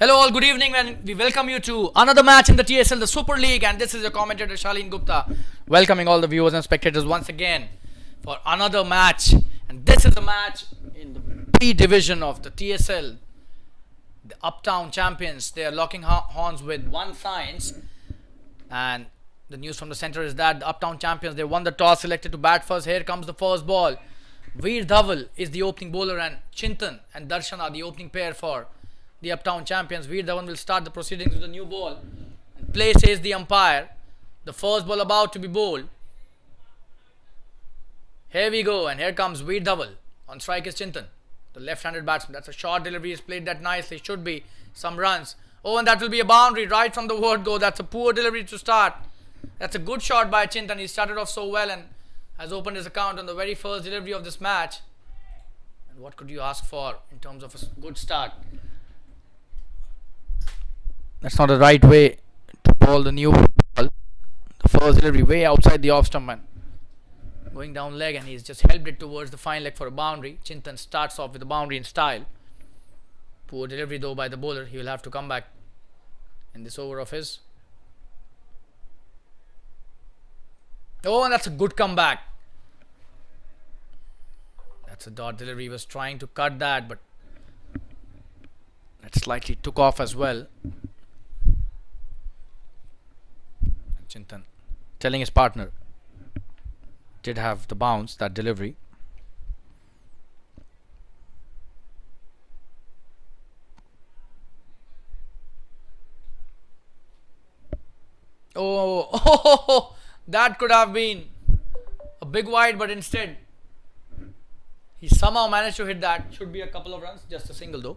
Hello all, good evening and we welcome you to another match in the TSL, the Super League, and this is your commentator Shalin Gupta welcoming all the viewers and spectators once again for another match. And this is a match in the B division of the TSL, the Uptown champions. They are locking horns with One Science, and the news from the center is that the Uptown champions, they won the toss, selected to bat first. Here comes the first ball. Veer Dhaval is the opening bowler and Chintan and Darshan are the opening pair for the Uptown champions. Veer Dhawan will start the proceedings with a new ball. And play says the umpire. The first ball about to be bowled. Here we go, and here comes Veer Dhawan. On strike is Chintan, the left-handed batsman. That's a short delivery. He's played that nicely. Should be some runs. Oh, and that will be a boundary right from the word go. That's a poor delivery to start. That's a good shot by Chintan. He started off so well and has opened his account on the very first delivery of this match. And what could you ask for in terms of a good start? That's not the right way to ball the new ball. The first delivery way outside the off stump man. Going down leg, and he's just helped it towards the fine leg for a boundary. Chintan starts off with a boundary in style. Poor delivery though by the bowler. He will have to come back in this over of his. Oh, and that's a good comeback. That's a dot delivery. He was trying to cut that, but that slightly took off as well. Chintan telling his partner did have the bounce, that delivery. Oh, that could have been a big wide, but instead he somehow managed to hit that. Should be a couple of runs, just a single though.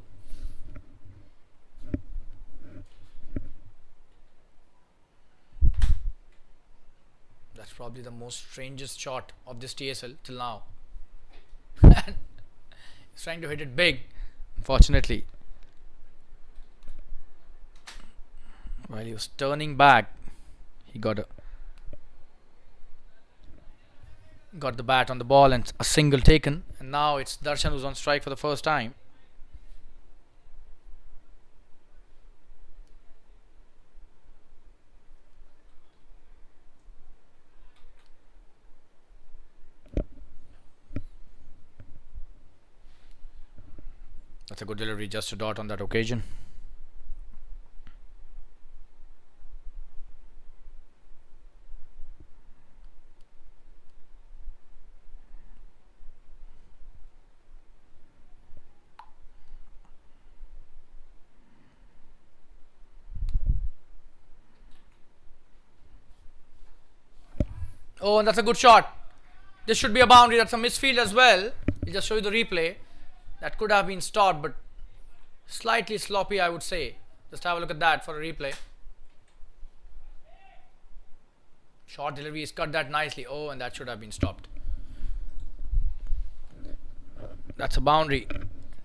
That's probably the most strangest shot of this TSL till now. He's trying to hit it big. Unfortunately, while he was turning back, he got the bat on the ball and a single taken. And now it's Darshan who's on strike for the first time. That's a good delivery, just a dot on that occasion. Oh, and that's a good shot. This should be a boundary. That's a misfield as well. I'll just show you the replay. That could have been stopped, but slightly sloppy, I would say. Just have a look at that for a replay. Short delivery, he's cut that nicely. Oh, and that should have been stopped. That's a boundary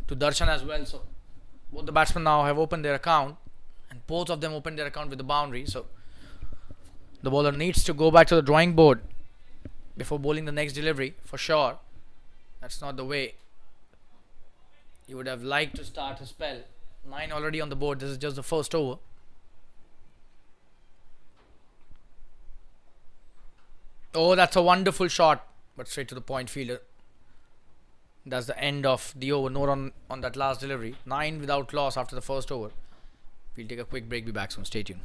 to Darshan as well. So both the batsmen now have opened their account, and both of them opened their account with the boundary. So the bowler needs to go back to the drawing board before bowling the next delivery for sure. That's not the way you would have liked to start a spell. 9 already on the board. This is just the first over. Oh, that's a wonderful shot, but straight to the point fielder. That's the end of the over. No run on that last delivery. 9 without loss after the first over. We'll take a quick break. Be back soon. Stay tuned.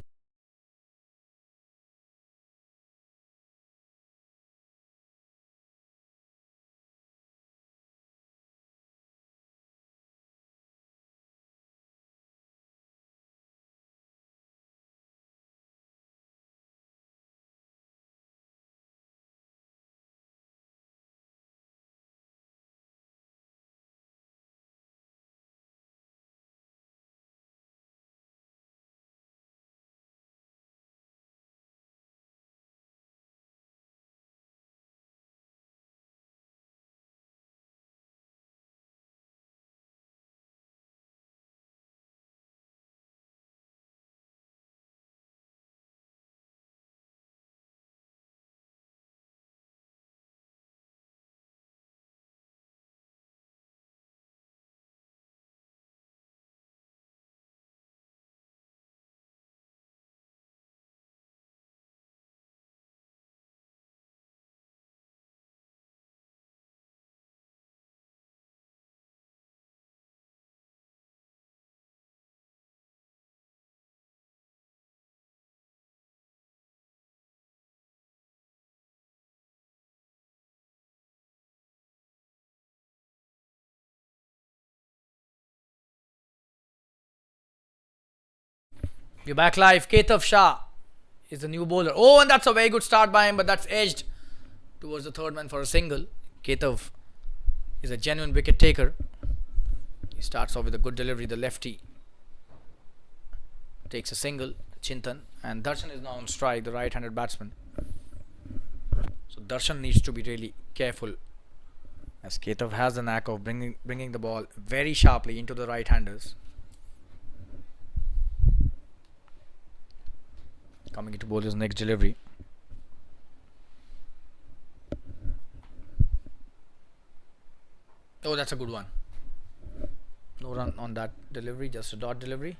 We're back live. Ketaf Shah is the new bowler. Oh, and that's a very good start by him, but that's edged towards the third man for a single. Ketaf is a genuine wicket taker. He starts off with a good delivery. The lefty takes a single. Chintan, and Darshan is now on strike, the right-handed batsman. So Darshan needs to be really careful, as Ketaf has the knack of bringing the ball very sharply into the right-handers. Coming into bowl his next delivery. Oh, that's a good one. No run on that delivery, just a dot delivery.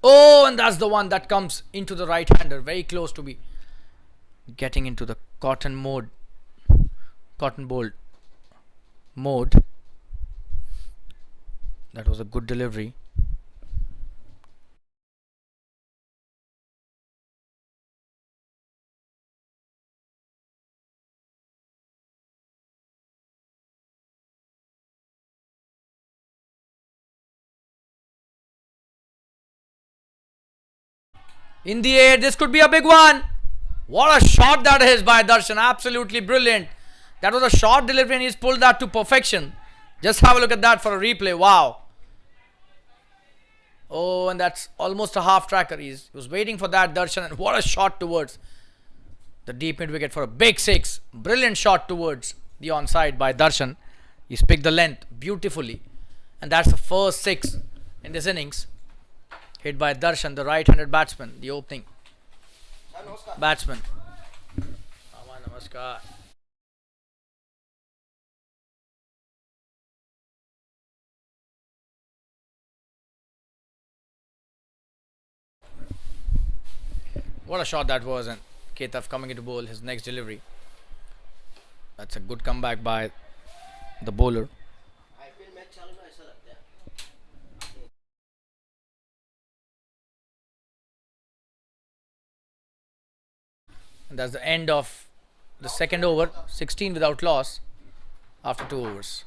Oh, and that's the one that comes into the right-hander, very close to be getting into the cotton bolt mode. That was a good delivery. In the air, this could be a big one. What a shot that is by Darshan. Absolutely brilliant. That was a short delivery and he's pulled that to perfection. Just have a look at that for a replay. Wow. Oh, and that's almost a half tracker. He was waiting for that, Darshan, and what a shot towards the deep mid wicket for a big six. Brilliant shot towards the onside by Darshan. He's picked the length beautifully, and that's the first six in this innings. Hit by Darshan, the right-handed batsman, the opening batsman. Namaskar. What a shot that was, and Ketaf coming into bowl his next delivery. That's a good comeback by the bowler. And that's the end of the second over. 16 without loss after 2 overs.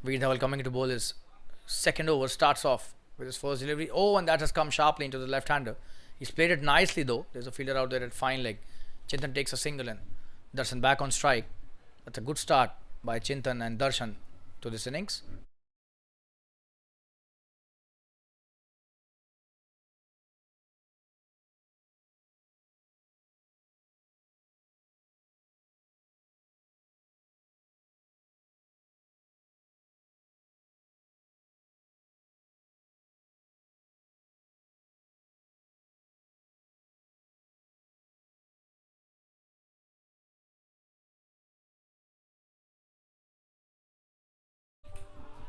Veer Dhawan coming into bowl his second over, starts off with his first delivery. Oh, and that has come sharply into the left-hander. He's played it nicely though. There's a fielder out there at fine leg. Chintan takes a single and Darshan back on strike. That's a good start by Chintan and Darshan to this innings.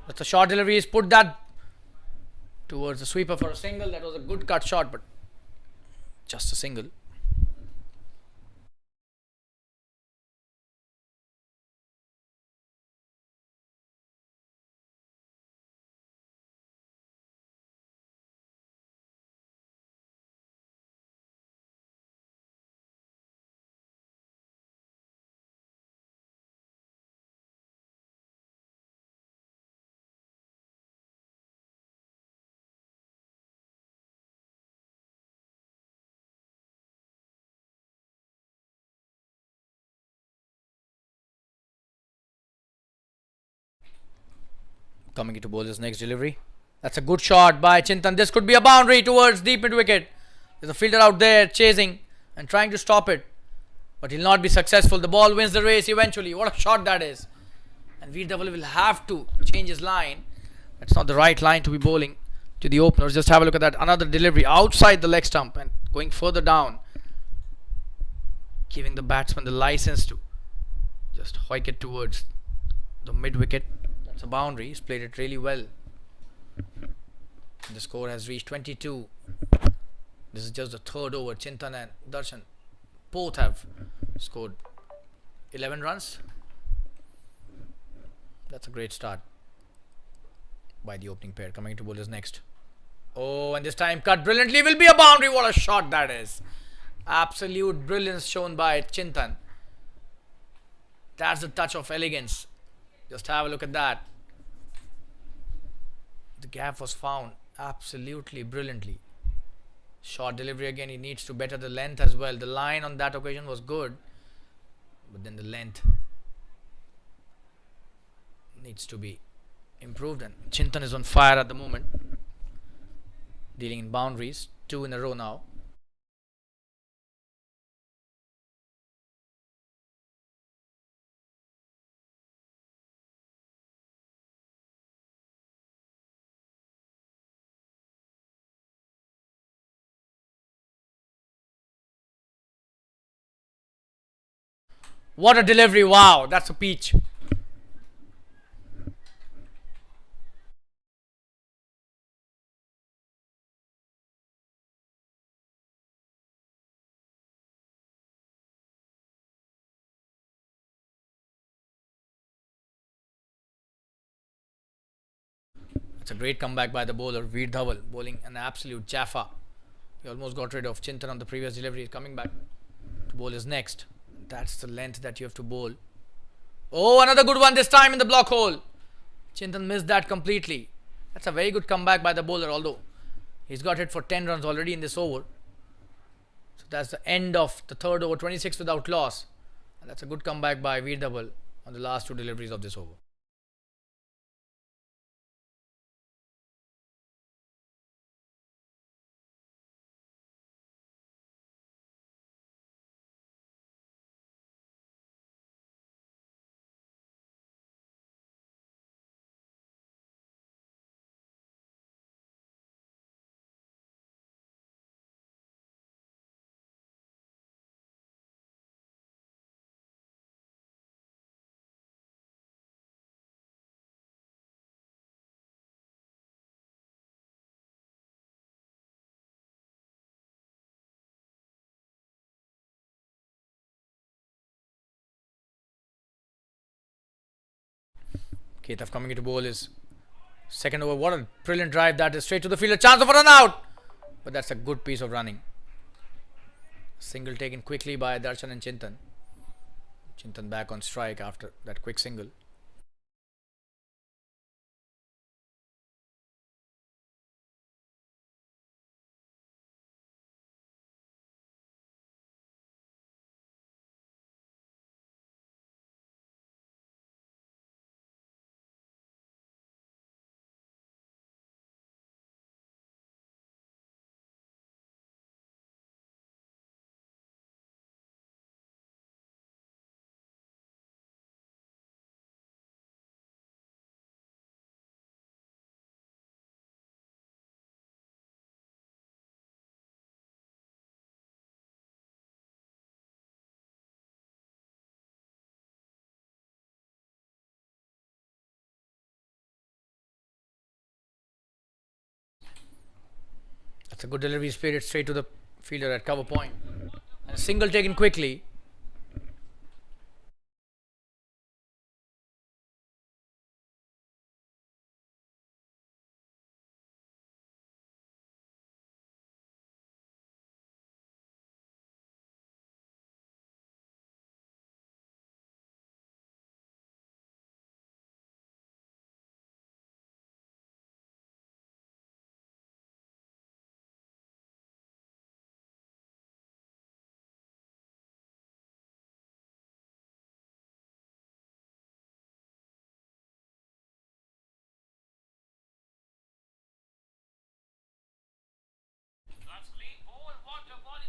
That's a short delivery. He's put that towards the sweeper for a single. That was a good cut shot, but just a single. Coming into bowler's next delivery. That's a good shot by Chintan. This could be a boundary towards deep mid wicket. There's a fielder out there chasing and trying to stop it. But he'll not be successful. The ball wins the race eventually. What a shot that is. And Veer Dhawan will have to change his line. That's not the right line to be bowling to the openers. Just have a look at that. Another delivery outside the leg stump and going further down. Giving the batsman the license to just hoik it towards the mid wicket. That's a boundary. He's played it really well. The score has reached 22. This is just the third over. Chintan and Darshan both have scored 11 runs. That's a great start by the opening pair. Coming to bowlers next. Oh, and this time cut brilliantly. Will be a boundary. What a shot that is. Absolute brilliance shown by Chintan. That's the touch of elegance. Just have a look at that. The gap was found absolutely brilliantly. Short delivery again. He needs to better the length as well. The line on that occasion was good, but then the length needs to be improved. And Chintan is on fire at the moment, dealing in boundaries. 2 in a row now. What a delivery. Wow, that's a peach. It's a great comeback by the bowler, Veer Dhawan, bowling an absolute Jaffa. He almost got rid of Chintan on the previous delivery. He's coming back to bowl his next. That's the length that you have to bowl. Oh, another good one this time in the block hole. Chintan missed that completely. That's a very good comeback by the bowler, although he's got hit for 10 runs already in this over. So that's the end of the third over, 26 without loss. And that's a good comeback by Veer Dhawan on the last 2 deliveries of this over. Ketaf coming into bowl is second over. What a brilliant drive that is, straight to the fielder. Chance of a run out. But that's a good piece of running. Single taken quickly by Darshan and Chintan. Chintan back on strike after that quick single. That's a good delivery. He's played it straight to the fielder at cover point. And a single taken quickly.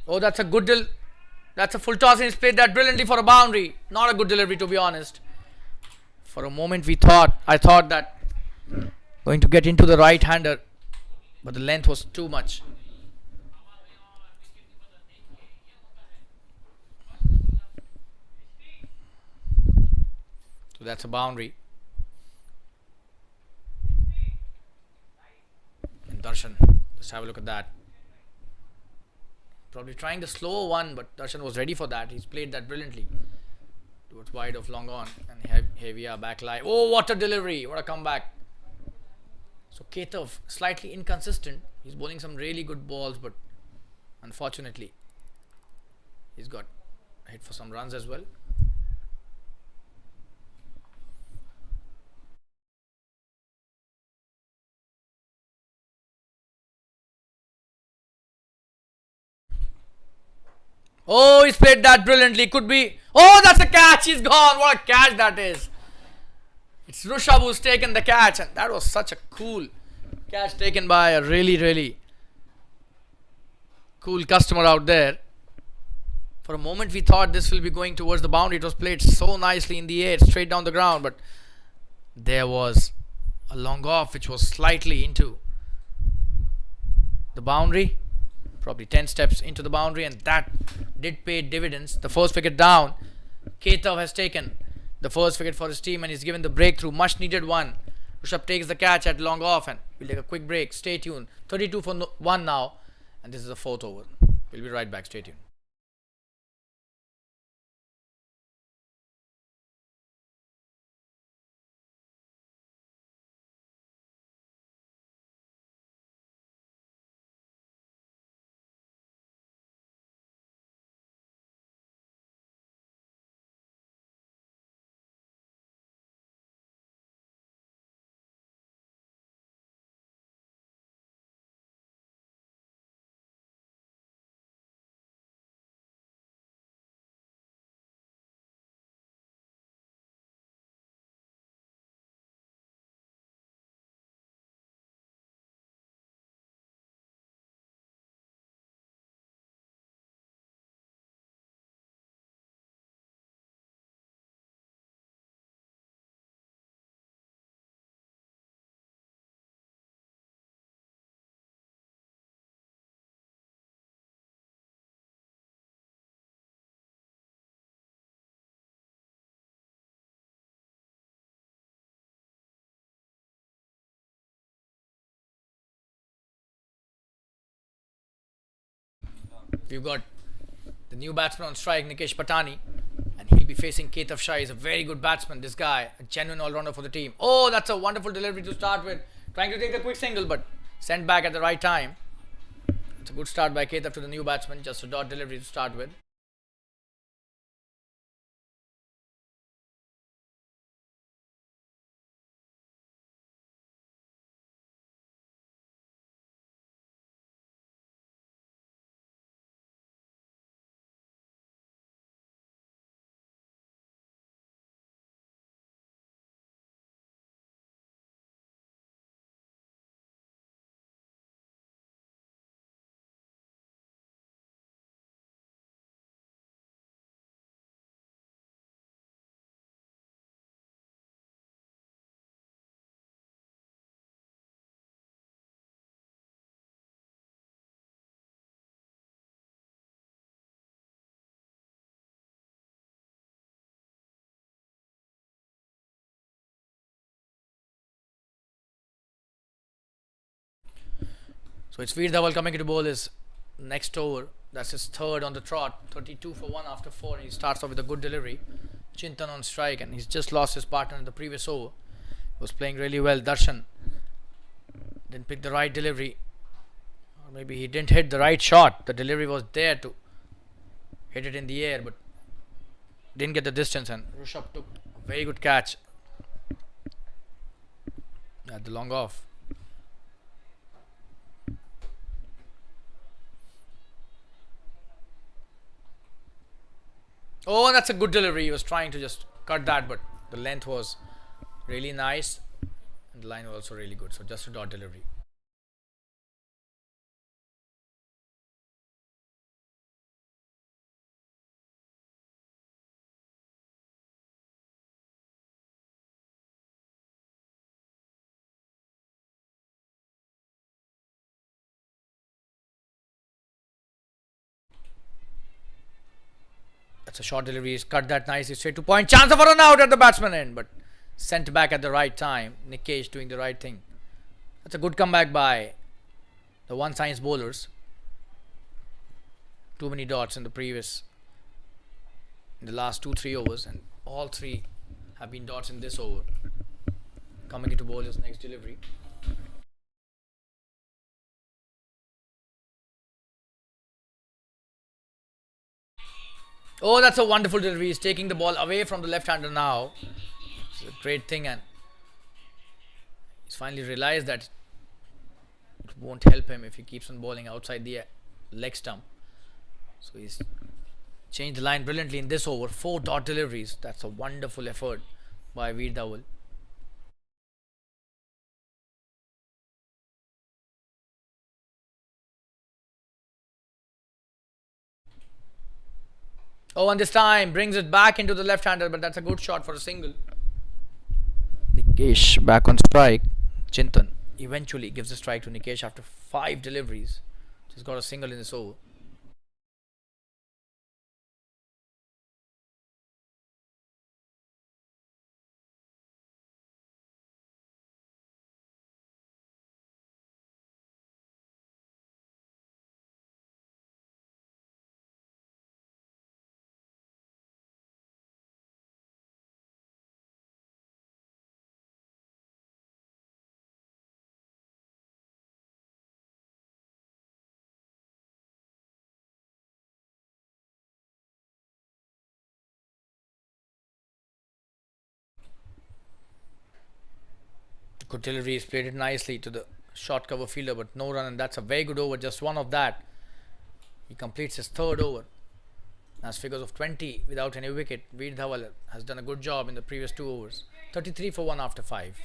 Oh, that's a good that's a full toss, and he's played that brilliantly for a boundary. Not a good delivery, to be honest. For a moment, I thought that going to get into the right-hander, but the length was too much. So that's a boundary. And Darshan, let's have a look at that. Probably trying the slower one, but Darshan was ready for that. He's played that brilliantly. Towards wide of long on. And here we are back live. Oh, what a delivery. What a comeback. So Ketov, slightly inconsistent. He's bowling some really good balls, but unfortunately, he's got hit for some runs as well. Oh, he's played that brilliantly. Could be. Oh, that's a catch. He's gone. What a catch that is. It's Rishabh who's taken the catch, and that was such a cool catch taken by a really, really cool customer out there. For a moment, we thought this will be going towards the boundary. It was played so nicely in the air, straight down the ground, but there was a long off which was slightly into the boundary, probably 10 steps into the boundary, and that did pay dividends. The first wicket down. Ketov has taken the first wicket for his team, and he's given the breakthrough, much needed one. Rishabh takes the catch at long off, and we'll take a quick break. Stay tuned. 32 for 1 now, and this is the 4th over. We'll be right back. Stay tuned. We've got the new batsman on strike, Nikesh Patani, and he'll be facing Ketov Shah. He's a very good batsman, this guy, a genuine all-rounder for the team. Oh, that's a wonderful delivery to start with. Trying to take the quick single, but sent back at the right time. It's a good start by Ketov to the new batsman, just a dot delivery to start with. So it's Veer Dhawan coming into bowl is next over. That's his third on the trot. 32 for 1 after 4. And he starts off with a good delivery. Chintan on strike, and he's just lost his partner in the previous over. He was playing really well. Darshan didn't pick the right delivery. Or maybe he didn't hit the right shot. The delivery was there to hit it in the air, but didn't get the distance. And Rishabh took a very good catch at the long off. Oh, that's a good delivery. He was trying to just cut that, but the length was really nice, and the line was also really good. So just a dot delivery. That's a short delivery. He's cut that nicely straight to point. Chance of a run out at the batsman end, but sent back at the right time. Nikesh doing the right thing. That's a good comeback by the one science bowlers. Too many dots in the last 2-3 overs, and all three have been dots in this over. Coming into bowlers next delivery. Oh, that's a wonderful delivery. He's taking the ball away from the left-hander now. It's a great thing, and he's finally realized that it won't help him if he keeps on bowling outside the leg stump. So he's changed the line brilliantly in this over. 4 dot deliveries. That's a wonderful effort by Veer Dhawal. Oh, and this time brings it back into the left-hander, but that's a good shot for a single. Nikesh back on strike. Chintan eventually gives a strike to Nikesh after 5 deliveries. Just got a single in this over. Good delivery. He's played it nicely to the short cover fielder, but no run, and that's a very good over. Just one of that. He completes his 3rd over. Has figures of 20 without any wicket. Veer Dhawal has done a good job in the previous 2 overs. 33 for 1 after 5.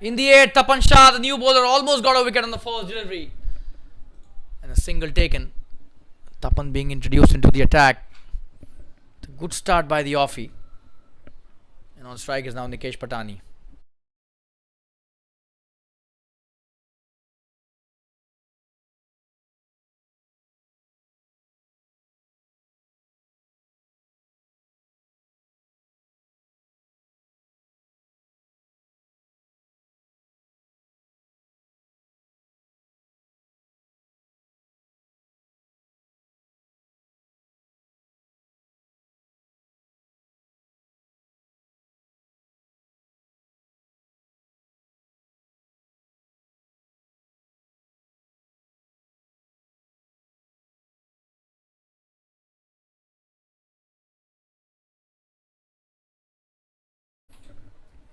In the 8th, Tapan Shah, the new bowler, almost got a wicket on the 1st delivery. And a single taken. Tapan being introduced into the attack. It's a good start by the offie. And on strike is now Nikesh Patani.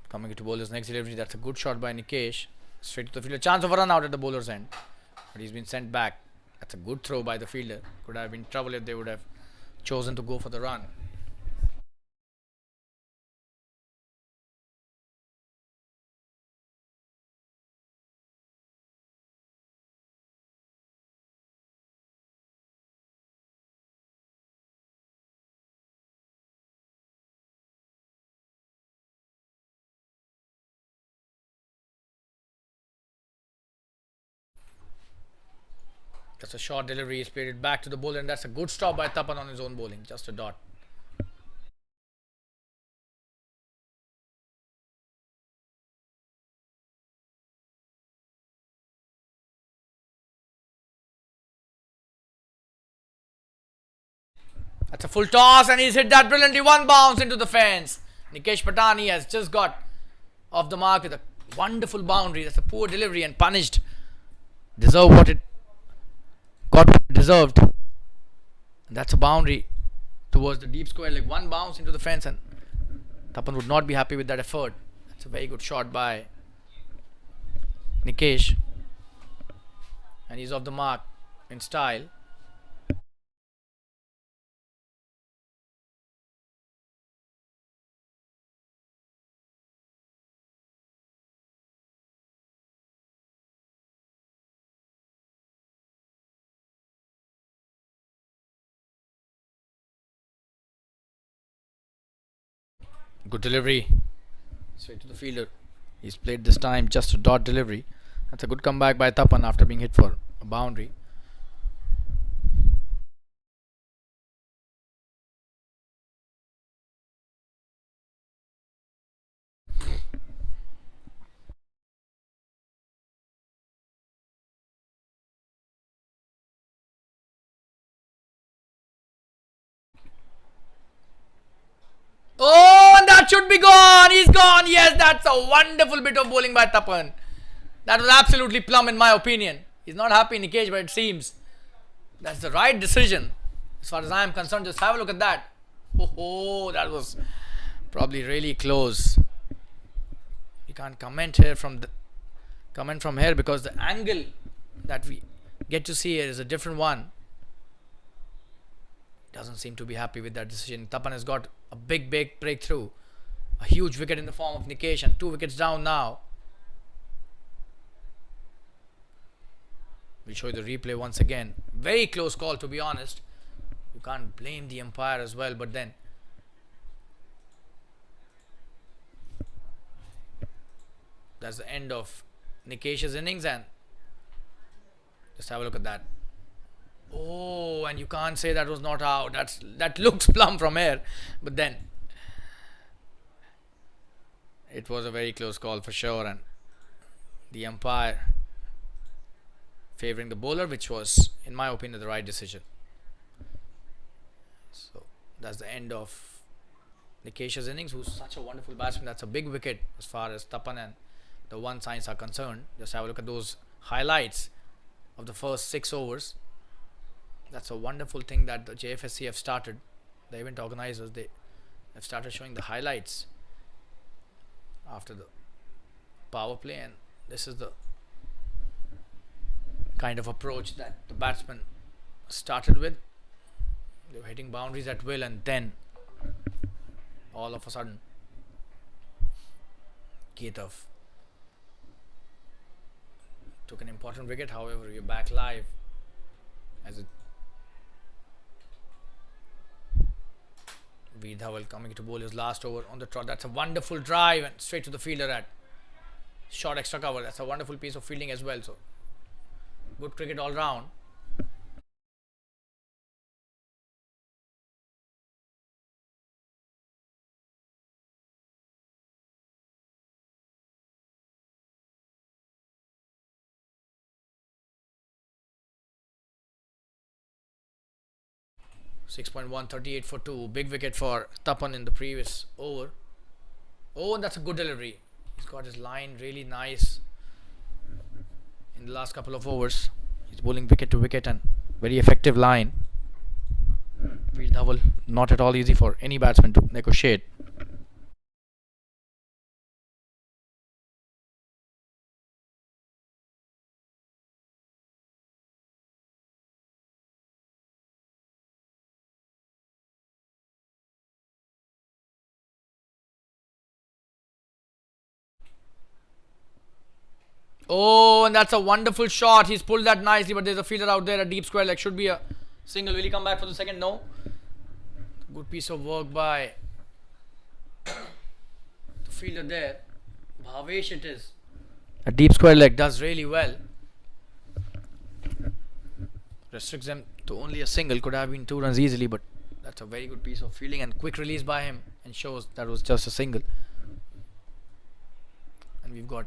Coming to bowler's next delivery. That's a good shot by Nikesh. Straight to the fielder. Chance of a run out at the bowler's end. But he's been sent back. That's a good throw by the fielder. Could have been trouble if they would have chosen to go for the run. That's a short delivery. He's played it back to the bowler, and that's a good stop by Tapan on his own bowling. Just a dot. That's a full toss, and he's hit that brilliantly. One bounce into the fence. Nikesh Patani has just got off the mark with a wonderful boundary. That's a poor delivery and punished. Deserved what it got, what it deserved. And that's a boundary towards the deep square, like one bounce into the fence, and Tapan would not be happy with that effort. That's a very good shot by Nikesh, and he's off the mark in style. Good delivery. Straight to the fielder. He's played this time just a dot delivery. That's a good comeback by Tapan after being hit for a boundary. Oh, and that should be gone. He's gone. Yes, that's a wonderful bit of bowling by Tapan. That was absolutely plumb in my opinion. He's not happy, Nikesh, but it seems that's the right decision. As far as I am concerned, just have a look at that. Oh, that was probably really close. We can't comment here from here because the angle that we get to see here is a different one. Doesn't seem to be happy with that decision. Tapan has got a big breakthrough. A huge wicket in the form of Nikesh, and 2 wickets down now. We'll show you the replay once again. Very close call, to be honest. You can't blame the umpire as well, but then that's the end of Nikesh's innings, and just have a look at that. Oh, and you can't say that was not out. That looks plumb from here, but then it was a very close call for sure, and the umpire favouring the bowler, which was, in my opinion, the right decision. So that's the end of Nikesh's innings, who's such a wonderful batsman. That's a big wicket as far as Tapan and the one signs are concerned. Just have a look at those highlights of the first 6 overs. That's a wonderful thing that the Jfsc have started. The event organizers, they have started showing the highlights after the power play, and this is the kind of approach that the batsmen started with. They were hitting boundaries at will, and then all of a sudden Keitav took an important wicket. However, you're back live as it Veer Dhawan coming to bowl his last over on the trot. That's a wonderful drive and straight to the fielder at short extra cover. That's a wonderful piece of fielding as well. So good cricket all round. .1 38 for 2. Big wicket for Tapan in the previous over. Oh, and that's a good delivery. He's got his line really nice in the last couple of overs. He's bowling wicket to wicket and very effective line. Veer Dhawan, not at all easy for any batsman to negotiate. Oh, and that's a wonderful shot. He's pulled that nicely, but there's a fielder out there, a deep square leg. Should be a single. Will he come back for the second? No. Good piece of work by the fielder there. Bhavesh it is. A deep square leg does really well. Restricts them to only a single. Could have been 2 runs easily, but that's a very good piece of fielding and quick release by him, and shows that was just a single. And we've got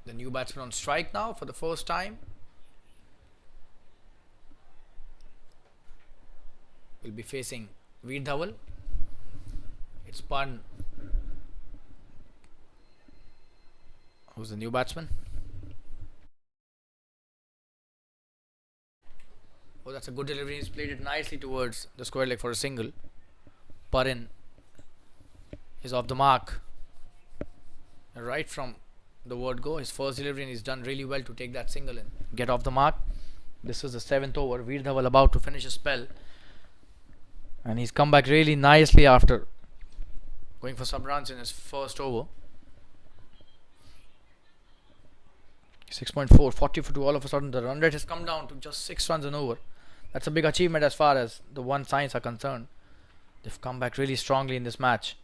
the new batsman on strike now for the first time. Will be facing Veer Dhawan. It's Pan, who's the new batsman. Oh, that's a good delivery. He's played it nicely towards the square leg for a single. Parin is off the mark right from the word go. His first delivery, and he's done really well to take that single and get off the mark. This is the 7th over. Veer Dhawan about to finish a spell, and he's come back really nicely after going for some runs in his first over. 6.4, 40 for 2. All of a sudden the run rate has come down to just 6 runs an over. That's a big achievement as far as the one signs are concerned. They've come back really strongly in this match.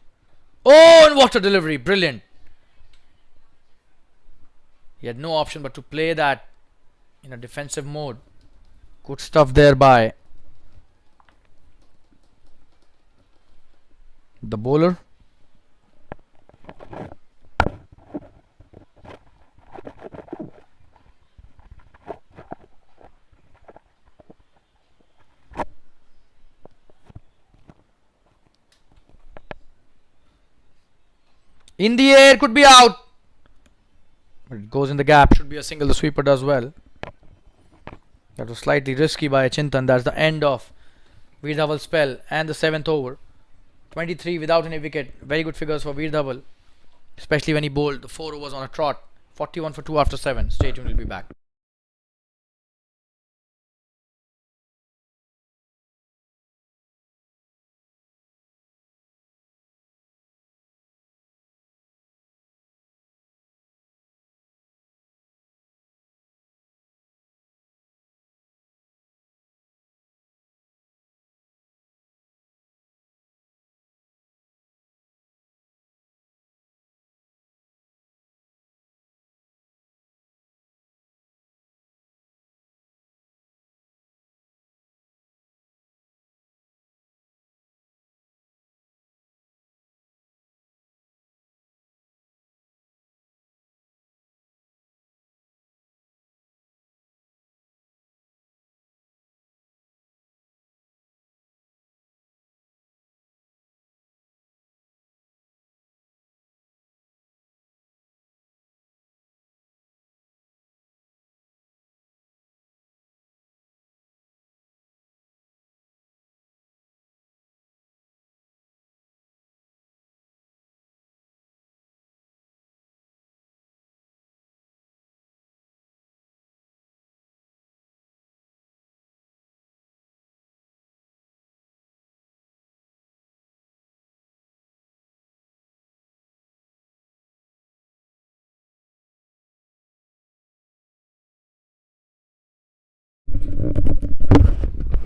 Oh, and what a delivery. Brilliant. He had no option but to play that in a defensive mode. Good stuff there by the bowler. In the air, could be out. But it goes in the gap. Should be a single. The sweeper does well. That was slightly risky by Chintan. That's the end of Veer Dhawan's spell and the 7th over. 23 without any wicket. Very good figures for Veer Dhawan, especially when he bowled the 4 overs on a trot. 41 for 2 after 7. Stay tuned, we'll be back.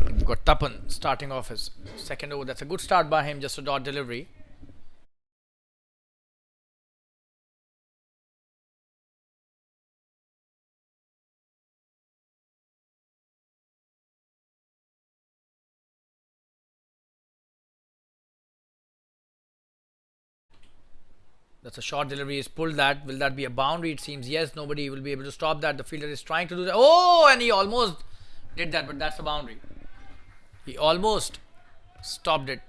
We've got Tapan starting off his 2nd over. That's a good start by him, just a dot delivery. That's a short delivery. He's pulled that. Will that be a boundary? It seems yes. Nobody will be able to stop that. The fielder is trying to do that. Oh, and he almost did that, but that's a boundary. He almost stopped it.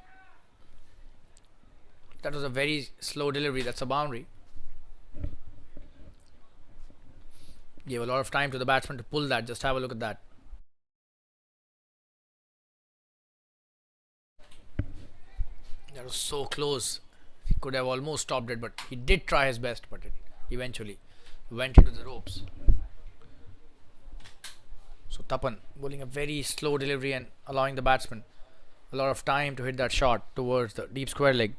That was a very slow delivery. That's a boundary. Gave a lot of time to the batsman to pull that. Just have a look at that. That was so close. He could have almost stopped it, but he did try his best, but it eventually went into the ropes. So Tapan bowling a very slow delivery and allowing the batsman a lot of time to hit that shot towards the deep square leg.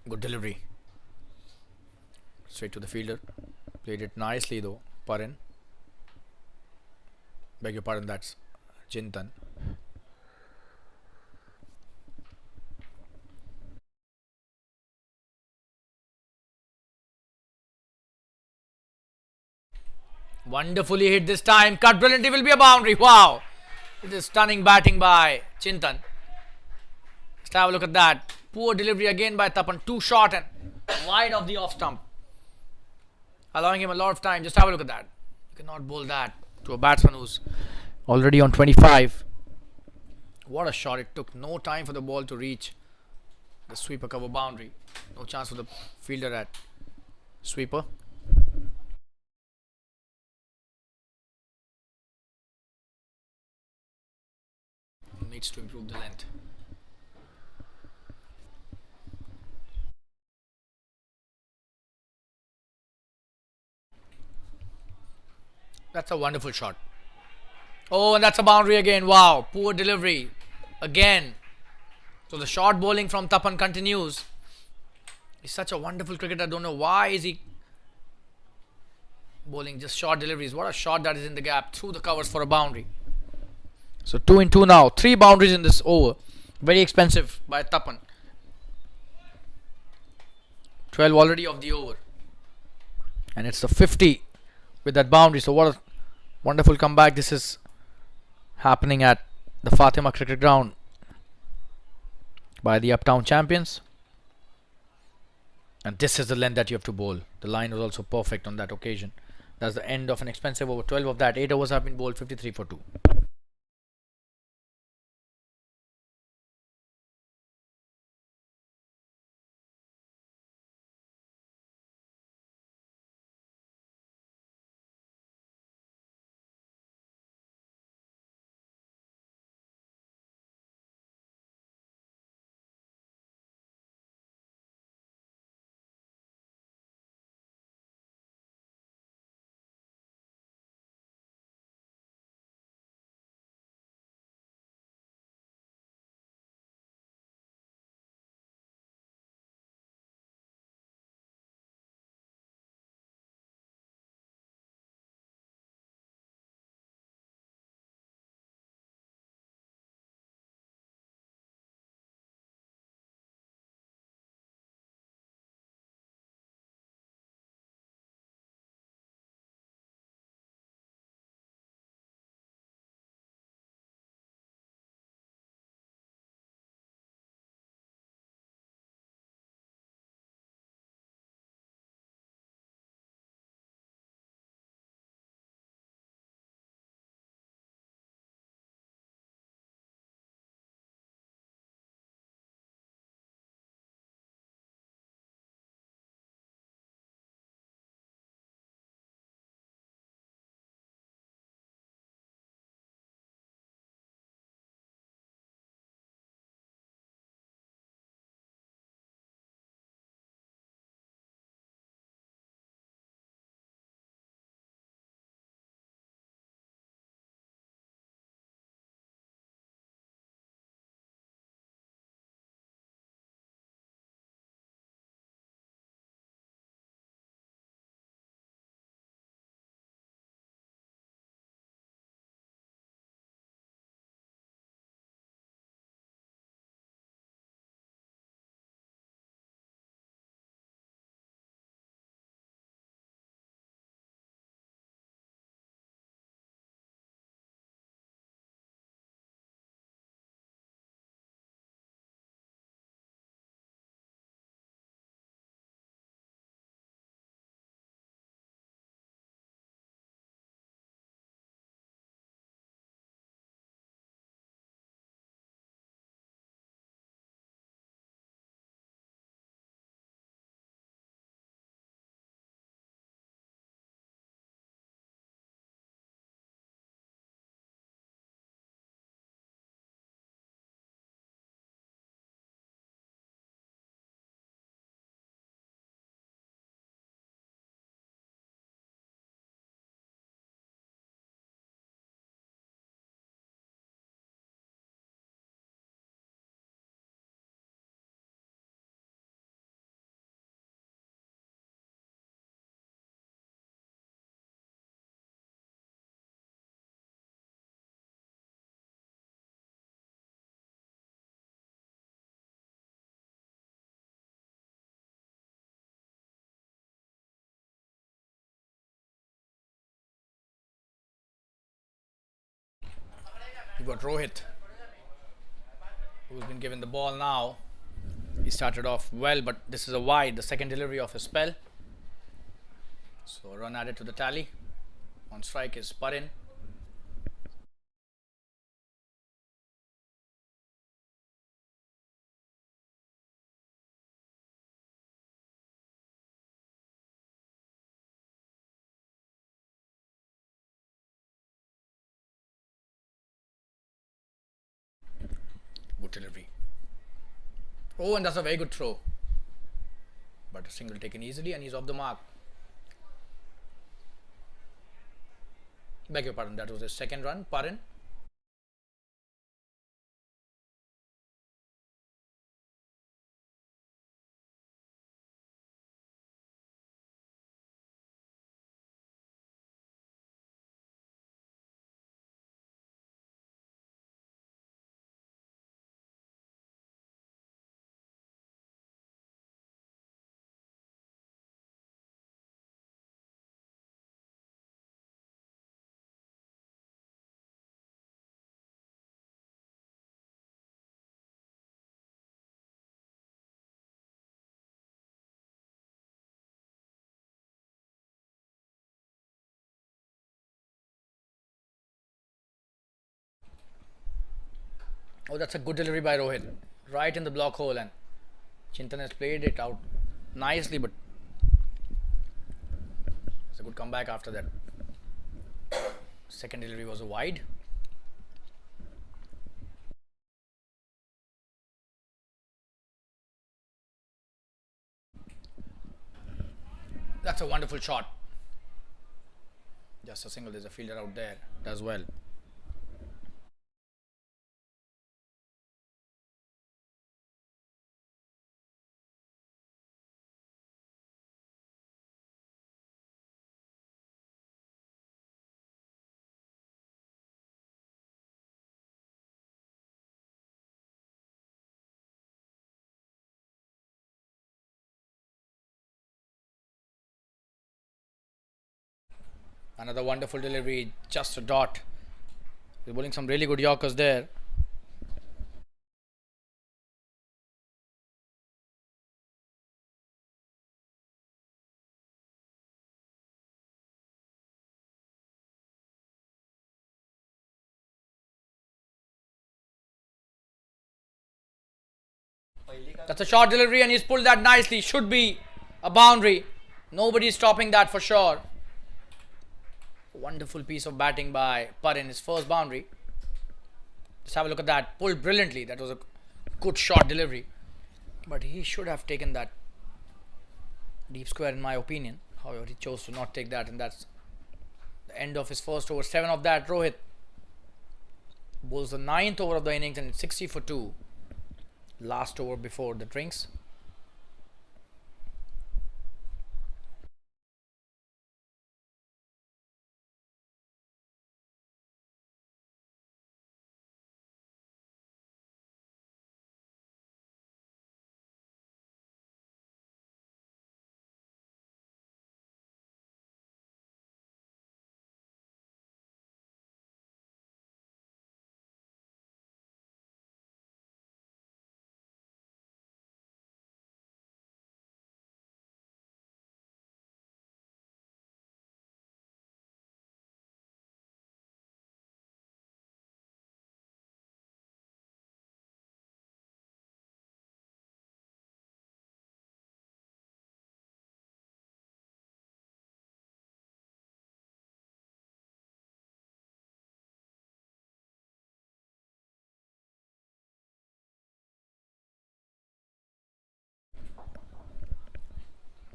Good delivery. Straight to the fielder. Played it nicely though. Parin. Beg your pardon, that's Chintan. Wonderfully hit this time. Cut brilliantly, will be a boundary. Wow. It is stunning batting by Chintan. Let's have a look at that. Poor delivery again by Tapan. Too short and wide of the off stump. Allowing him a lot of time. Just have a look at that. You cannot bowl that to a batsman who's already on 25. What a shot. It took no time for the ball to reach the sweeper cover boundary. No chance for the fielder at sweeper. Needs to improve the length. That's a wonderful shot. Oh, and that's a boundary again. Wow, poor delivery again. So the short bowling from Tapan continues. He's such a wonderful cricketer. I don't know why is he bowling just short deliveries. What a shot that is in the gap through the covers for a boundary. So 2 in 2 now. 3 boundaries in this over. Very expensive by Tapan. 12 already of the over. And it's the 50 with that boundary. So what a wonderful comeback this is happening at the Fatima Cricket Ground by the Uptown champions. And this is the length that you have to bowl. The line was also perfect on that occasion. That's the end of an expensive over. 12 of that. 8 overs have been bowled. 53 for 2. You've got Rohit, who's been given the ball now. He started off well, but this is a wide, the second delivery of his spell. So a run added to the tally. On strike is Parin. Good delivery. Oh, and that's a very good throw. But a single taken easily, and he's off the mark. Beg your pardon, that was his second run. Parin. Oh, that's a good delivery by Rohit. Right in the block hole, and Chintan has played it out nicely, but it's a good comeback after that. Second delivery was a wide. That's a wonderful shot. Just a single. There's a fielder out there. Does well. Another wonderful delivery. Just a dot. He's bowling some really good Yorkers there. That's a short delivery, and he's pulled that nicely. Should be a boundary. Nobody's stopping that for sure. Wonderful piece of batting by Parin, his first boundary. Just have a look at that. Pulled brilliantly. That was a good short delivery. But he should have taken that deep square, in my opinion. However, he chose to not take that, and that's the end of his first over. 7 of that. Rohit bowls the 9th over of the innings, and it's 60 for 2. Last over before the drinks.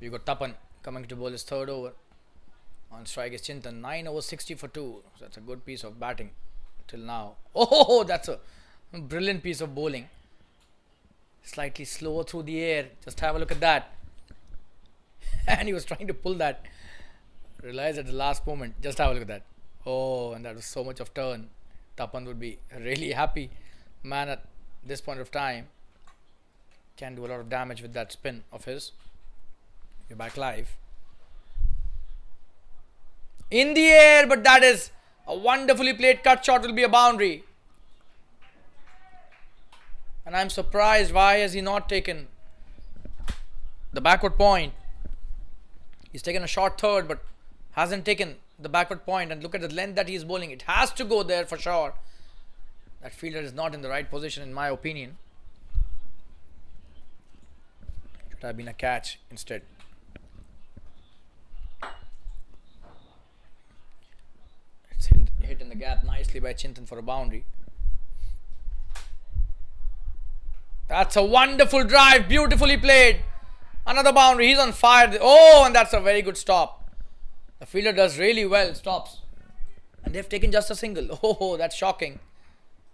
You got Tapan coming to bowl his third over. On strike is Chintan. 9 over 60 for 2. So that's a good piece of batting till now. Oh, that's a brilliant piece of bowling. Slightly slower through the air. Just have a look at that. And he was trying to pull that. Realized at the last moment. Just have a look at that. Oh, and that was so much of turn. Tapan would be really happy. Man, at this point of time, can do a lot of damage with that spin of his. You're back live. In the air, but that is a wonderfully played cut shot, will be a boundary. And I'm surprised why has he not taken the backward point. He's taken a short third but hasn't taken the backward point, and look at the length that he's bowling. It has to go there for sure. That fielder is not in the right position in my opinion. Should have been a catch instead. It's hit in the gap nicely by Chintan for a boundary. That's a wonderful drive, beautifully played. Another boundary, he's on fire. Oh, and that's a very good stop. The fielder does really well, stops. And they've taken just a single. Oh, that's shocking.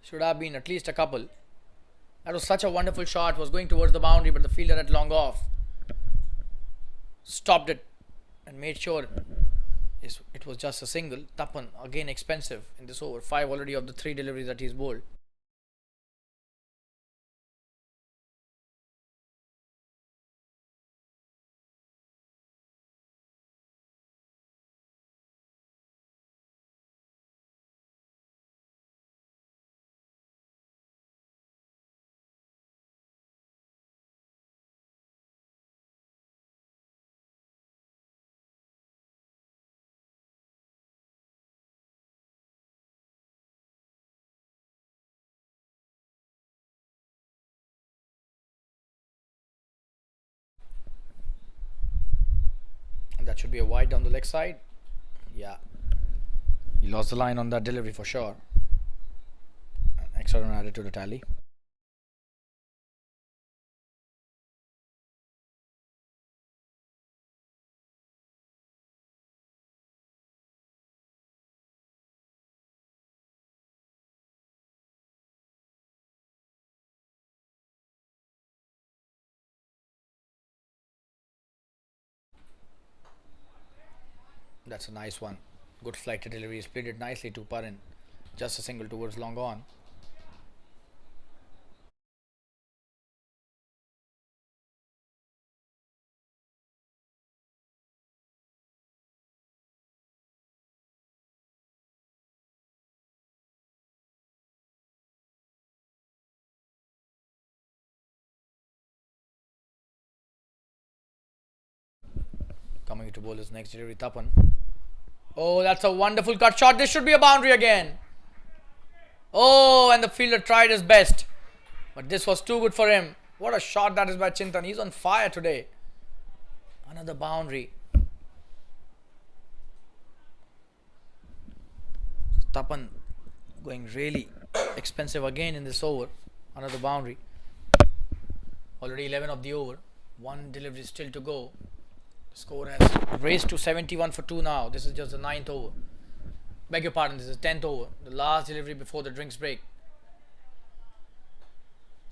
Should have been at least a couple. That was such a wonderful shot, was going towards the boundary, but the fielder had long off. Stopped it and made sure it was just a single. Tapan, again expensive in this over. 5 already of the 3 deliveries that he's bowled. And that should be a wide down the leg side. Yeah. He lost the line on that delivery for sure. An extra run added to the tally. That's a nice one. Good flight to delivery. He's played it nicely to Parin. Just a single towards long on. Coming to bowl his next delivery, Tapan. Oh, that's a wonderful cut shot. This should be a boundary again. Oh, and the fielder tried his best. But this was too good for him. What a shot that is by Chintan. He's on fire today. Another boundary. Tapan going really expensive again in this over. Another boundary. Already 11 of the over. 1 delivery still to go. The score has raised to 71 for 2 now. This is just the 9th over. Beg your pardon, this is 10th over. The last delivery before the drinks break.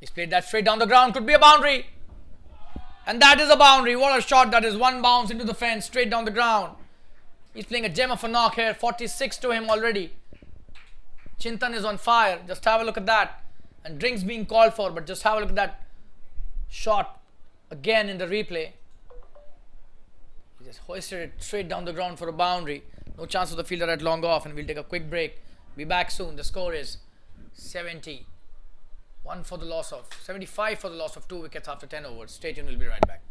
He's played that straight down the ground. Could be a boundary. And that is a boundary. What a shot that is. 1 bounce into the fence, straight down the ground. He's playing a gem of a knock here. 46 to him already. Chintan is on fire. Just have a look at that. And drinks being called for, but just have a look at that shot again in the replay. He just hoisted it straight down the ground for a boundary. No chance of the fielder at long off, and we'll take a quick break. Be back soon. The score is 71 for the loss of 75 for the loss of 2 wickets after 10 overs. Stay tuned. We'll be right back.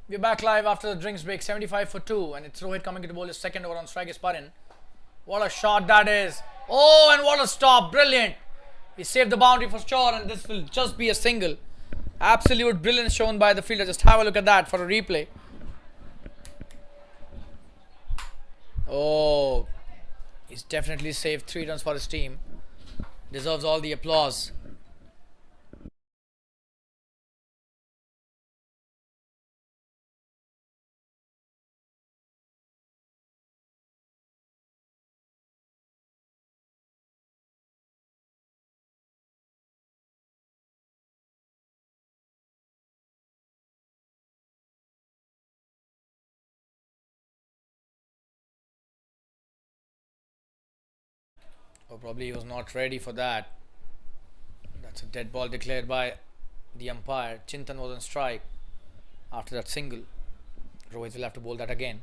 We're back live after the drinks break, 75 for 2, and it's Rohit coming to bowl his second over on strike is Parin. What a shot that is! Oh, and what a stop! Brilliant! He saved the boundary for sure, and this will just be a single. Absolute brilliance shown by the fielder. Just have a look at that for a replay. Oh, he's definitely saved 3 runs for his team. Deserves all the applause. Oh, probably he was not ready for that. That's a dead ball declared by the umpire. Chintan was on strike after that single. Rohit will have to bowl that again.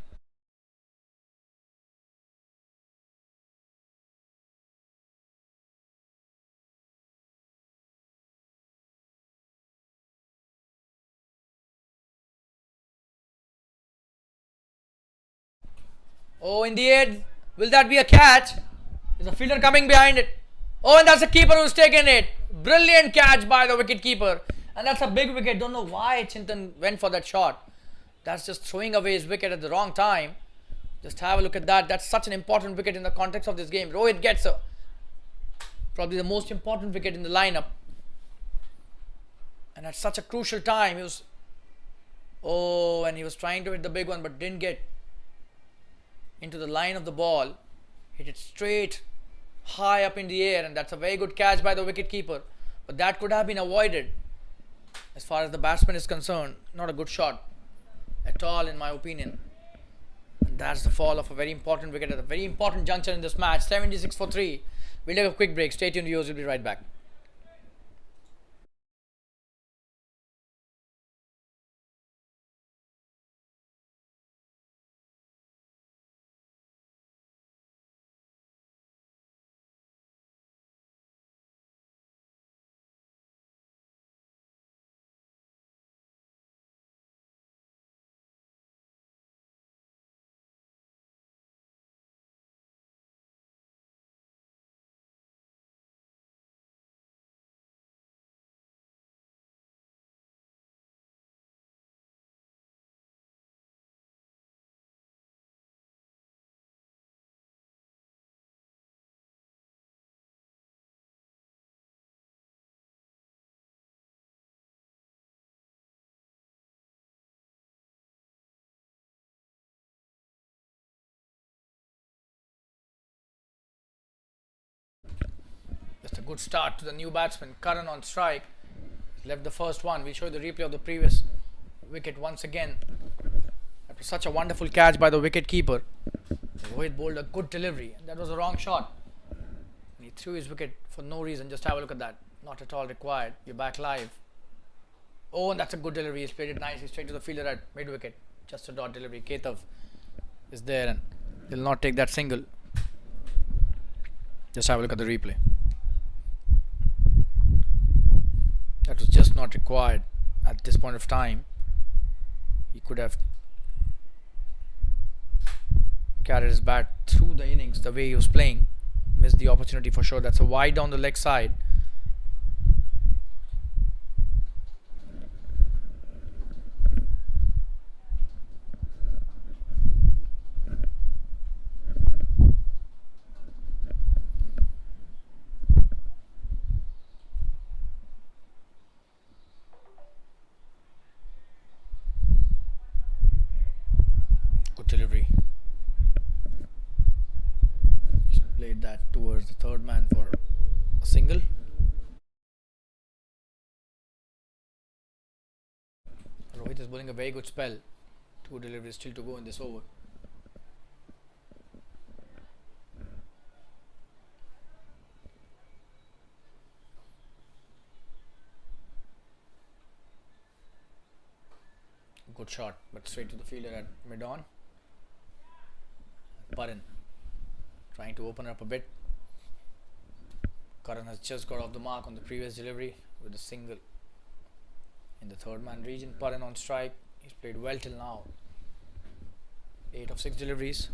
Oh, in the air. Will that be a catch? There's a fielder coming behind it. Oh, and that's the keeper who's taken it. Brilliant catch by the wicket keeper. And that's a big wicket. Don't know why Chintan went for that shot. That's just throwing away his wicket at the wrong time. Just have a look at that. That's such an important wicket in the context of this game. Rohit gets probably the most important wicket in the lineup. And at such a crucial time, he was... Oh, and he was trying to hit the big one but didn't get into the line of the ball. Hit it straight high up in the air, and that's a very good catch by the wicket keeper. But that could have been avoided. As far as the batsman is concerned, not a good shot at all in my opinion. And that's the fall of a very important wicket at a very important juncture in this match. 76 for 3. We'll take a quick break. Stay tuned, viewers. We'll be right back. Just a good start to the new batsman. Karan on strike. Left the first one. We'll show you the replay of the previous wicket once again. After such a wonderful catch by the wicket keeper, Rohit bowled a good delivery. And that was a wrong shot. And he threw his wicket for no reason. Just have a look at that. Not at all required. We're back live. Oh, and that's a good delivery. He's played it nicely straight to the fielder at mid wicket. Just a dot delivery. Ketav is there and he'll not take that single. Just have a look at the replay. That was just not required at this point of time. He could have carried his bat through the innings the way he was playing. Missed the opportunity for sure. That's a wide down the leg side. Delivery. He's played that towards the third man for a single. Rohit is bowling a very good spell. 2 deliveries still to go in this over. Good shot, but straight to the fielder at mid-on. Parin trying to open up a bit. Karan has just got off the mark on the previous delivery with a single in the third man region. Parin on strike. He's played well till now. 8 of 6 deliveries.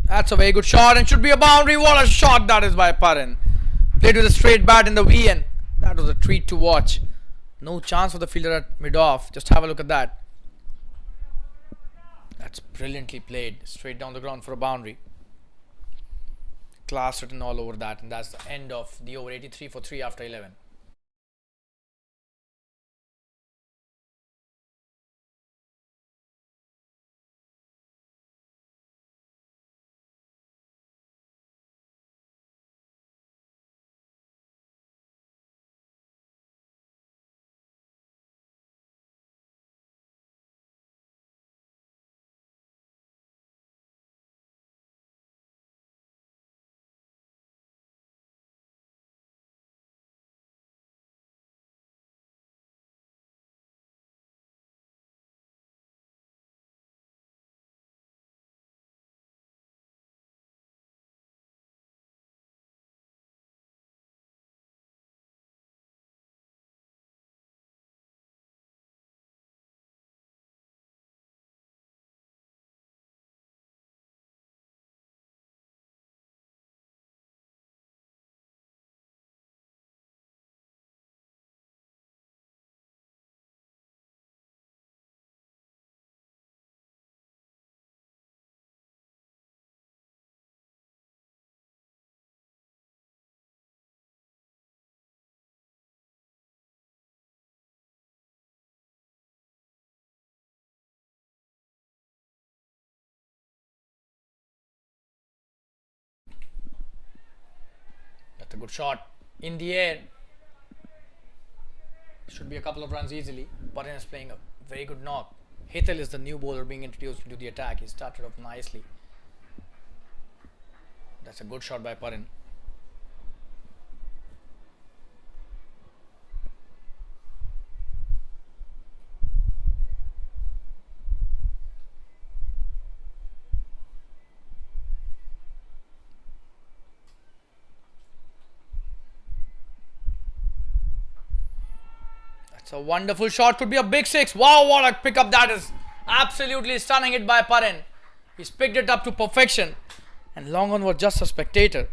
That's a very good shot and should be a boundary. What a shot that is by Parin. Played with a straight bat in the V and that was a treat to watch. No chance for the fielder at mid-off. Just have a look at that. That's brilliantly played. Straight down the ground for a boundary. Class written all over that, and that's the end of the over. 83 for 3 after 11. That's a good shot in the air. Should be a couple of runs easily. Parin is playing a very good knock. Hetal is the new bowler being introduced into the attack. He started off nicely. That's a good shot by Parin. That's a wonderful shot. Could be a big six. Wow, what a pickup that is. Absolutely stunning hit by Parin. He's picked it up to perfection. And long on was just a spectator.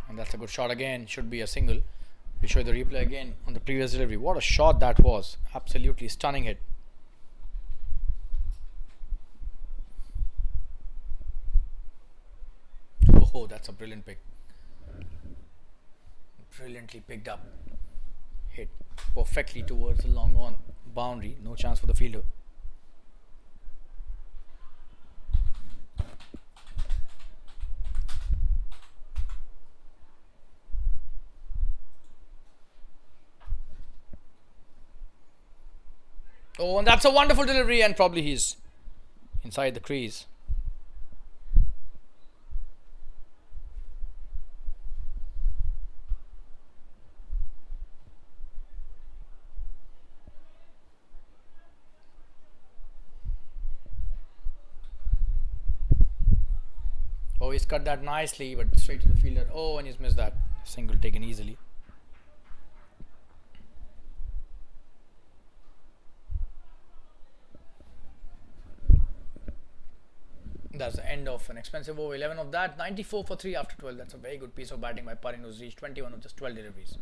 And that's a good shot again. Should be a single. We show the replay again on the previous delivery. What a shot that was. Absolutely stunning hit. Oh, that's a brilliant pick. Brilliantly picked up. Hit perfectly towards the long on boundary. No chance for the fielder. Oh, and that's a wonderful delivery, and probably he's inside the crease. Oh, he's cut that nicely, but straight to the fielder. Oh, and he's missed that. Single taken easily. That's the end of an expensive over. 11 of that. 94 for 3 after 12. That's a very good piece of batting by Parin, who's reached 21 of just 12 deliveries.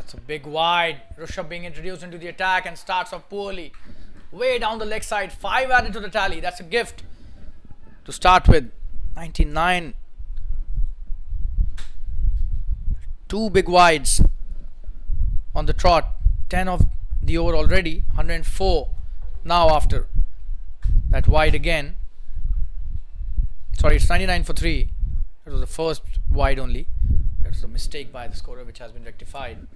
It's a big wide. Rishabh being introduced into the attack and starts off poorly. Way down the leg side. 5 added to the tally. That's a gift to start with. 99. 2 big wides on the trot. 10 of the over already. 104 now after that wide again. Sorry, it's 99 for 3. That was the first wide only. That was a mistake by the scorer which has been rectified.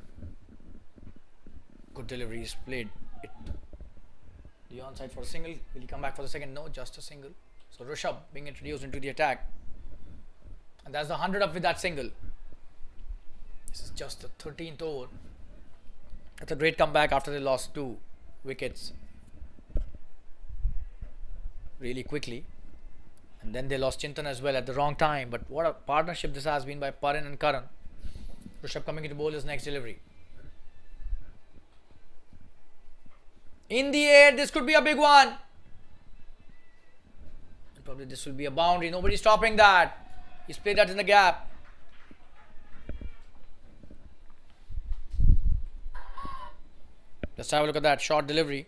Good deliveries played it. The onside for a single. Will he come back for the second? No, just a single. So Rishabh being introduced into the attack. And that's the 100 up with that single. This is just the 13th over. That's a great comeback after they lost 2 wickets really quickly. And then they lost Chintan as well at the wrong time. But what a partnership this has been by Parin and Karan. Rishabh coming into bowl his next delivery. In the air, this could be a big one. And probably this will be a boundary. Nobody's stopping that. He's played that in the gap. Let's have a look at that short delivery.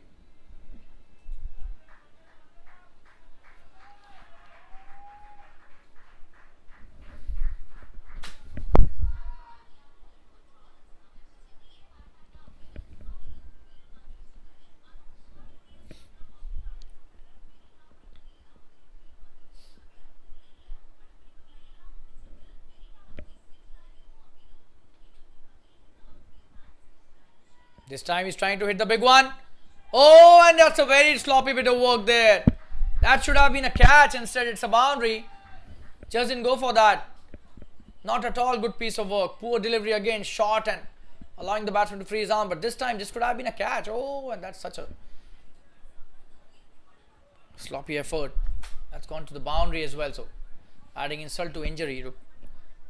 This time he's trying to hit the big one. Oh, and that's a very sloppy bit of work there. That should have been a catch. Instead, it's a boundary. Just didn't go for that. Not at all good piece of work. Poor delivery again. Short and allowing the batsman to free his arm. But this time, this could have been a catch. Oh, and that's such a sloppy effort. That's gone to the boundary as well. So, adding insult to injury.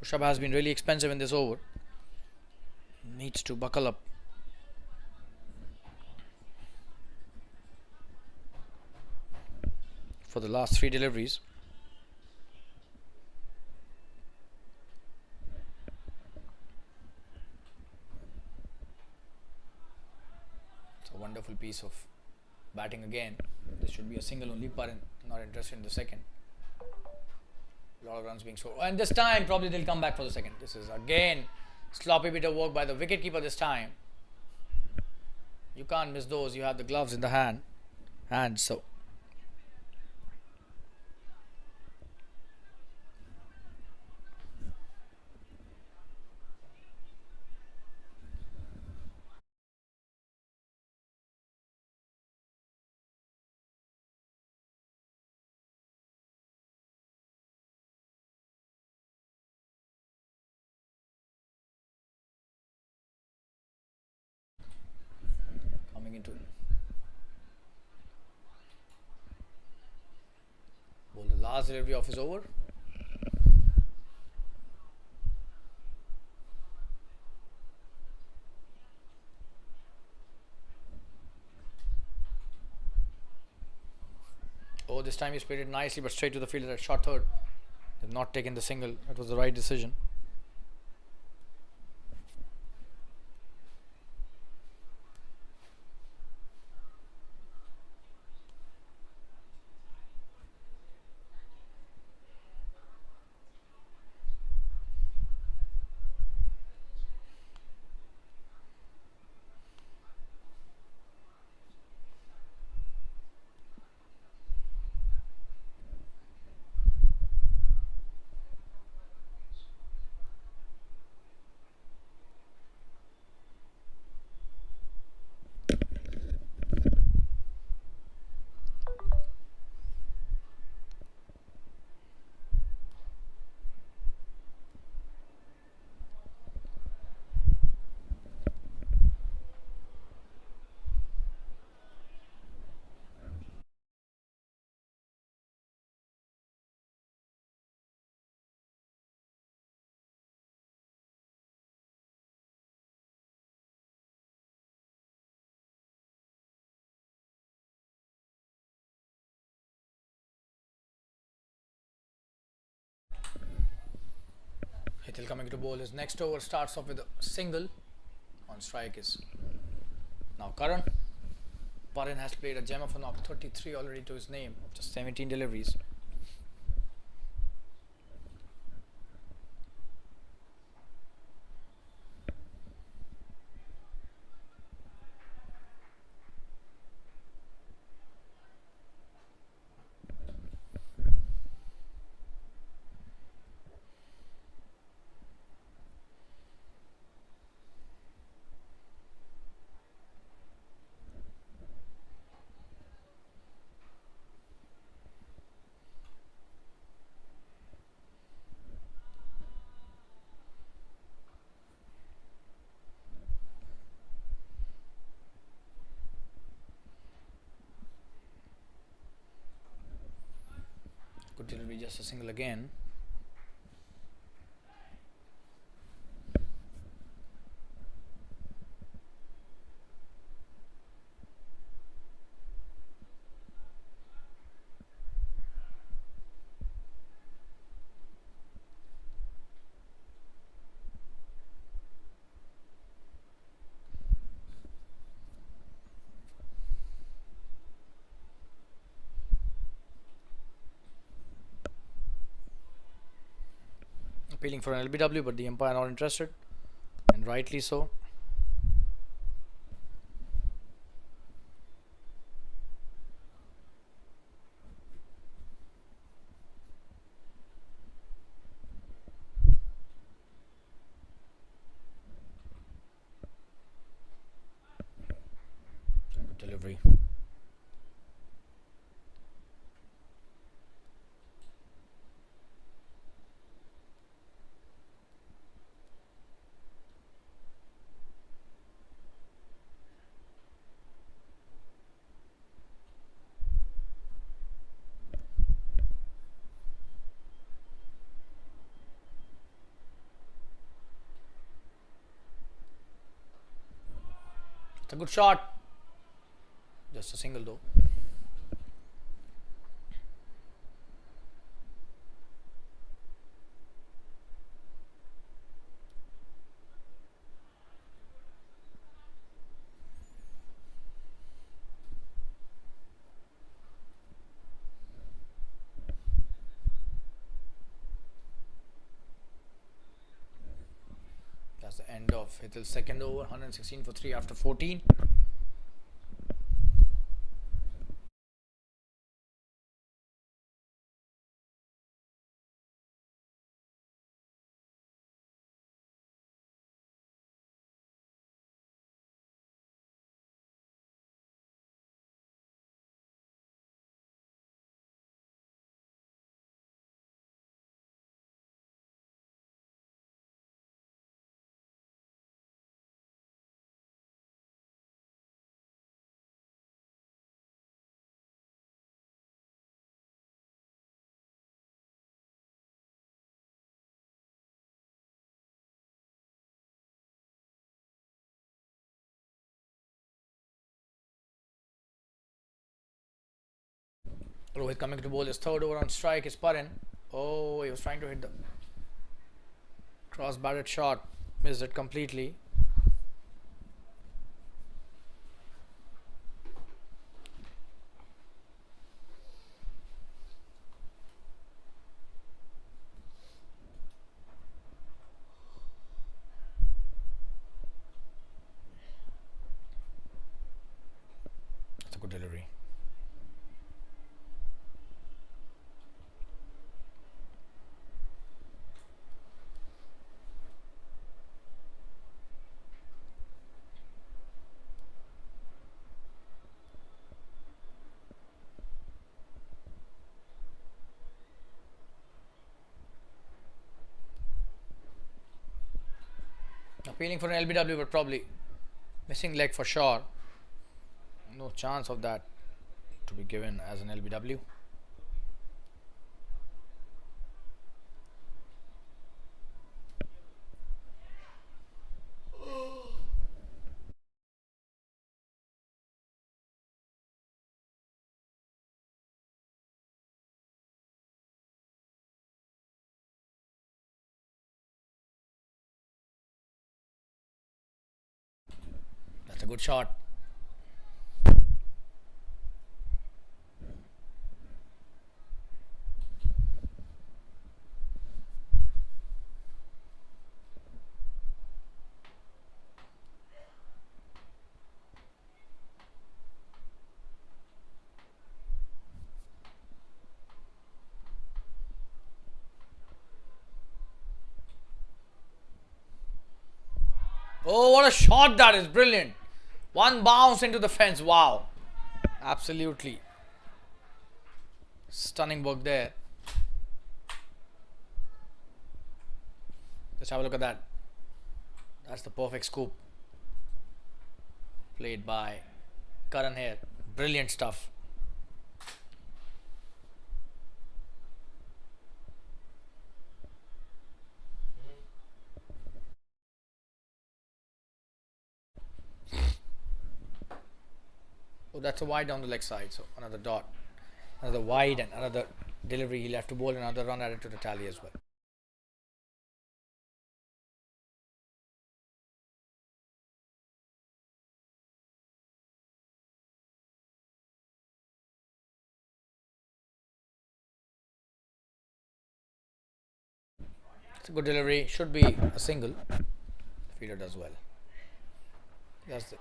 Rishabh has been really expensive in this over. Needs to buckle up. For the last 3 deliveries. It's a wonderful piece of batting again. This should be a single only, Parin not interested in the second. A lot of runs being scored. And this time probably they'll come back for the second. This is again sloppy bit of work by the wicketkeeper this time. You can't miss those. You have the gloves in the hands, so into well, the last delivery of his over. Oh, this time he's played it nicely, but straight to the fielder at short third. They've not taken the single. That was the right decision. Hitil coming to bowl his next over starts off with a single on strike is now Karan. Paran has played a gem of a knock, 33 already to his name, just 17 deliveries. Good delivery, just a single again. Appealing for an LBW, but the umpire not interested, and rightly so. Good delivery. It's a good shot. Just a single though. That's the end of Hitl's second over, 116 for 3 after 14. Rohit coming to bowl his third over on strike is Paran. Oh, he was trying to hit the cross batted shot, missed it completely. That's a good delivery. Appealing for an LBW, but probably missing leg for sure. No chance of that to be given as an LBW. a good shot. Oh, what a shot that is. Brilliant. One bounce into the fence. Wow. Absolutely. Stunning work there. Let's have a look at that. That's the perfect scoop. Played by Karan here. Brilliant stuff. Oh, that's a wide down the leg side. So another dot. Another wide and another delivery. He'll have to bowl another run added to the tally as well. It's a good delivery. Should be a single. The fielder does well. That's the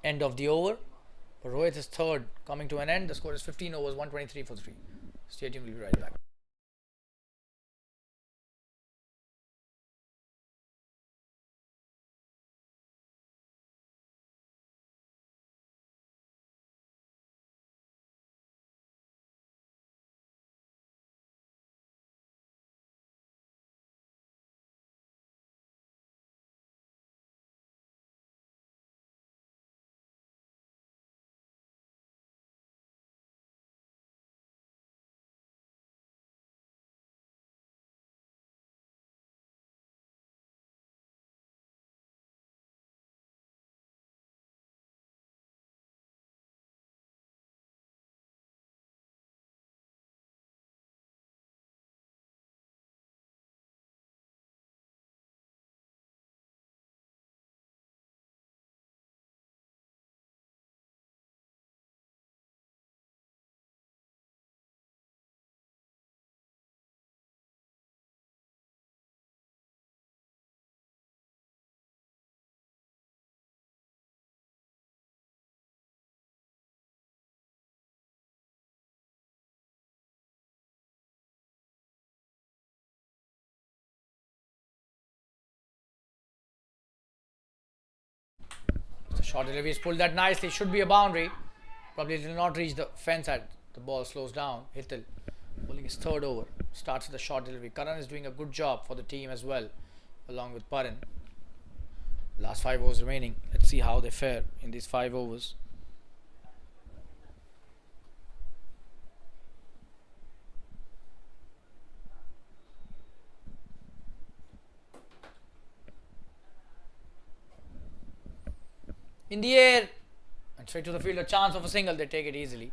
end of the over. For Rohit is third, coming to an end. The score is 15 overs, 123 for 3. Stay tuned, we'll be right back. The short delivery is pulled that nicely. Should be a boundary. Probably did not reach the fence as the ball slows down. Hitil bowling his third over. Starts with the short delivery. Karan is doing a good job for the team as well, along with Paran. Last 5 overs remaining. Let's see how they fare in these 5 overs. In the air and straight to the field. A chance of a single. They take it easily.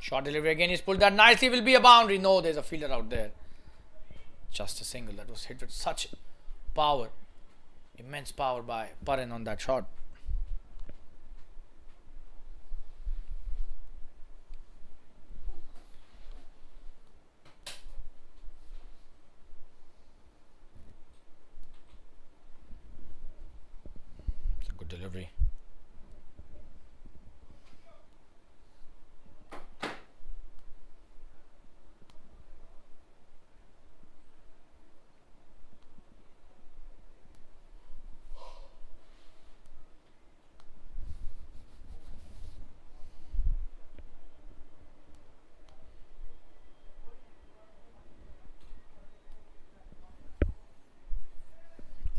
Short delivery again is pulled that nicely. Will be a boundary. No, there's a fielder out there. Just a single that was hit with such power. Immense power by Paran on that shot. It's a good delivery.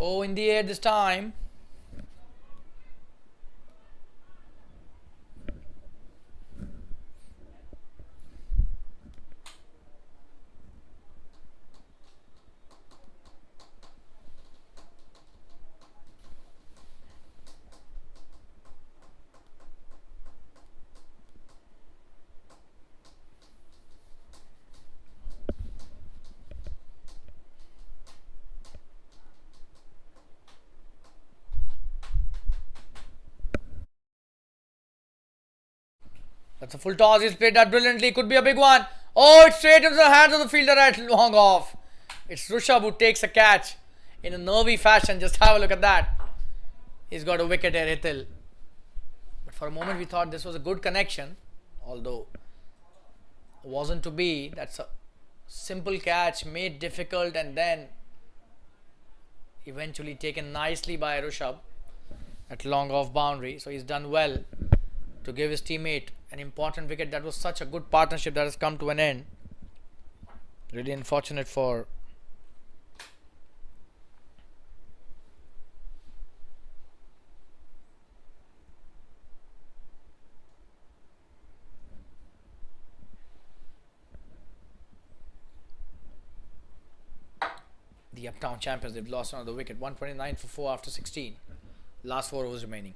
Oh, in the air this time. That's a full toss. He's played that brilliantly. Could be a big one. Oh, it's straight into the hands of the fielder at long off. It's Rishabh who takes a catch in a nervy fashion. Just have a look at that. He's got a wicket here, Hitil. But for a moment we thought this was a good connection. Although wasn't to be. That's a simple catch made difficult and then eventually taken nicely by Rishabh at long off boundary. So he's done well to give his teammate an important wicket. That was such a good partnership that has come to an end. Really unfortunate for the Uptown champions. They've lost another wicket. 129 for 4 after 16. Last 4 overs remaining.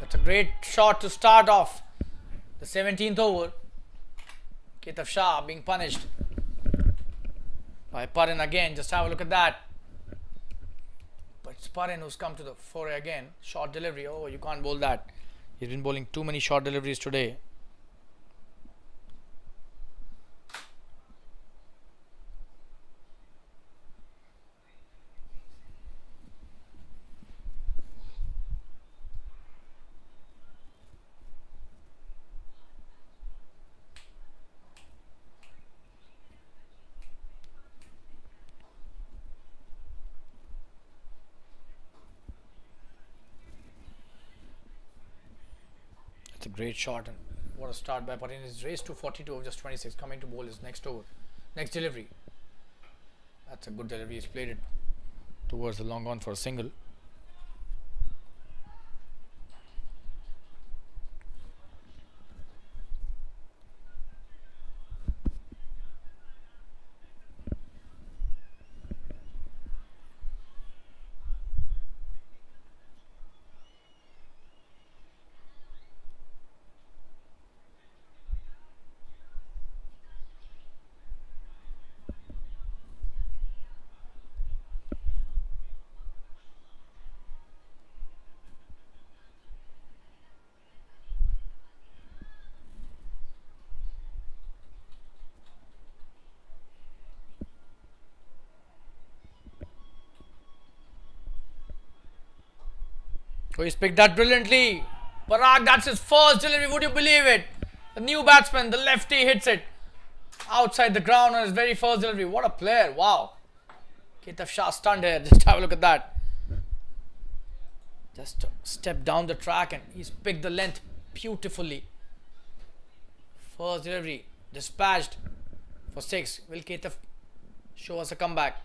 That's a great shot to start off the 17th over. Jfsc being punished by Parin again. Just have a look at that. But it's Parin who's come to the foray again. Short delivery. Oh, you can't bowl that. He's been bowling too many short deliveries today. It's a great shot and what a start by Parin. He's raced to 42 over just 26. Coming to bowl his next over. Next delivery. That's a good delivery. He's played it towards the long on for a single. So he's picked that brilliantly. Parag, that's his first delivery. Would you believe it? The new batsman, the lefty, hits it outside the ground on his very first delivery. What a player. Wow. Jfsc stunned here. Just have a look at that. Just step down the track and he's picked the length beautifully. First delivery dispatched for 6. Will Ketaf show us a comeback?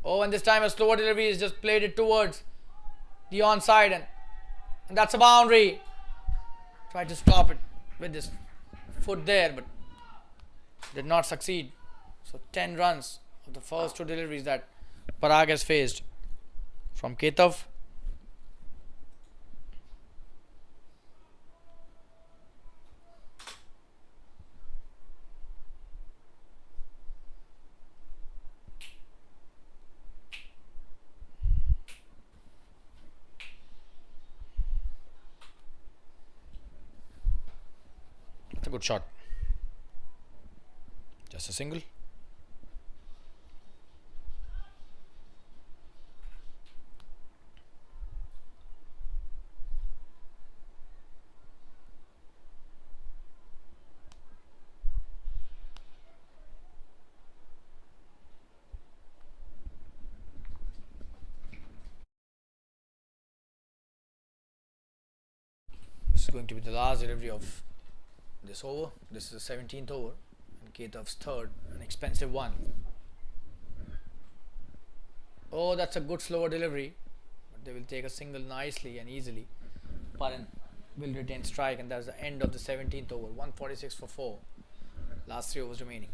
Oh, and this time a slower delivery is just played it towards the onside, and that's a boundary. Tried to stop it with his foot there, but did not succeed. So 10 runs of the first 2 deliveries that Parag has faced from Ketaf. That's a good shot. Just a single. This is going to be the last delivery of this over. This is the 17th over, and Ketaf's third, an expensive one. Oh, that's a good slower delivery, but they will take a single nicely and easily. Paran will retain strike, and that's the end of the 17th over. 146 for 4. Last 3 overs remaining.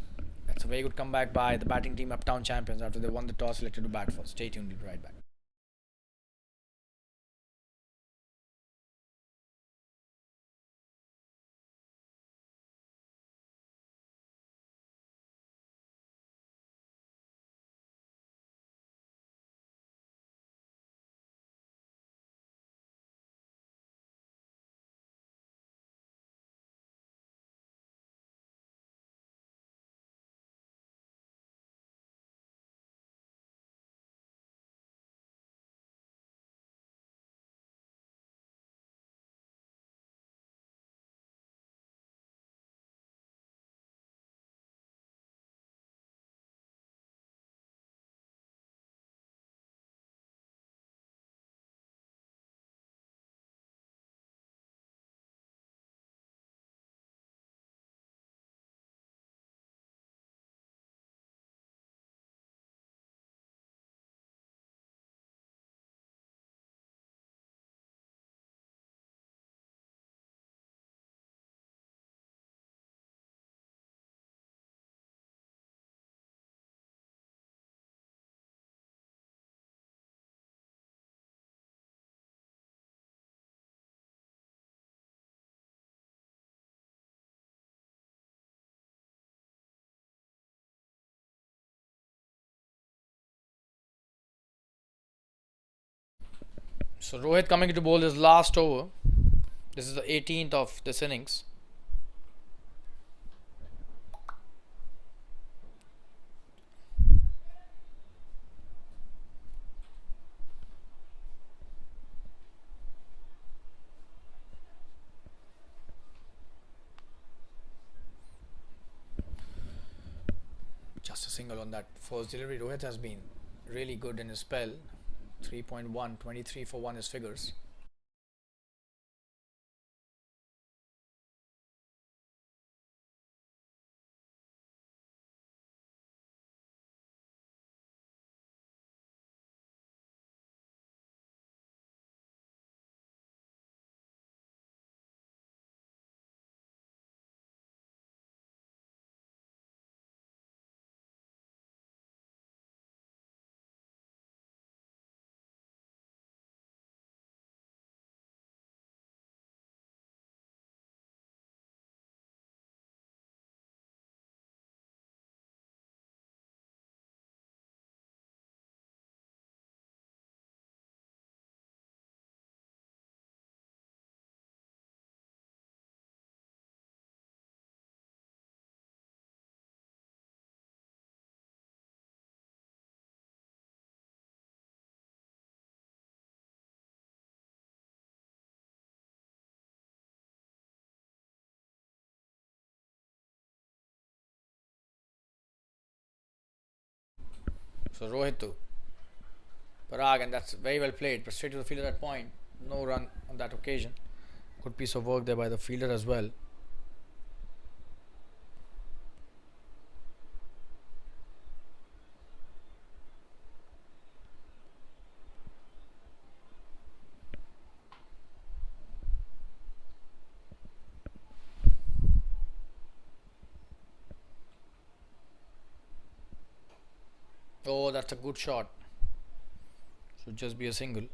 That's a very good comeback by the batting team Uptown champions after they won the toss, selected to bat first. Stay tuned, we'll be right back. So Rohit coming to bowl his last over. This is the 18th of this innings. Just a single on that first delivery. Rohit has been really good in his spell. 3.1, 23 for 1 his figures. So Rohit to Parag, and that's very well played, but straight to the field at that point. No run on that occasion. Good piece of work there by the fielder as well. Oh, that's a good shot. Should just be a single.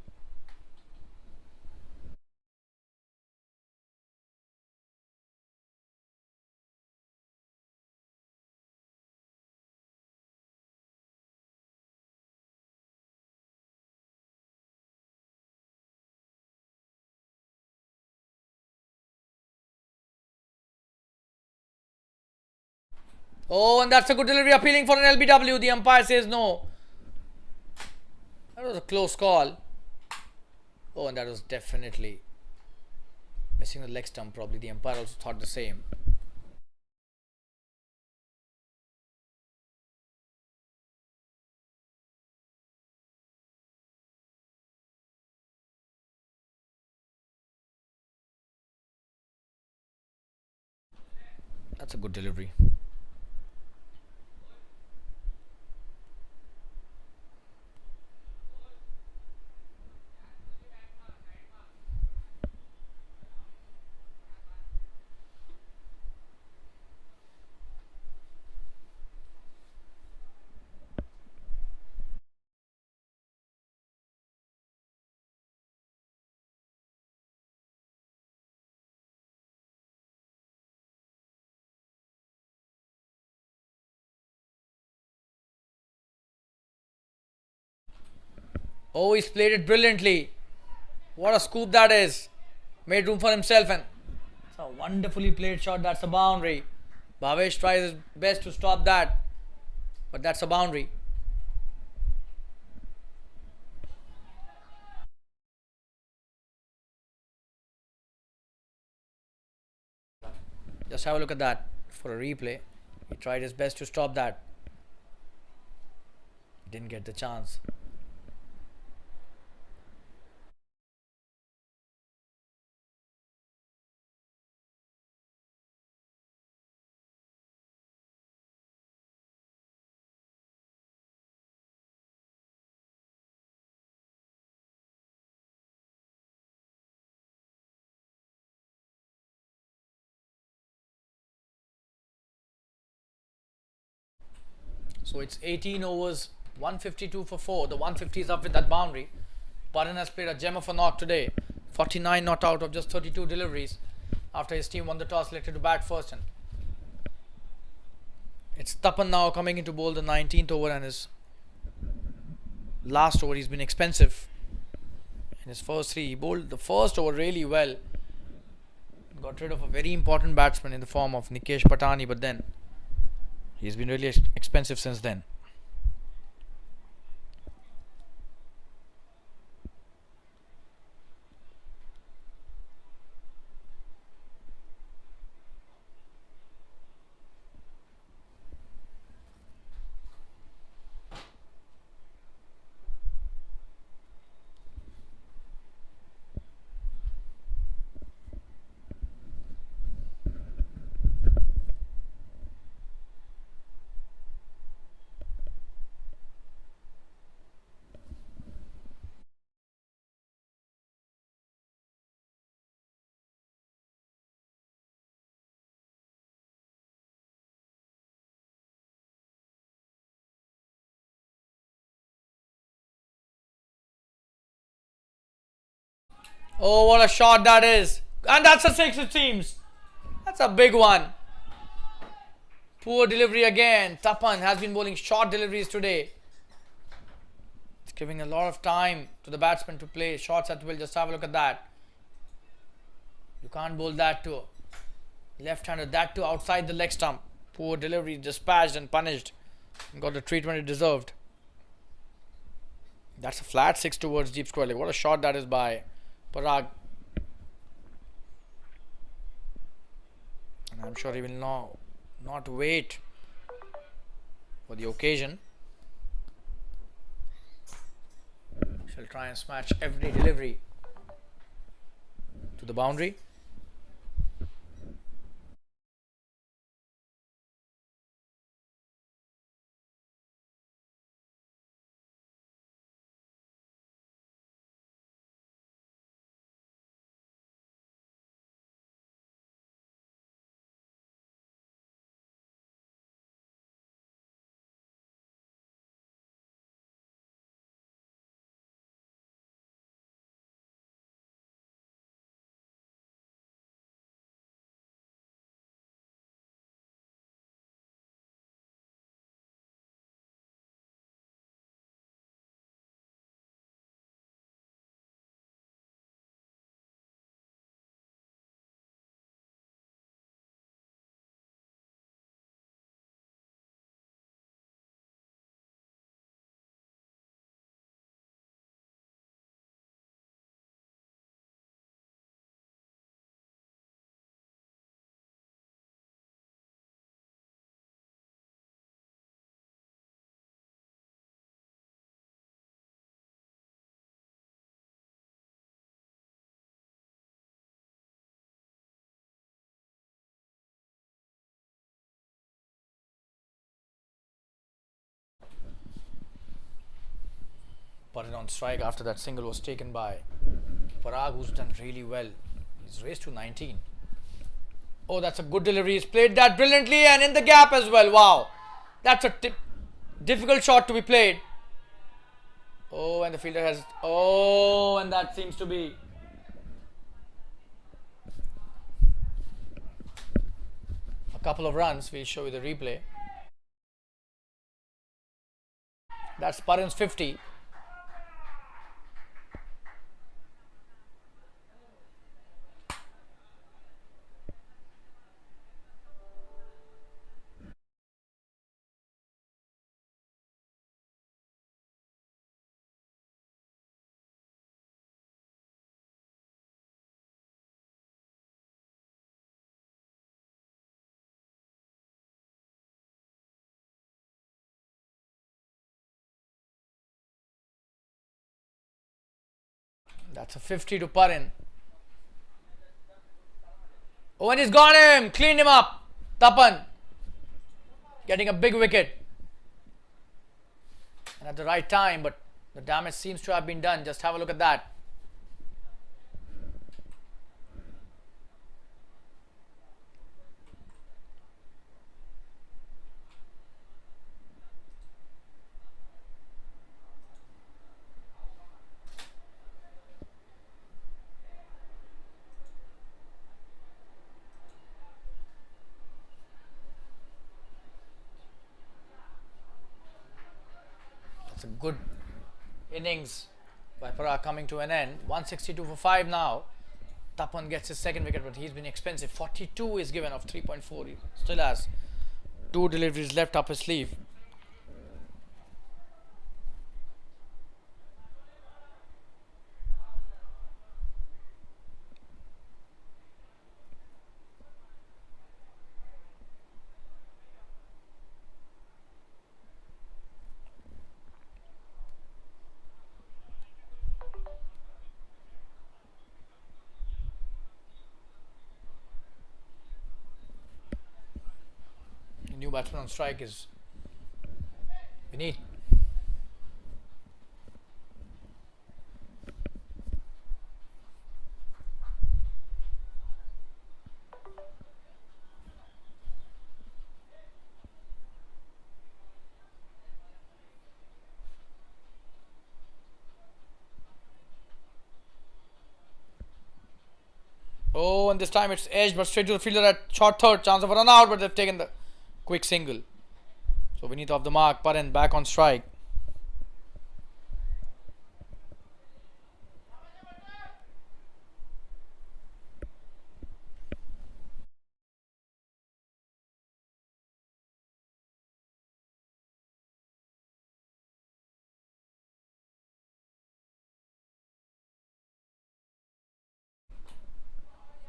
Oh, and that's a good delivery, appealing for an LBW. The umpire says no. That was a close call. Oh, and that was definitely missing the leg stump. Probably the umpire also thought the same. That's a good delivery. Oh, he's played it brilliantly. What a scoop that is. Made room for himself, and it's a wonderfully played shot. That's a boundary. Bhavesh tries his best to stop that, but that's a boundary. Just have a look at that for a replay. He tried his best to stop that. Didn't get the chance. So it's 18 overs, 152 for 4. The 150 is up with that boundary. Paran has played a gem of a knock today. 49 not out of just 32 deliveries after his team won the toss, selected to bat first. And it's Tapan now coming in to bowl the 19th over, and his last over he's been expensive. In his first three, he bowled the first over really well. Got rid of a very important batsman in the form of Nikesh Patani, but then he's been really expensive since then. Oh, what a shot that is! And that's a six, it seems. That's a big one. Poor delivery again. Tapan has been bowling short deliveries today. It's giving a lot of time to the batsman to play shots at will. Just have a look at that. You can't bowl that to left-hander, that to outside the leg stump. Poor delivery, dispatched and punished. And got the treatment it deserved. That's a flat six towards deep square leg. What a shot that is by Parag. And I'm sure he will not wait for the occasion. Shall try and smash every delivery to the boundary. Putting on strike after that single was taken by Parag, who's done really well. He's raced to 19. Oh, that's a good delivery. He's played that brilliantly and in the gap as well. Wow. That's a difficult shot to be played. Oh, and the fielder has... Oh, and that seems to be... a couple of runs. We'll show you the replay. That's Parin's 50. That's a 50 to Parin. Oh, and he's got him! Cleaned him up! Tapan getting a big wicket. And at the right time, but the damage seems to have been done. Just have a look at that. It's a good innings by Parag coming to an end. 162 for 5 now. Tapan gets his second wicket, but he's been expensive. 42 is given of 3.4. He still has 2 deliveries left up his sleeve. New batsman on strike is Vineet. Oh, and this time it's edged, but straight to the fielder at short third. Chance of a run out, but they've taken the quick single. So Vineet off the mark. Parin back on strike.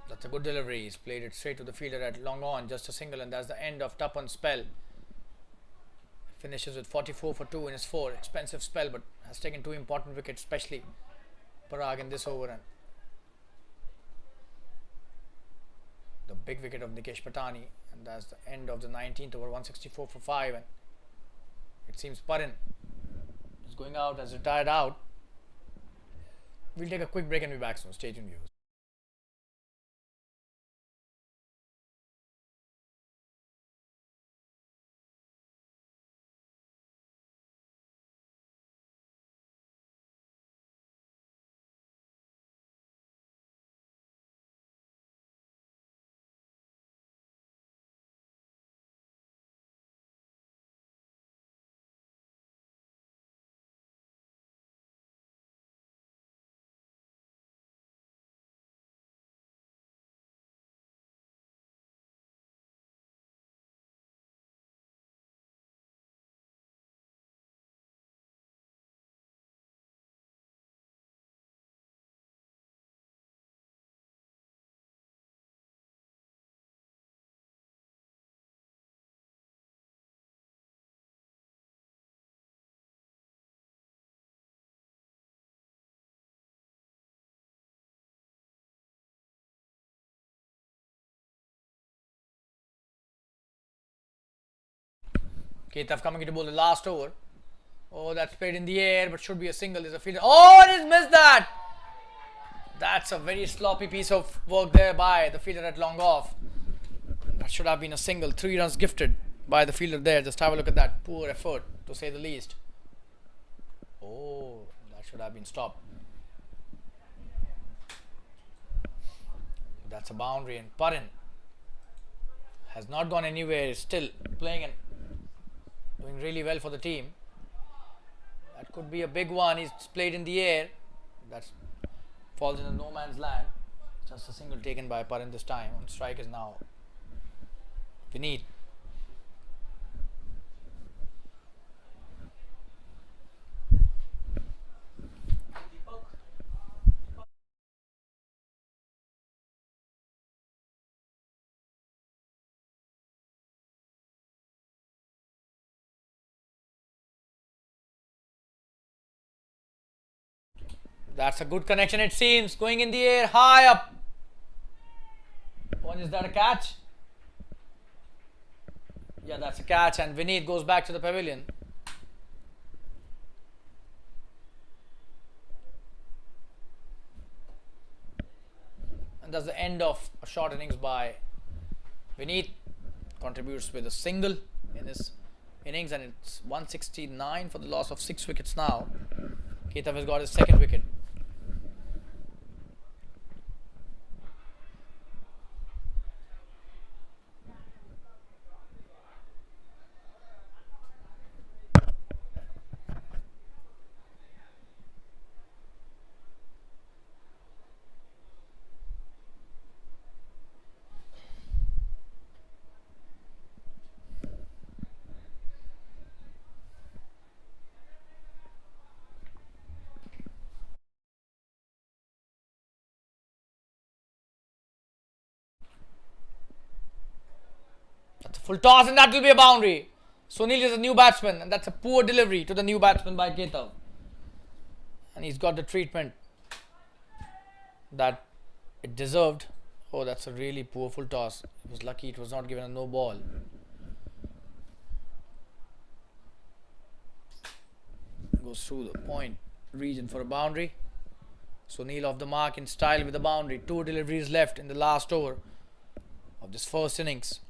That's a good delivery. He's played it straight to the fielder at long on. Just a single, and that's the end of Tapan's spell. Finishes with 44 for 2 in his 4. Expensive spell, but has taken 2 important wickets, especially Parag in this over. And the big wicket of Nikesh Patani, and that's the end of the 19th over. 164 for 5. And it seems Parin is going out, as retired out. We'll take a quick break and be back soon. Stay tuned, viewers. Ketaf coming in to bowl the last over. Oh, that's played in the air, but should be a single. There's a fielder. Oh, and he's missed that. That's a very sloppy piece of work there by the fielder at long off. That should have been a single. 3 runs gifted by the fielder there. Just have a look at that. Poor effort, to say the least. Oh, that should have been stopped. That's a boundary, and Parin has not gone anywhere. Is still playing and doing really well for the team. That could be a big one. He's played in the air. That falls into no man's land. Just a single taken by Parin this time. On strike is now Vineet. That's a good connection, it seems. Going in the air, high up. One, is that a catch? Yeah, that's a catch, and Vineet goes back to the pavilion. And that's the end of a short innings by Vineet. Contributes with a single in his innings, and it's 169 for the loss of 6 wickets now. Keitav has got his second wicket. That's a full toss, and that will be a boundary. Sunil is a new batsman, and that's a poor delivery to the new batsman by Keitav. And he's got the treatment that it deserved. Oh, that's a really poor full toss. It was lucky it was not given a no ball. Goes through the point region for a boundary. Sunil off the mark in style with a boundary. 2 deliveries left in the last over of this first innings.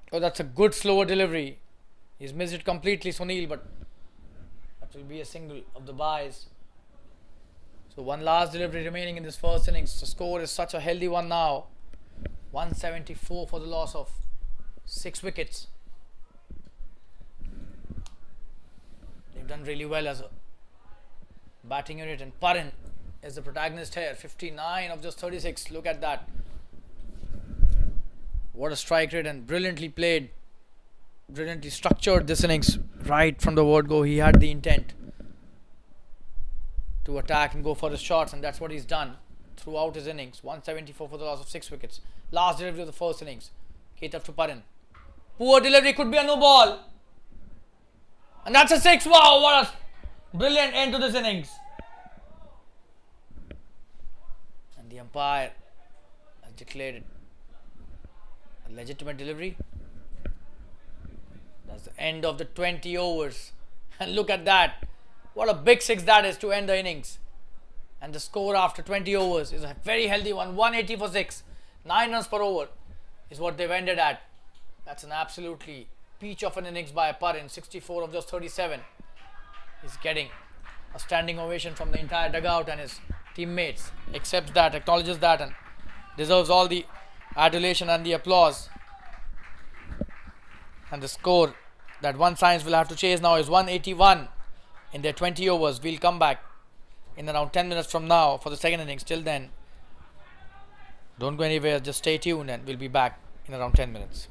Oh, that's a good slower delivery. He's missed it completely, Sunil, but that will be a single of the buys. So one last delivery remaining in this first innings. The score is such a healthy one now. 174 for the loss of 6 wickets. They've done really well as a batting unit, and Parin is the protagonist here. 59 of just 36. Look at that. What a strike rate, and brilliantly played, brilliantly structured this innings. Right from the word go, he had the intent to attack and go for his shots, and that's what he's done throughout his innings. 174 for the loss of 6 wickets. Last delivery of the first innings. Keitav to Parin. Poor delivery, could be a no ball. And that's a 6. Wow, what a brilliant end to this innings. And the umpire has declared it a legitimate delivery. That's the end of the 20 overs. And look at that. What a big 6 that is to end the innings. And the score after 20 overs is a very healthy one. 180 for 6. 9 runs per over is what they've ended at. That's an absolutely peach of an innings by Parin. 64 of just 37. He's getting a standing ovation from the entire dugout, and his teammates accepts that, acknowledges that, and deserves all the adulation and the applause. And the score that one science will have to chase now is 181 in their 20 overs. We'll come back in around 10 minutes from now for the second innings. Till then, don't go anywhere, just stay tuned, and we'll be back in around 10 minutes.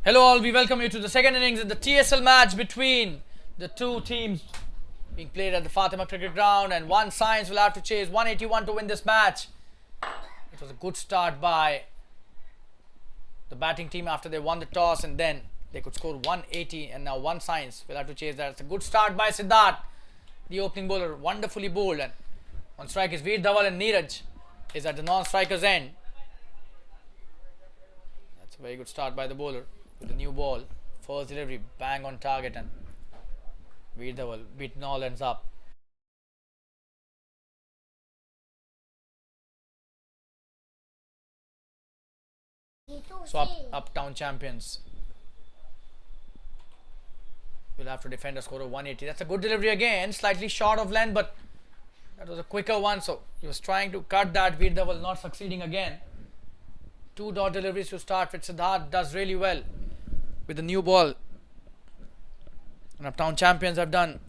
Hello all, we welcome you to the second innings in the TSL match between the two teams being played at the Fatima Cricket Ground, and One Science will have to chase 181 to win this match. It was a good start by the batting team after they won the toss, and then they could score 180, and now One Science will have to chase that. It's a good start by Siddharth, the opening bowler, wonderfully bowled, and on strike is Veer Dhawan, and Neeraj is at the non-striker's end. That's a very good start by the bowler with the new ball. First delivery, bang on target, and Veer Dhawan beaten all ends up. So Uptown champions will have to defend a score of 180. That's a good delivery again, slightly short of length, but that was a quicker one. So he was trying to cut that. Veer Dhawan not succeeding again. Two dot deliveries to start with. Siddharth does really well with the new ball. And Uptown champions have done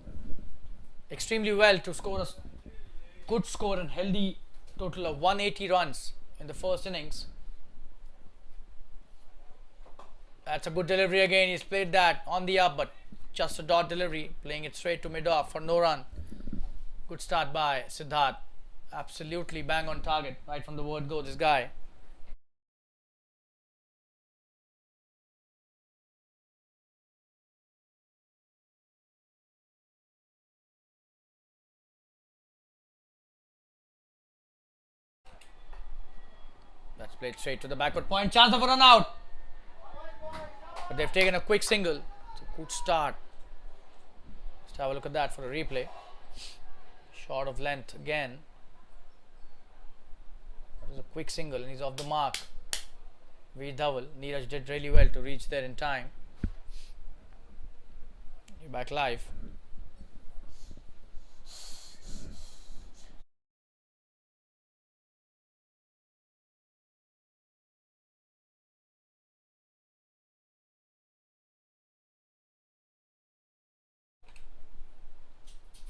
extremely well to score a good score and healthy total of 180 runs in the first innings. That's a good delivery again. He's played that on the up, but just a dot delivery, playing it straight to mid-off for no run. Good start by Siddharth. Absolutely bang on target right from the word go, this guy. That's played straight to the backward point. Chance of a run out. But they've taken a quick single. It's a good start. Let's have a look at that for a replay. Short of length again. That was a quick single and he's off the mark. Veer Dhawan. Neeraj did really well to reach there in time. You're back live.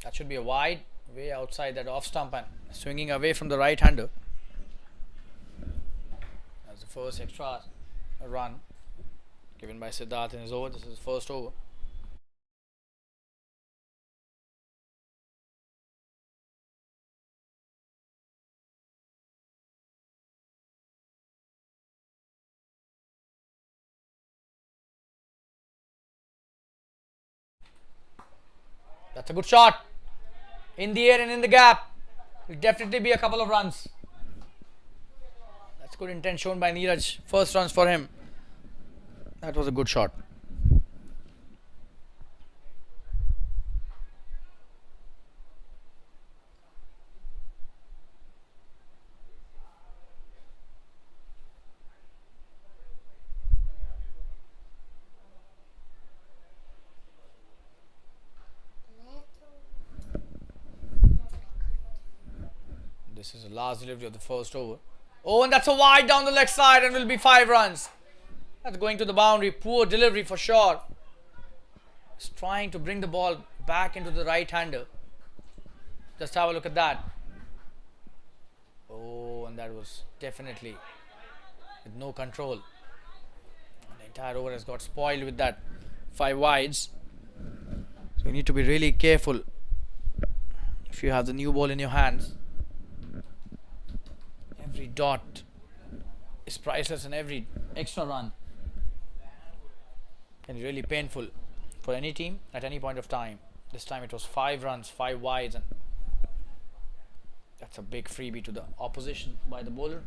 That should be a wide, way outside that off stump and swinging away from the right hander. That's the first extra run given by Siddharth in his over. This is his first over. That's a good shot. In the air and in the gap. Will definitely be a couple of runs. That's good intent shown by Neeraj. First runs for him. That was a good shot. This is the last delivery of the first over. Oh, and that's a wide down the leg side and will be 5 runs. That's going to the boundary. Poor delivery for sure. He's trying to bring the ball back into the right hander. Just have a look at that. Oh, and that was definitely with no control. And the entire over has got spoiled with that 5 wides. So you need to be really careful if you have the new ball in your hands. Every dot is priceless and every extra run can be really painful for any team at any point of time. This time it was 5 runs, 5 wides, and that's a big freebie to the opposition by the bowler.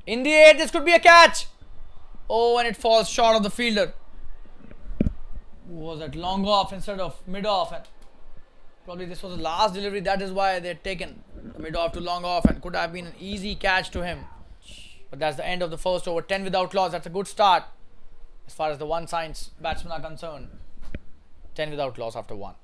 In the air, this could be a catch. Oh, and it falls short of the fielder. Who was at long off instead of mid off, and probably this was the last delivery. That is why they had taken the mid off to long off, and could have been an easy catch to him. But that's the end of the first over. 10 without loss. That's a good start as far as the One Science batsmen are concerned. 10 without loss after 1.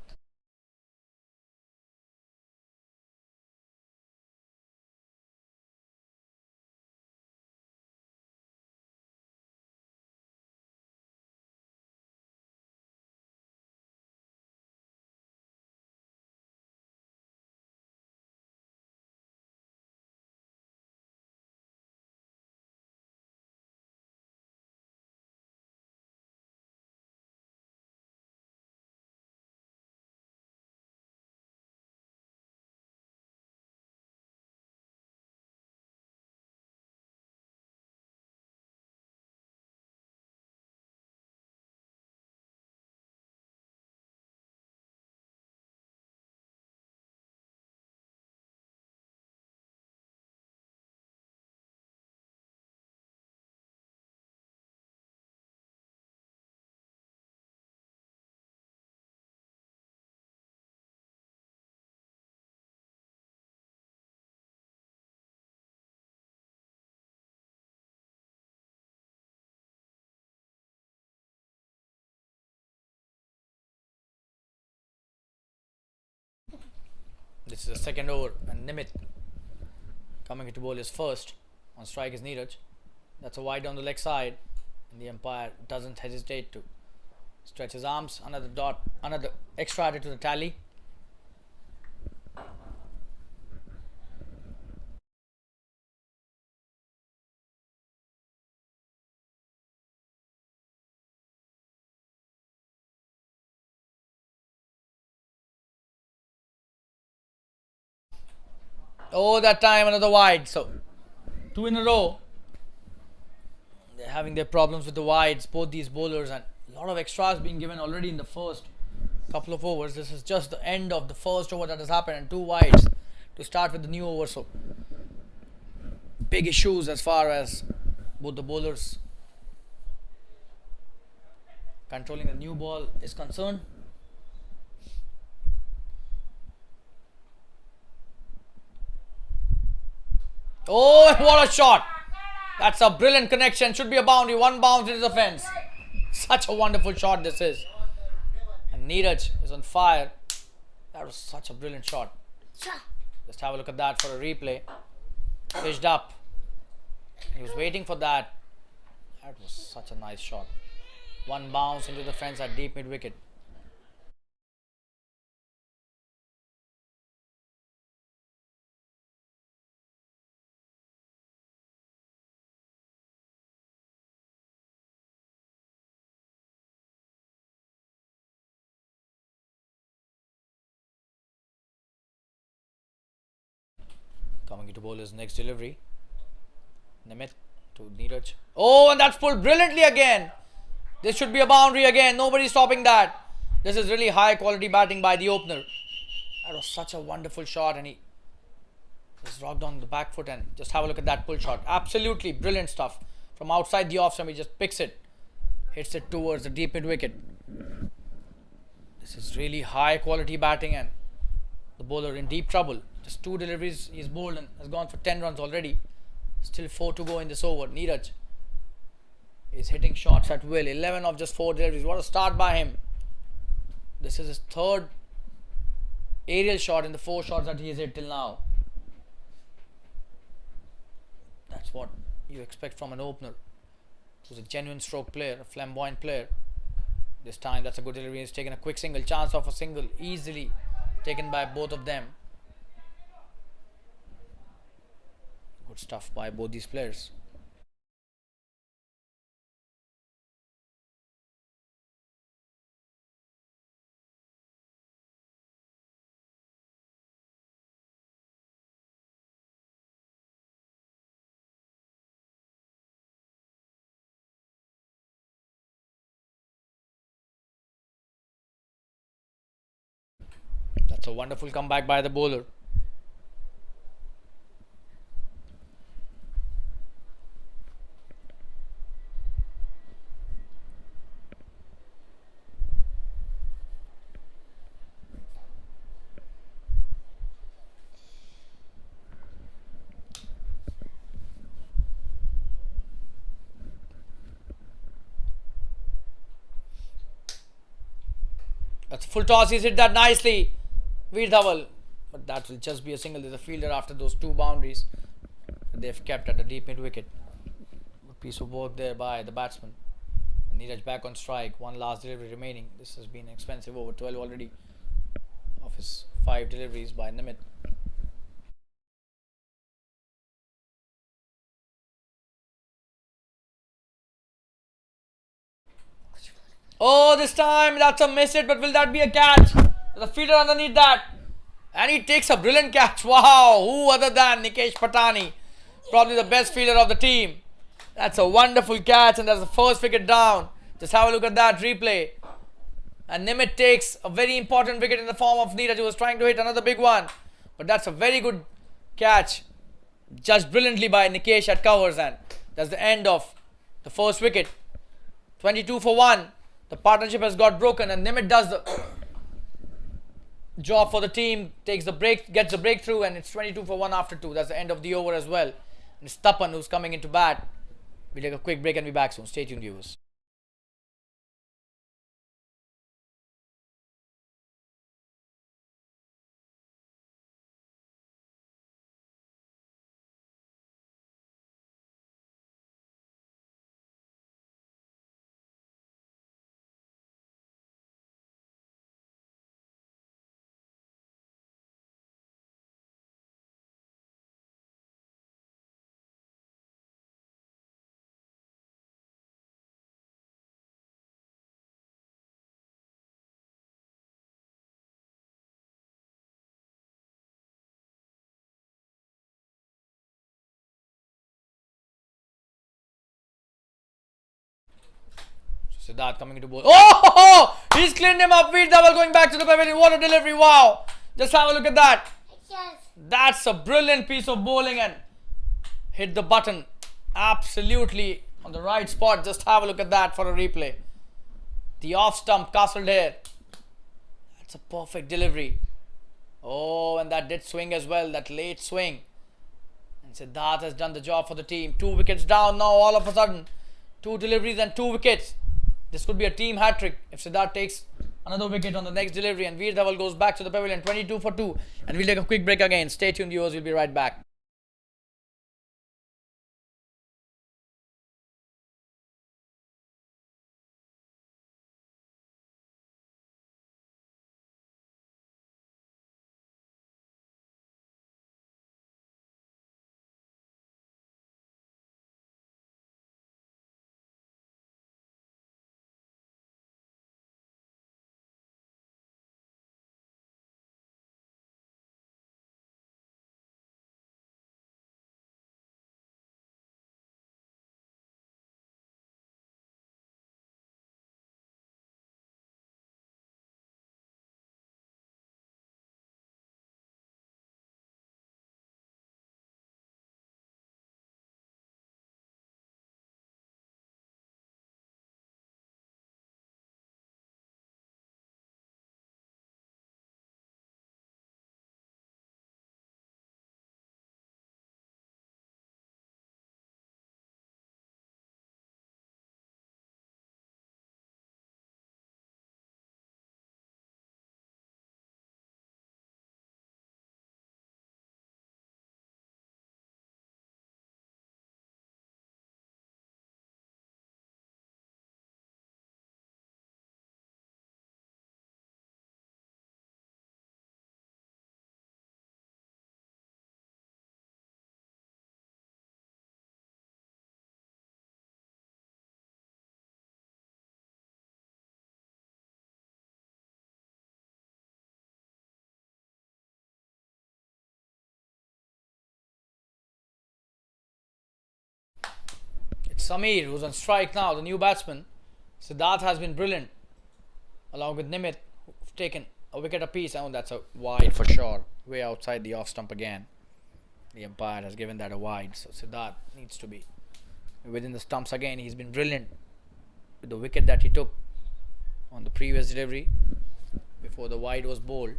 This is the second over, and Nimit coming into bowl is first. On strike is Neeraj. That's a wide on the leg side, and the umpire doesn't hesitate to stretch his arms. Another dot, another extra added to the tally. Oh, that time another wide. So, two in a row. They're having their problems with the wides, both these bowlers, and a lot of extras being given already in the first couple of overs. This is just the end of the first over that has happened, and two wides to start with the new over. So, big issues as far as both the bowlers controlling the new ball is concerned. Oh, what a shot! That's a brilliant connection. Should be a boundary. One bounce into the fence. Such a wonderful shot this is. And Neeraj is on fire. That was such a brilliant shot. Just have a look at that for a replay. Pitched up. He was waiting for that. That was such a nice shot. One bounce into the fence at deep mid wicket. Coming into bowler's next delivery. Nimit to Neeraj. Oh, and that's pulled brilliantly again. This should be a boundary again. Nobody's stopping that. This is really high quality batting by the opener. That was such a wonderful shot, and he just rocked on the back foot, and just have a look at that pull shot. Absolutely brilliant stuff. From outside the off stump, he just picks it. Hits it towards the deep mid wicket. This is really high quality batting, and the bowler in deep trouble. Just two deliveries, he's bowled and has gone for 10 runs already. Still 4 to go in this over. Neeraj is hitting shots at will. 11 of just 4 deliveries. What a start by him. This is his third aerial shot in the 4 shots that he has hit till now. That's what you expect from an opener who's a genuine stroke player, a flamboyant player. This time that's a good delivery. He's taken a quick single. Chance of a single easily taken by both of them. Good stuff by both these players. That's a wonderful comeback by the bowler. That's a full toss. He's hit that nicely. Veer Dhaval. But that will just be a single. There's a fielder after those 2 boundaries that they've kept at the deep mid wicket. Good piece of work there by the batsman. And Neeraj back on strike. One last delivery remaining. This has been expensive over 12 already of his 5 deliveries by Nimit. Oh, this time that's a miss it, but will that be a catch? There's a fielder underneath that. And he takes a brilliant catch. Wow, who other than Nikesh Patani? Probably the best fielder of the team. That's a wonderful catch, and that's the first wicket down. Just have a look at that replay. And Nimit takes a very important wicket in the form of Neeraj, who was trying to hit another big one. But that's a very good catch. Judged brilliantly by Nikesh at covers, and that's the end of the first wicket. 22 for 1. The partnership has got broken, and Nimit does the job for the team, takes the break, gets the breakthrough, and it's 22 for 1 after 2. That's the end of the over as well. And it's Tapan who's coming into bat. We'll take a quick break and be back soon. Stay tuned, viewers. Siddharth coming into bowl. Oh! He's cleaned him up. Veer Dhawan going back to the pavilion. What a delivery. Wow. Just have a look at that. That's a brilliant piece of bowling and hit the button absolutely on the right spot. Just have a look at that for a replay. The off stump castled here. That's a perfect delivery. Oh, and that did swing as well. That late swing. And Siddharth has done the job for the team. 2 wickets down now all of a sudden. 2 deliveries and 2 wickets. This could be a team hat-trick if Siddharth takes another wicket on the next delivery and Veer Dhawan goes back to the pavilion. 22 for 2. And we'll take a quick break again. Stay tuned, viewers. We'll be right back. Samir, who's on strike now, the new batsman. Siddharth has been brilliant, along with Nimit, who've taken a wicket apiece. Oh, that's a wide for sure. Way outside the off stump again. The umpire has given that a wide, so Siddharth needs to be within the stumps again. He's been brilliant with the wicket that he took on the previous delivery before the wide was bowled.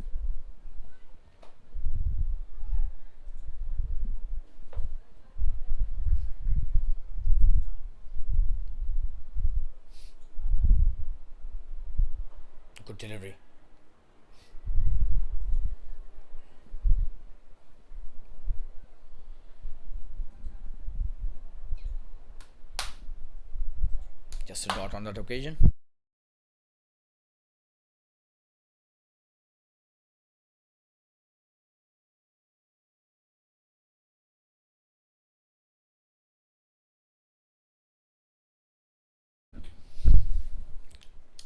Good delivery. Just a dot on that occasion.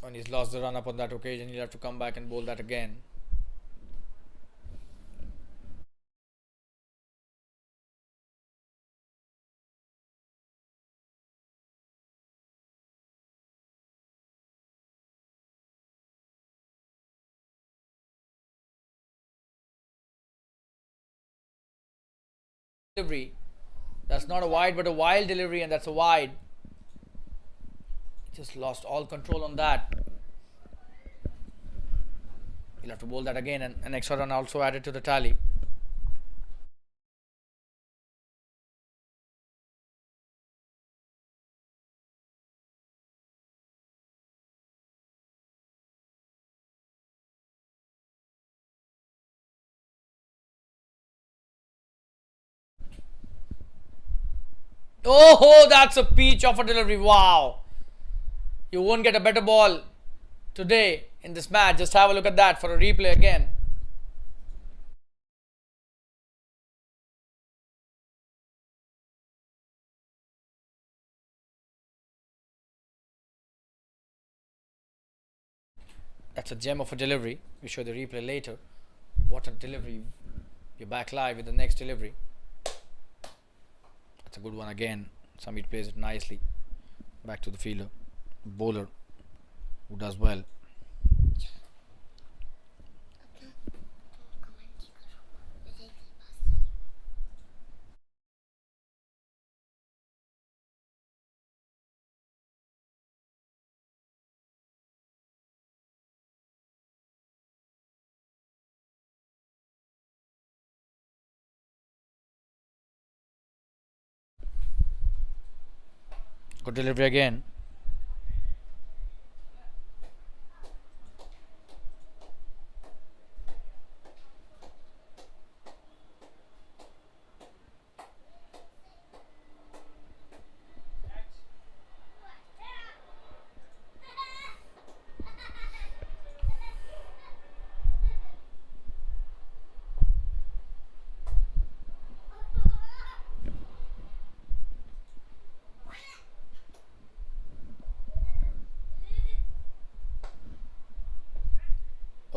When he's lost the run up on that occasion, he'll have to come back and bowl that again. Delivery. That's not a wide but a wild delivery, and that's a wide. Just lost all control on that. He'll have to bowl that again, and an extra run also added to the tally. Oh, that's a peach of a delivery. Wow. You won't get a better ball today in this match. Just have a look at that for a replay again. That's a gem of a delivery. We show the replay later. What a delivery. You're back live with the next delivery. That's a good one again. Samit plays it nicely. Back to the fielder. Bowler who does well. Good delivery again.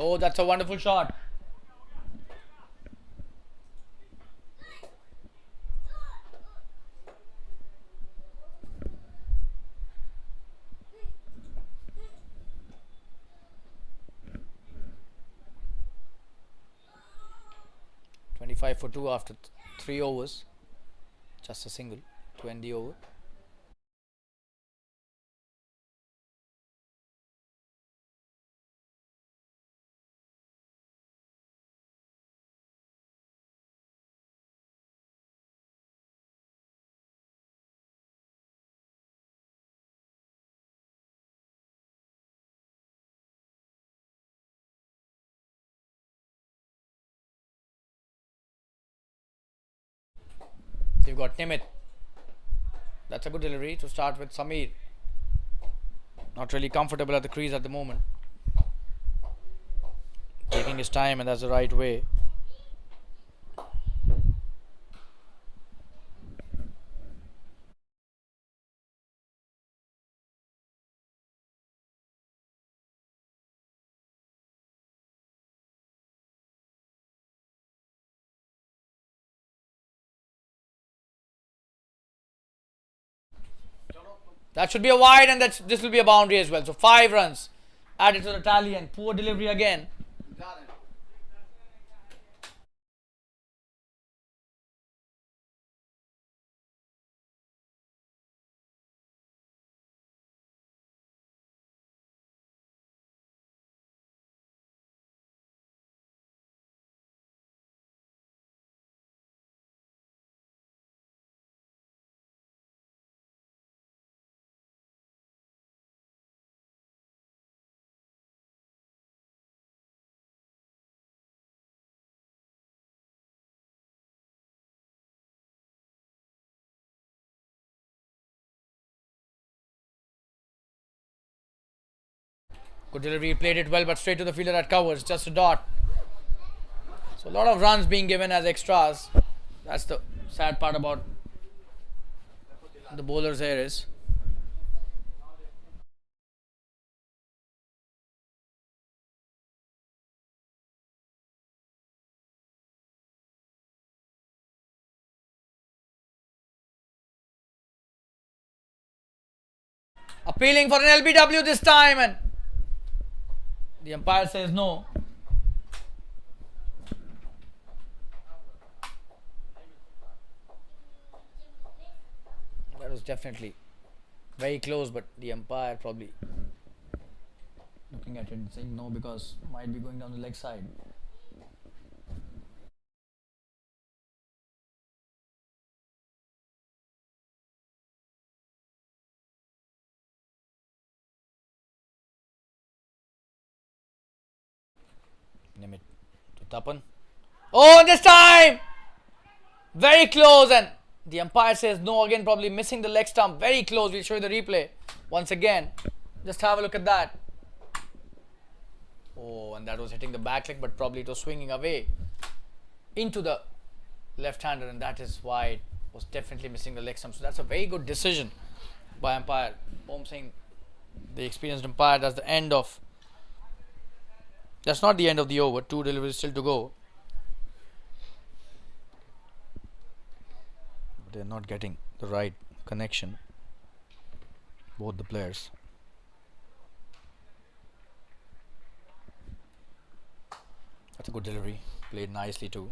Oh, that's a wonderful shot. Five for 2 after 3 overs. Just a single to end the over. They've got Nimit. That's a good delivery to start with. Samir not really comfortable at the crease at the moment, taking his time, and that's the right way. That should be a wide, and this will be a boundary as well. So 5 runs added to the tally, and poor delivery again. Good delivery, he played it well, but straight to the fielder that covers, just a dot. So a lot of runs being given as extras. That's the sad part about the bowlers here is. Appealing for an LBW this time, and the umpire says no. That was definitely very close, but the umpire probably looking at it and saying no because might be going down the leg side. Nimit to Tapan. Oh, this time! Very close, and the umpire says no again, probably missing the leg stump. Very close. We'll show you the replay once again. Just have a look at that. Oh, and that was hitting the back leg, but probably it was swinging away into the left-hander, and that is why it was definitely missing the leg stump. So that's a very good decision by umpire. Om saying the experienced umpire, that's the end of. That's not the end of the over. 2 deliveries still to go. They're not getting the right connection, both the players. Good delivery, played nicely too.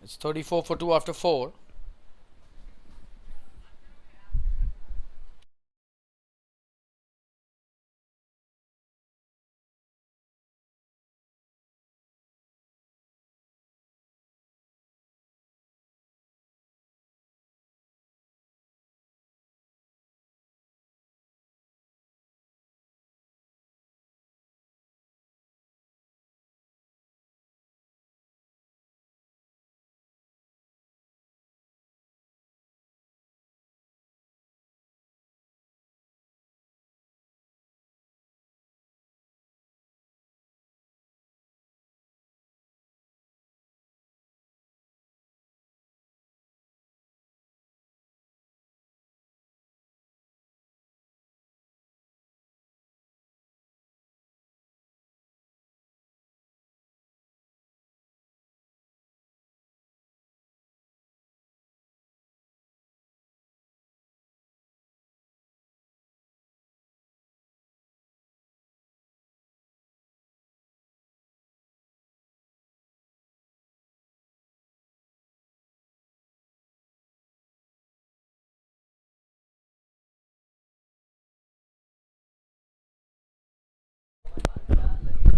It's 34 for 2 after 4.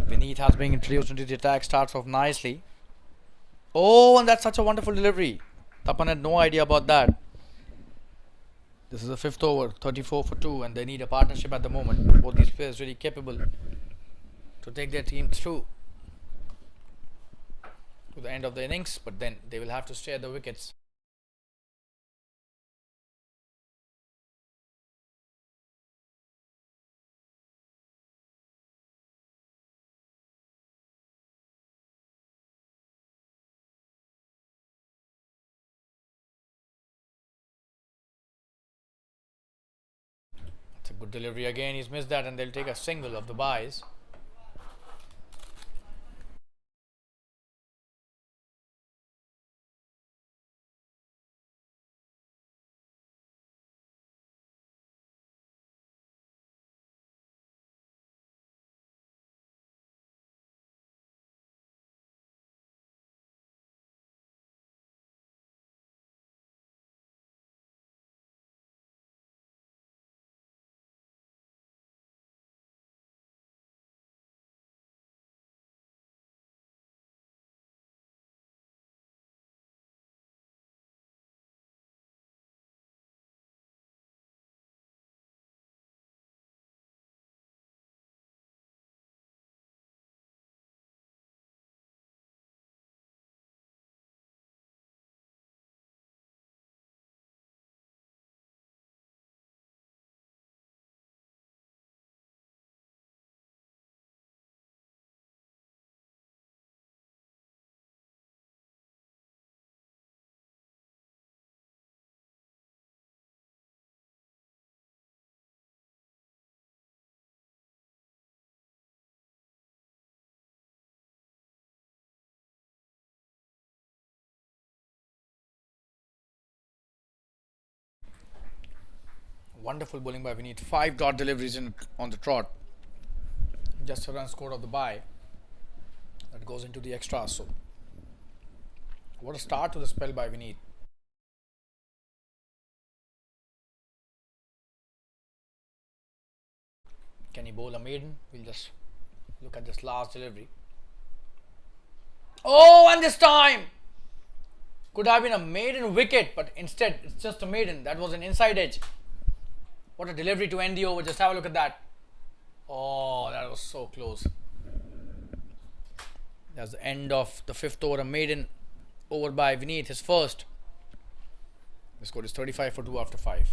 Vineet has been introduced into the attack, starts off nicely. Oh, and that's such a wonderful delivery. Tapan had no idea about that. This is the 5th over, 34 for 2, and they need a partnership at the moment. Both these players really capable to take their team through to the end of the innings, but then they will have to stay at the wickets. It's a good delivery again. He's missed that, and they'll take a single of the buys. Wonderful bowling by Vineet. 5 dot deliveries on the trot. Just a run scored of the bye. That goes into the extras. So, what a start to the spell by Vineet. Can he bowl a maiden? We'll just look at this last delivery. Oh, and this time could have been a maiden wicket, but instead it's just a maiden. That was an inside edge. What a delivery to end the over. Just have a look at that. Oh, that was so close. That's the end of the fifth over. A maiden over by Vineet, his first. The score is 35 for 2 after 5.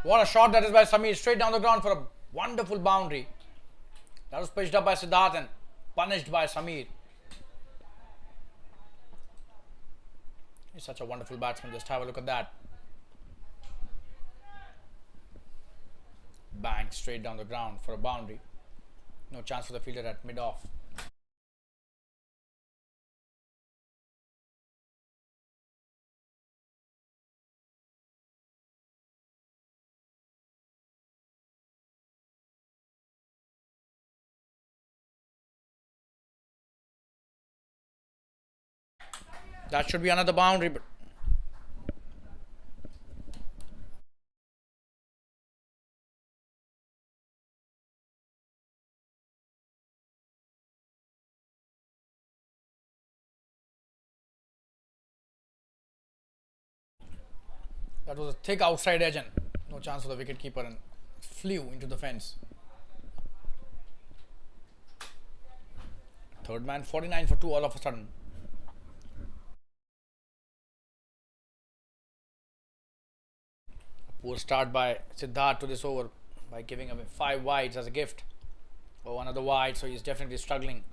What a shot that is by Samir, straight down the ground for a wonderful boundary. That was pitched up by Siddharth and punished by Samir. He's such a wonderful batsman. Just have a look at that. bang straight down the ground for a boundary. No chance for the fielder at mid-off. That should be another boundary, but that was a thick outside edge and no chance for the wicketkeeper and flew into the fence. Third man 49 for 2 all of a sudden. Poor start by Siddharth to this over by giving away 5 wides as a gift. Oh, another wide, so he's definitely struggling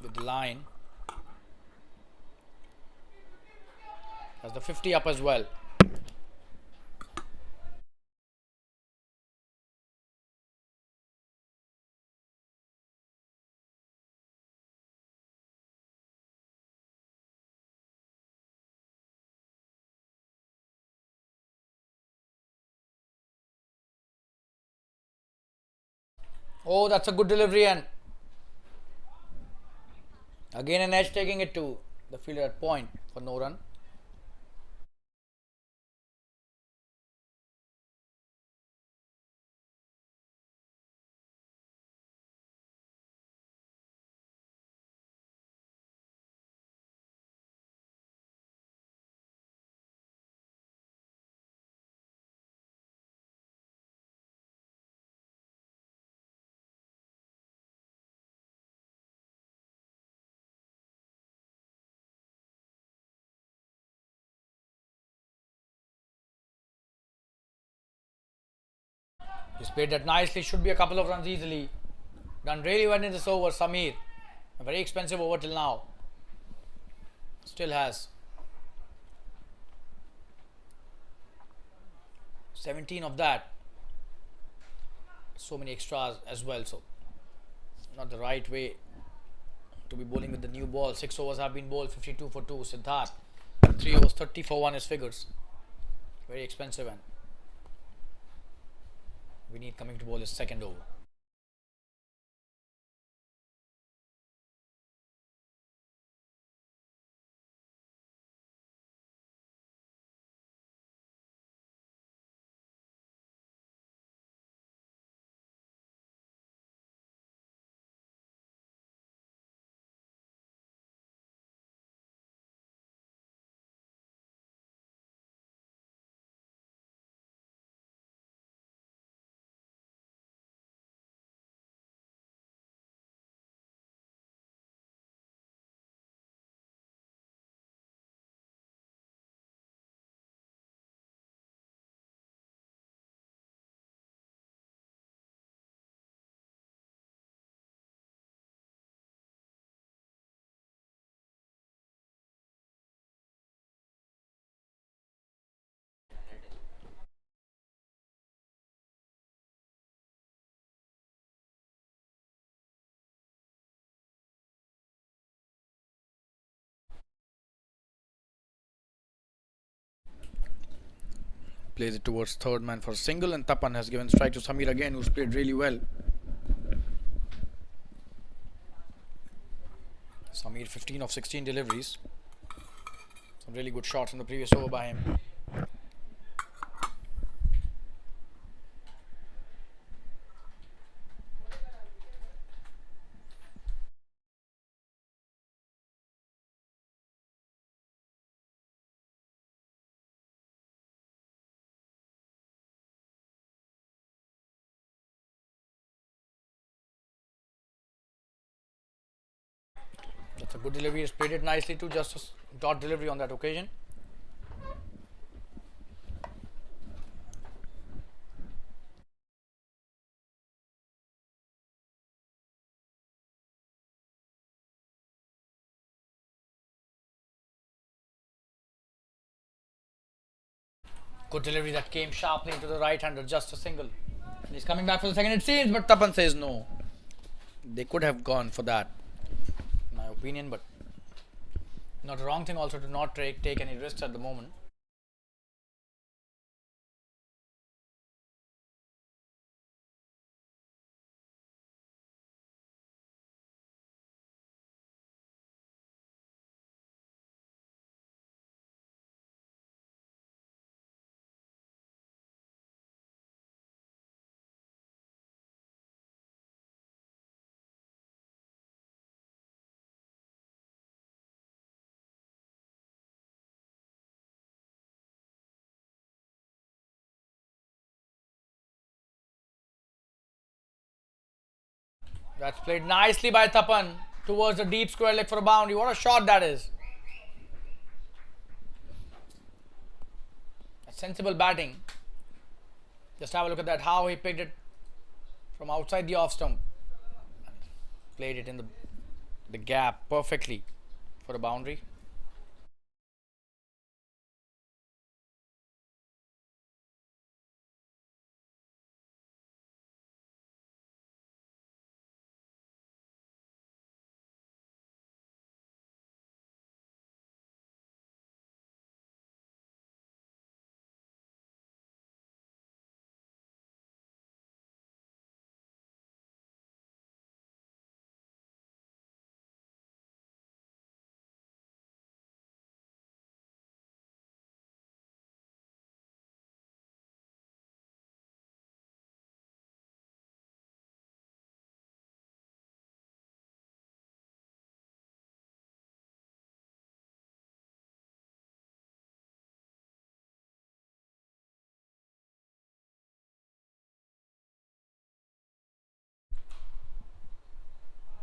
with the line. Has the 50 up as well. Oh, that's a good delivery, and again an edge taking it to the fielder at point for no run. He's played that nicely, should be a couple of runs easily. Done really well in this over, Samir. A very expensive over till now. Still has 17 of that. So many extras as well, so not the right way to be bowling with the new ball. 6 overs have been bowled, 52 for 2. Siddharth 3 overs, 30 for 1 is figures. Very expensive, and we need coming to bowl his second over. Plays it towards third man for a single, and Tapan has given strike to Samir again, who's played really well. Samir 15 of 16 deliveries. Some really good shots in the previous over by him. That's a good delivery. He's played it nicely too, just a dot delivery on that occasion. Good delivery that came sharply into the right hander, just a single. And he's coming back for the second, it seems, but Tapan says no. They could have gone for that, in my opinion, but not a wrong thing also to not take any risks at the moment. That's played nicely by Tapan towards the deep square leg for a boundary. What a shot that is. A sensible batting. Just have a look at that, how he picked it from outside the off stump. Played it in the gap perfectly for a boundary.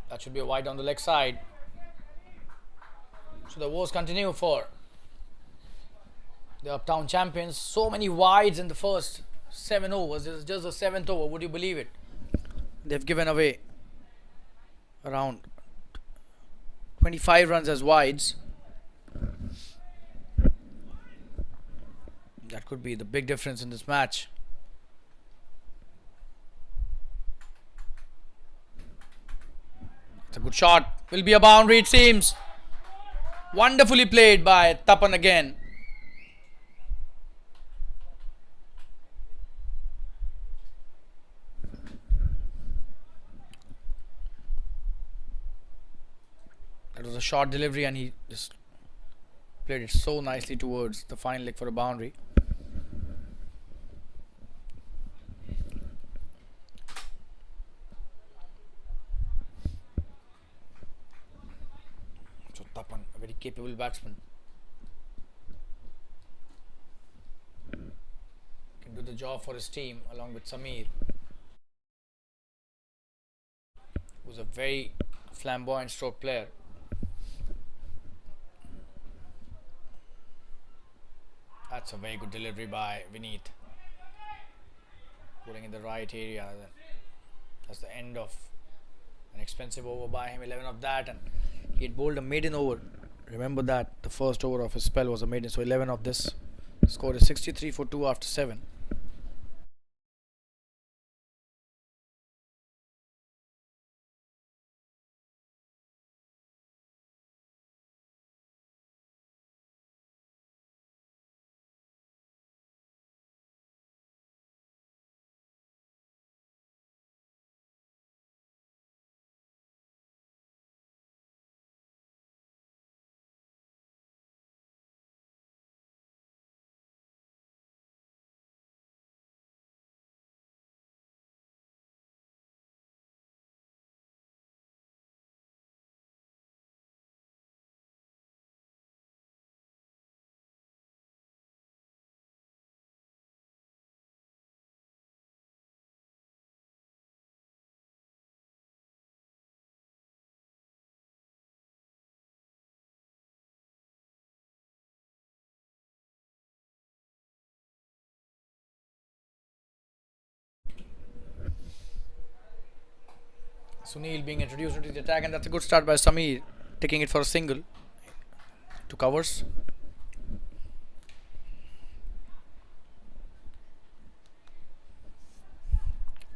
That should be a wide on the leg side. So the woes continue for the Uptown champions. So many wides in the first 7 overs. This is just the 7th over. Would you believe it? They've given away around 25 runs as wides. That could be the big difference in this match. It's a good shot. Will be a boundary, it seems. Wonderfully played by Tapan again. That was a short delivery and he just played it so nicely towards the fine leg for a boundary. So Tapan, a very capable batsman. Can do the job for his team along with Samir, who's a very flamboyant stroke player. That's a very good delivery by Vineet. Putting in the right area. That's the end of an expensive over by him. 11 of that, and he had bowled a maiden over. Remember that the first over of his spell was a maiden. So 11 of this. Score is 63 for 2 after 7. Sunil being introduced into the attack, and that's a good start by Samir, taking it for a single to covers.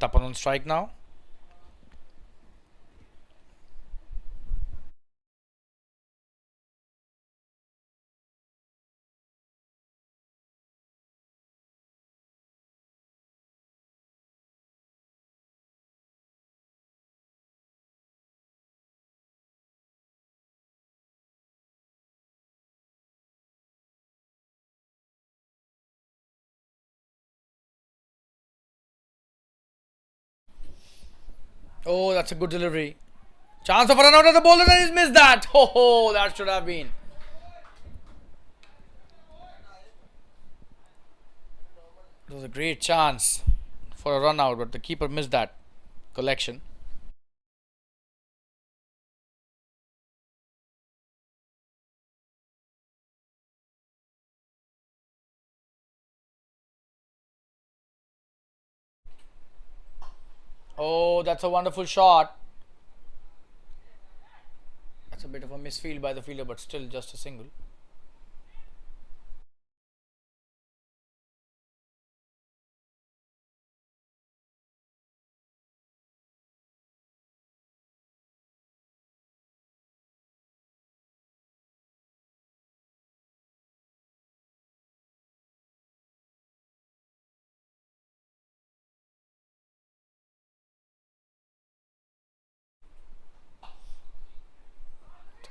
Tapan on strike now. Oh, that's a good delivery. Chance of a run out of the bowler and he's missed that. Oh, that should have been. It was a great chance for a run out, but the keeper missed that collection. Oh, that's a wonderful shot. That's a bit of a misfield by the fielder, but still just a single.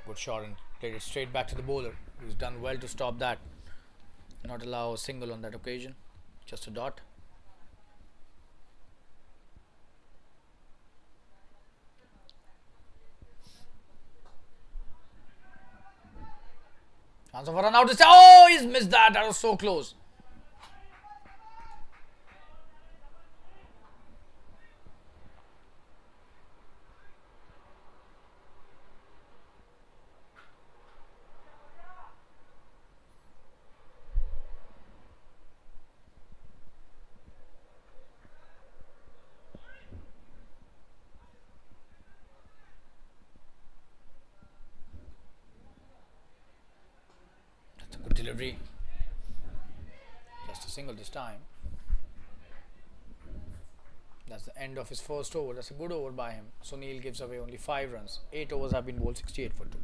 Good shot and played it straight back to the bowler. He's done well to stop that. Not allow a single on that occasion. Just a dot. Chance of a run out. Oh, he's missed that. That was so close. That's a good delivery. Just a single this time. That's the end of his first over. That's a good over by him. Sunil gives away only 5 runs. 8 overs have been bowled, 68 for 2.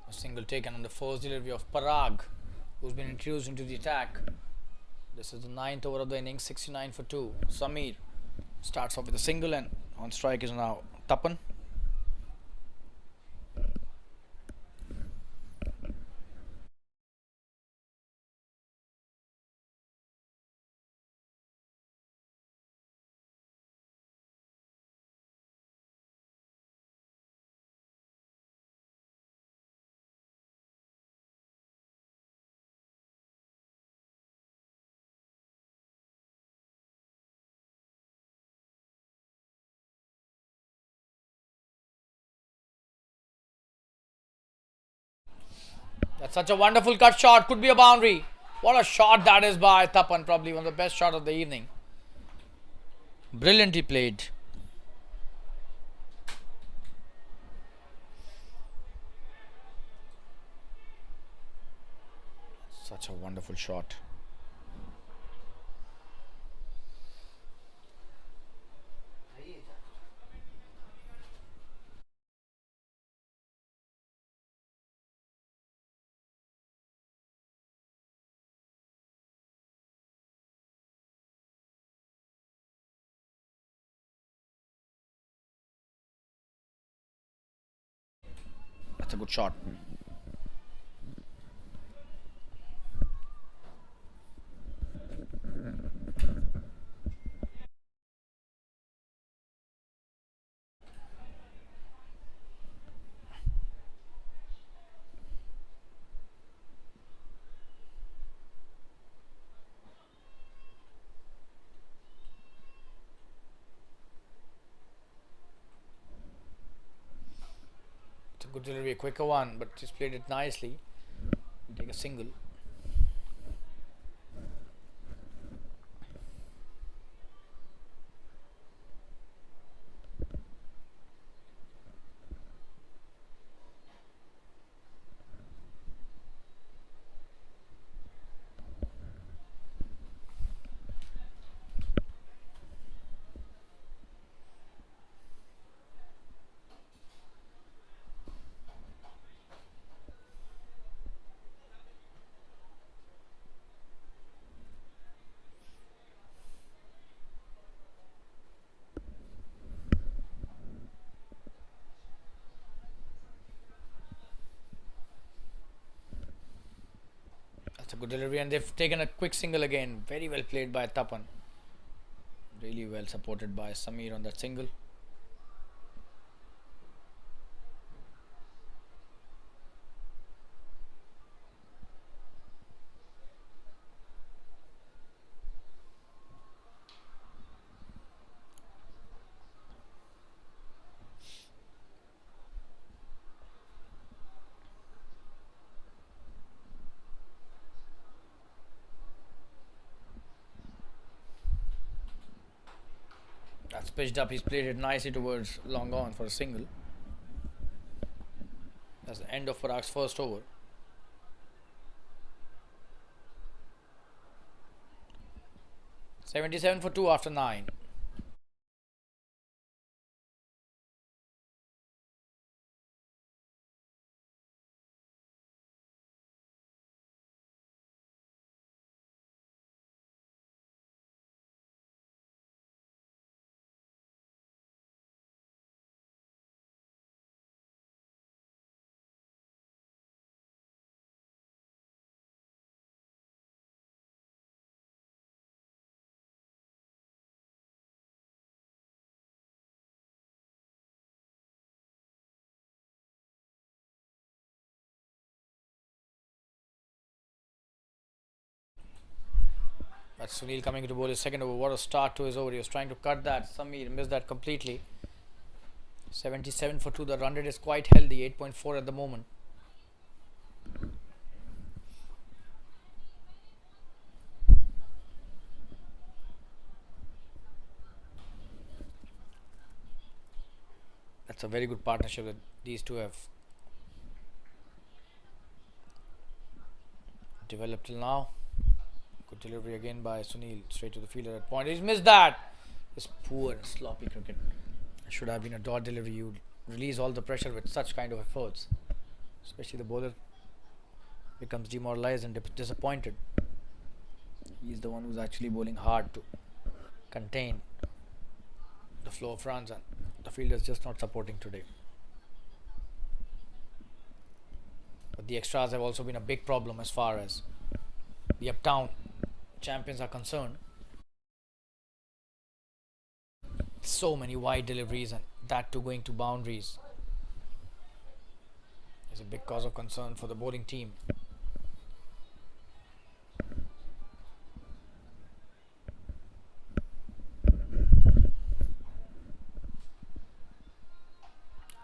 A single taken on the first delivery of Parag, who's been introduced into the attack. This is the 9th over of the innings, 69 for 2. Samir starts off with a single, and on strike is now Tapan. That's such a wonderful cut shot. Could be a boundary. What a shot that is by Tapan. Probably one of the best shots of the evening. Brilliantly played. Such a wonderful shot. That's a good shot. It's a good delivery, a quicker one, but just played it nicely. Take a single. That's a good delivery, and they've taken a quick single again. Very well played by Tapan. Really well supported by Samir on that single. That's pitched up. He's played it nicely towards long on for a single. That's the end of Parag's first over. 77 for 2 after 9. That's Sunil coming to bowl his second over. What a start to his over. He was trying to cut that. Samir missed that completely. 77 for 2. The run rate is quite healthy. 8.4 at the moment. That's a very good partnership that these two have developed till now. Good delivery again by Sunil. Straight to the fielder at point. He's missed that. It's poor and sloppy cricket. It should have been a dot delivery. You release all the pressure with such kind of efforts. Especially the bowler becomes demoralized and disappointed. He's the one who's actually bowling hard to contain the flow of runs, and the fielder's just not supporting today. But the extras have also been a big problem as far as the Uptown champions are concerned. So many wide deliveries, and that too going to boundaries is a big cause of concern for the bowling team.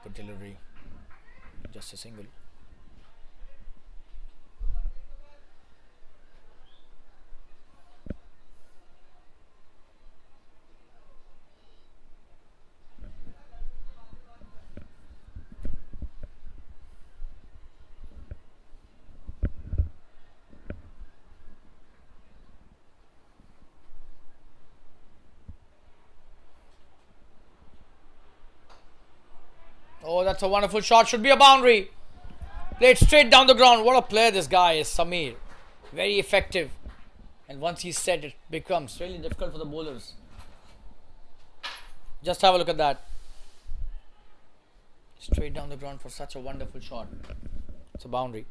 Good delivery, just a single. That's a wonderful shot. Should be a boundary. Played straight down the ground. What a player this guy is, Samir. Very effective. And once he's set, it becomes really difficult for the bowlers. Just have a look at that. Straight down the ground for such a wonderful shot. It's a boundary.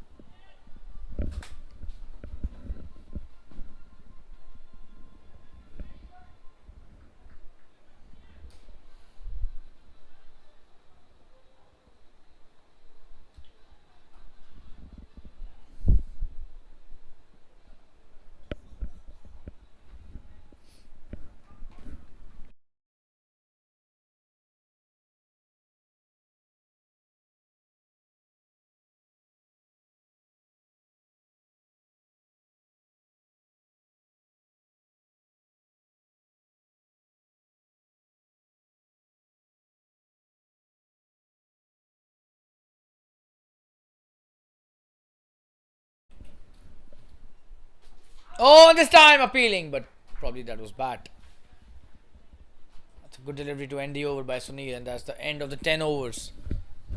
Oh, this time appealing, but probably that was bad. That's a good delivery to end the over by Sunil, and that's the end of the 10 overs.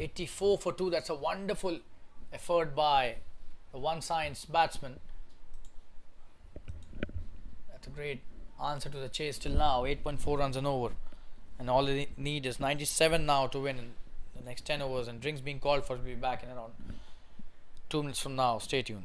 84 for 2. That's a wonderful effort by the one science batsman. That's a great answer to the chase till now. 8.4 runs an over, and all they need is 97 now to win in the next 10 overs. And drinks being called for to be back in around 2 minutes from now. Stay tuned.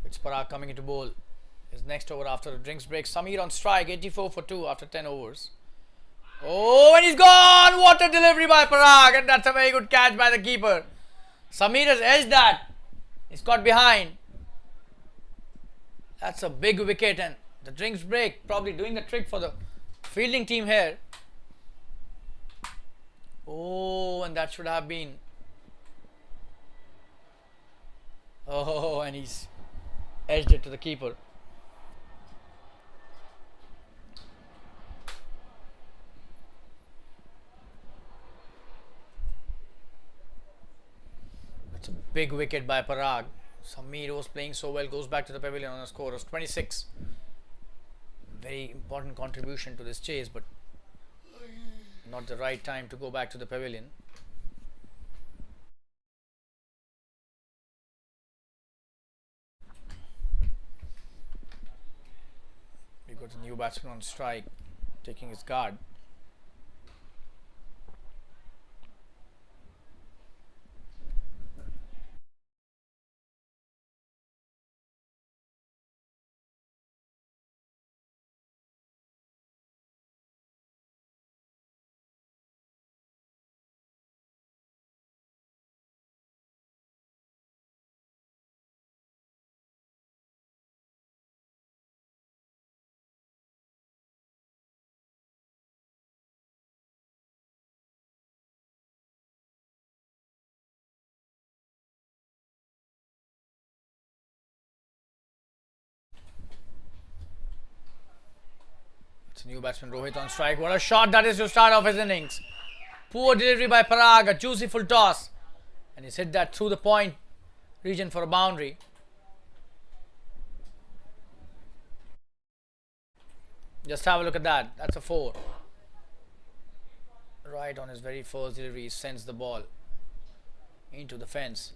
It's Parag coming into bowl. His next over after a drinks break. Samir on strike, 84 for 2 after 10 overs. Oh, and he's gone! What a delivery by Parag, and that's a very good catch by the keeper. Samir has edged that. He's got behind. That's a big wicket, and the drinks break, probably doing the trick for the fielding team here. Oh, and that should have been. Oh, and he's edged it to the keeper. That's a big wicket by Parag. Samir was playing so well, goes back to the pavilion on a score of 26. Very important contribution to this chase, but not the right time to go back to the pavilion. We got a new batsman on strike, taking his guard. It's a new batsman Rohit on strike. What a shot that is to start off his innings. Poor delivery by Parag, a juicy full toss. And he's hit that through the point region for a boundary. Just have a look at that. That's a 4. Right on his very first delivery, he sends the ball into the fence.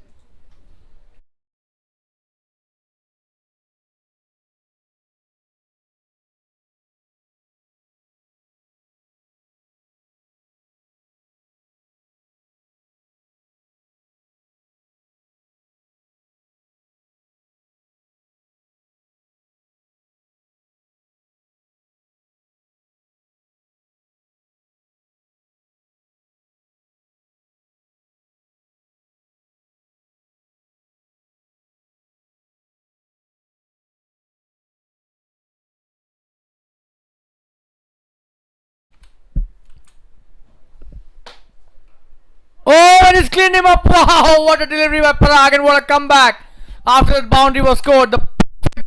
Oh, and he's cleaned him up. Wow, what a delivery by Parag, and what a comeback after the boundary was scored. The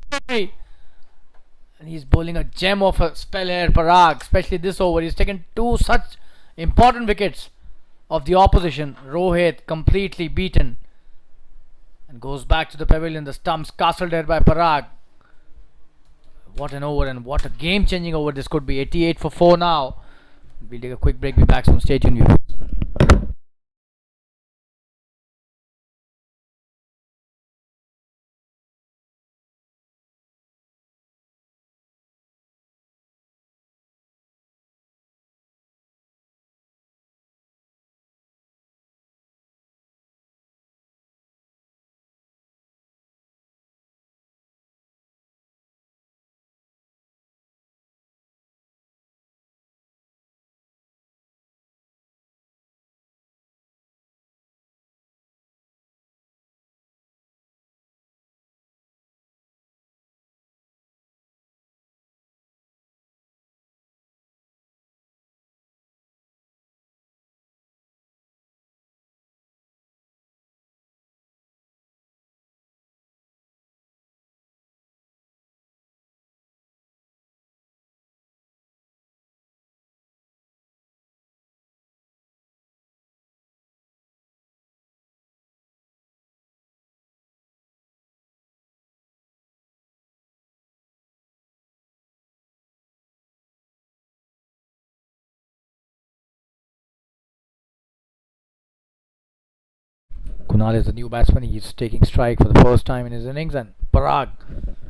delivery. And he's bowling a gem of a spell here, Parag, especially this over. He's taken 2 such important wickets of the opposition. Rohit completely beaten and goes back to the pavilion. The stumps castled there by Parag. What an over, and what a game changing over this could be. 88 for 4 now. We'll take a quick break. Be back soon. Stay tuned, viewers. Kunal is the new batsman. He's taking strike for the first time in his innings, and Parag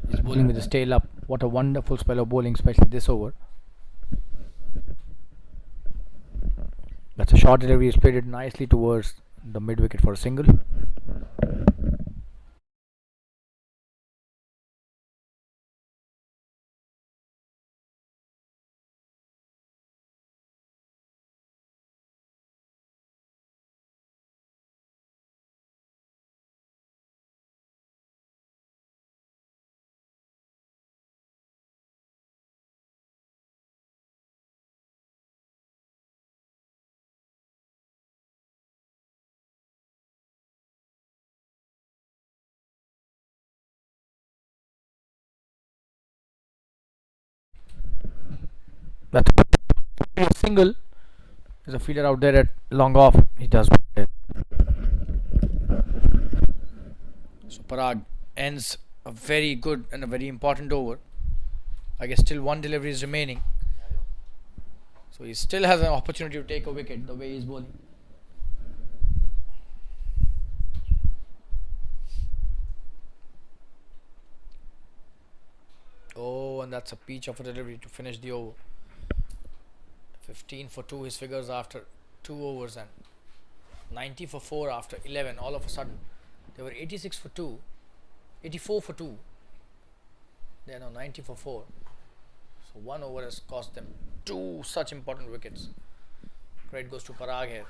is bowling with his tail up. What a wonderful spell of bowling, especially this over. That's a short delivery. He's played it nicely towards the mid wicket for a single. That's a single. There's a fielder out there at long off. He does. So Parag ends a very good and a very important over. I guess still one delivery is remaining. So he still has an opportunity to take a wicket the way he's bowling. Oh, and that's a peach of a delivery to finish the over. 15 for 2 his figures after 2 overs, and 90 for 4 after 11. All of a sudden they were 86 for 2, 84 for 2. They are now 90 for 4. So one over has cost them 2 such important wickets. Credit goes to Parag here.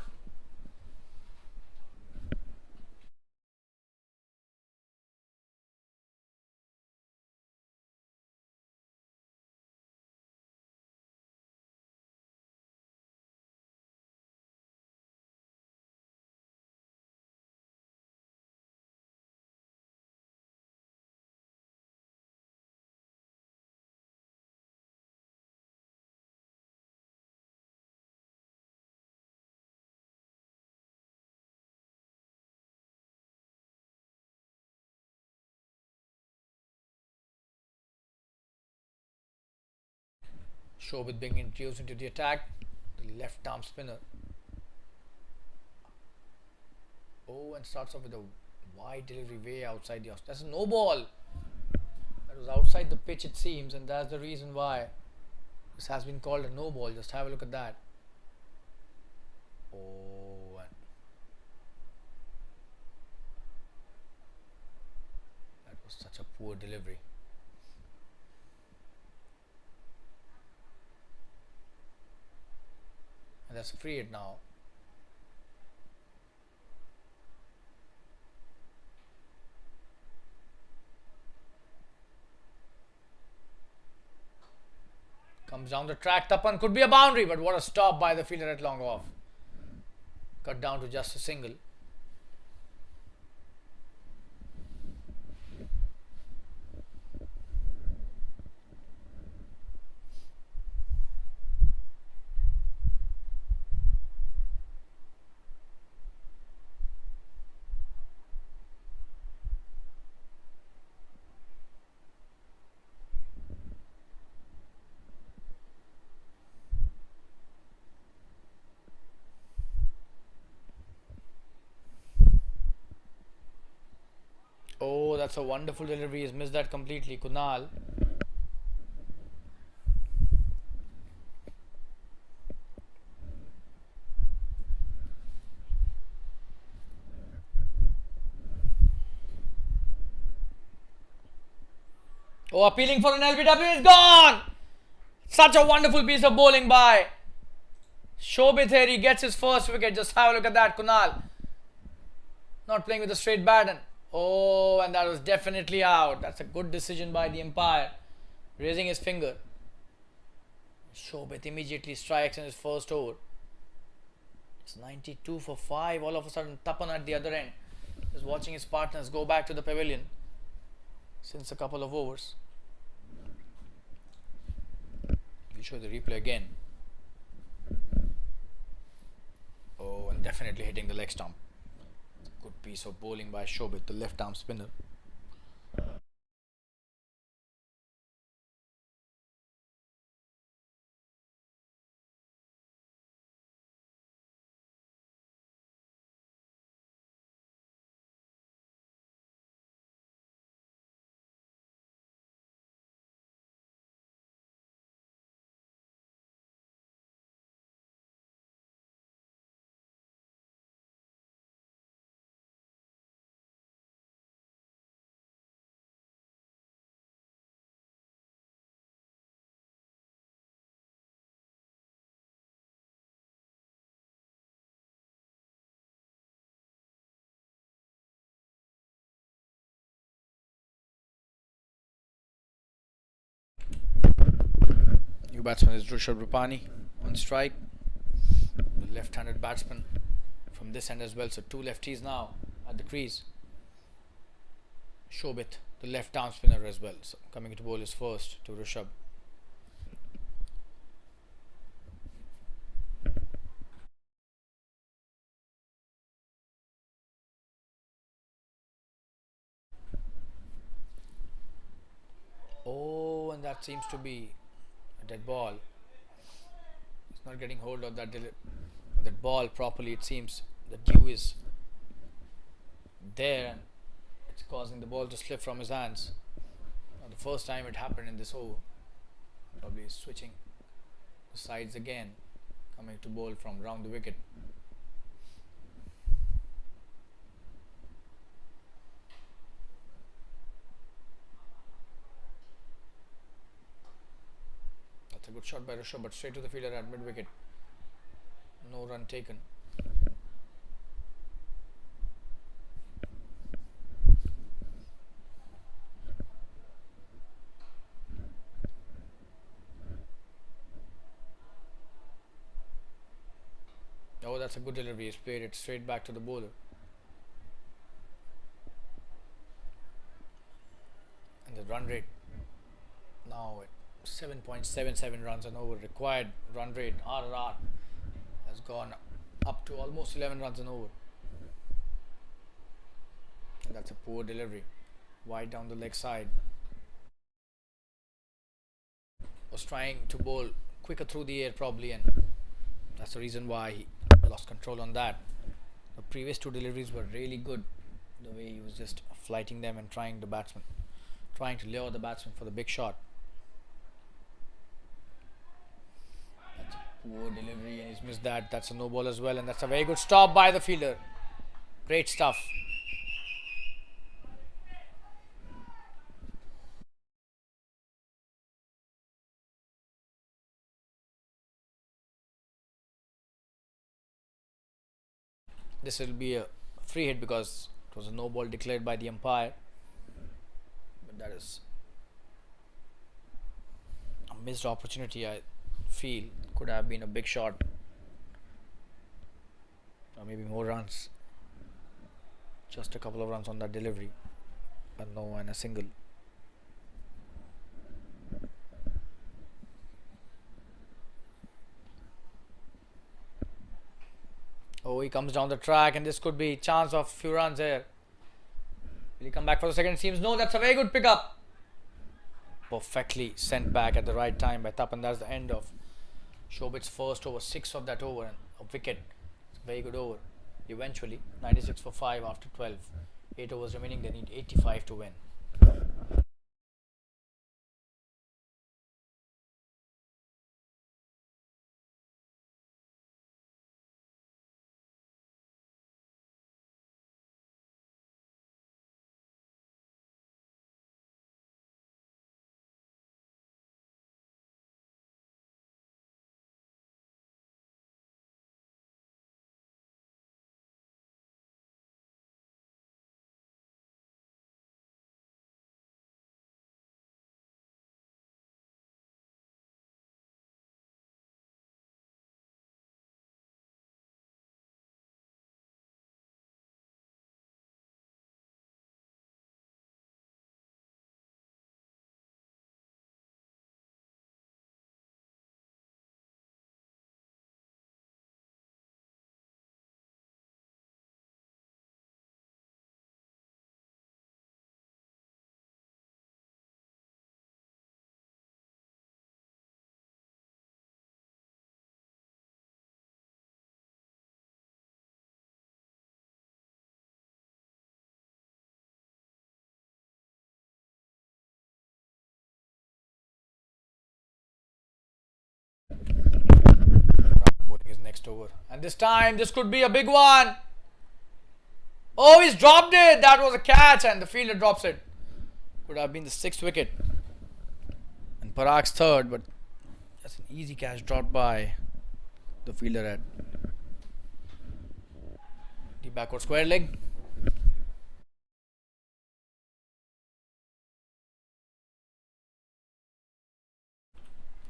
Shobit being introduced into the attack. The left arm spinner. Oh, and starts off with a wide delivery way outside the. That's a no ball. That was outside the pitch, it seems, and that's the reason why this has been called a no ball. Just have a look at that. Oh, and that was such a poor delivery. And that's free hit now. Comes down the track. Tapan could be a boundary, but what a stop by the fielder at long off. Cut down to just a single. Oh, that's a wonderful delivery. He's missed that completely. Kunal. Oh, appealing for an LBW is gone. Such a wonderful piece of bowling by Shobit here. He gets his first wicket. Just have a look at that, Kunal. Not playing with a straight bat. And oh, and that was definitely out. That's a good decision by the umpire. Raising his finger. Shobit immediately strikes in his first over. It's 92 for 5. All of a sudden, Tapan at the other end is watching his partners go back to the pavilion since a couple of overs. We'll show the replay again. Oh, and definitely hitting the leg stump. Good piece of bowling by Shobit, the left arm spinner. New batsman is Rushabh Rupani on strike. The left-handed batsman from this end as well. So two lefties now at the crease. Shobit, the left arm spinner as well. So coming to bowl is first to Rushabh. that seems to be a dead ball. He's not getting hold of that ball properly. It seems the dew is there and it's causing the ball to slip from his hands. Now, the first time it happened in this over. Probably switching the sides again, coming to bowl from round the wicket. That's a good shot by Rishabh, but straight to the fielder at mid wicket. No run taken. Oh, that's a good delivery. He's played it straight back to the bowler. And the run rate now at 7.77 runs an over. Required run rate RRR has gone up to almost 11 runs an over. And that's a poor delivery. Wide down the leg side. Was trying to bowl quicker through the air probably, and that's the reason why he lost control on that. The previous two deliveries were really good. The way he was just flighting them and trying to lure the batsman for the big shot. That's a poor delivery and he's missed that. That's a no ball as well, and that's a very good stop by the fielder. Great stuff. This will be a free hit because it was a no ball declared by the umpire. But that is a missed opportunity, I feel. Could have been a big shot. Or maybe more runs. Just a couple of runs on that delivery. A no and a single. Oh, he comes down the track and this could be chance of few runs here. Will he come back for the second? Seems no, that's a very good pickup. Perfectly sent back at the right time by Tapan. That's the end of Shobit's first over, 6 of that over and a wicket. It's a very good over. Eventually, 96 for 5 after 12. 8 overs remaining, they need 85 to win. Bowling his next over. And this time, this could be a big one. Oh, he's dropped it. That was a catch and the fielder drops it. Could have been the 6th wicket. And Parag's 3rd, but that's an easy catch dropped by the fielder at the backward square leg.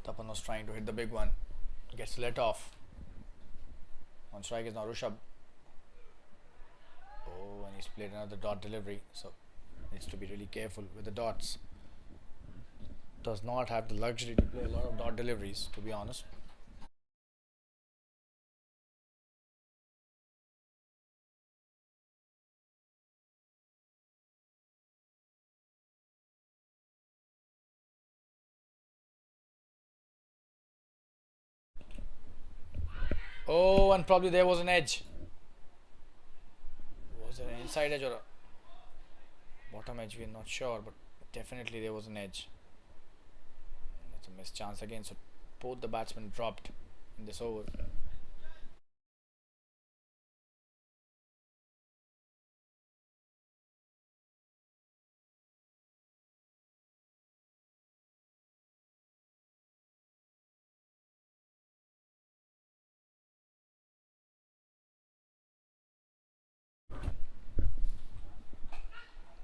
Tapan was trying to hit the big one. Gets let off. On strike is now Rishabh. Oh, and he's played another dot delivery, so needs to be really careful with the dots. Does not have the luxury to play a lot of dot deliveries, to be honest. Oh, and probably there was an edge. Was there an inside edge or a bottom edge? We're not sure, but definitely there was an edge. That's a missed chance again. So both the batsmen dropped in this over.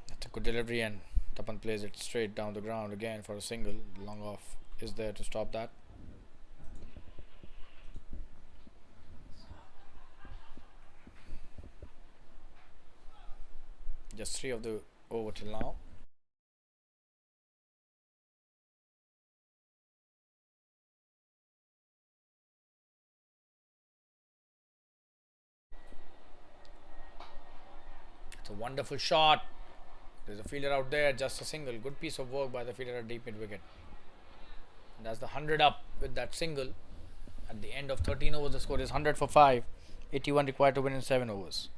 That's a good delivery, and Tapan plays it straight down the ground again for a single. Long off is there to stop that. Just 3 of the over till now. It's a wonderful shot. There's a fielder out there, just a single. Good piece of work by the fielder at deep mid wicket. And that's the 100 up with that single. At the end of 13 overs, the score is 100 for 5. 81 required to win in 7 overs.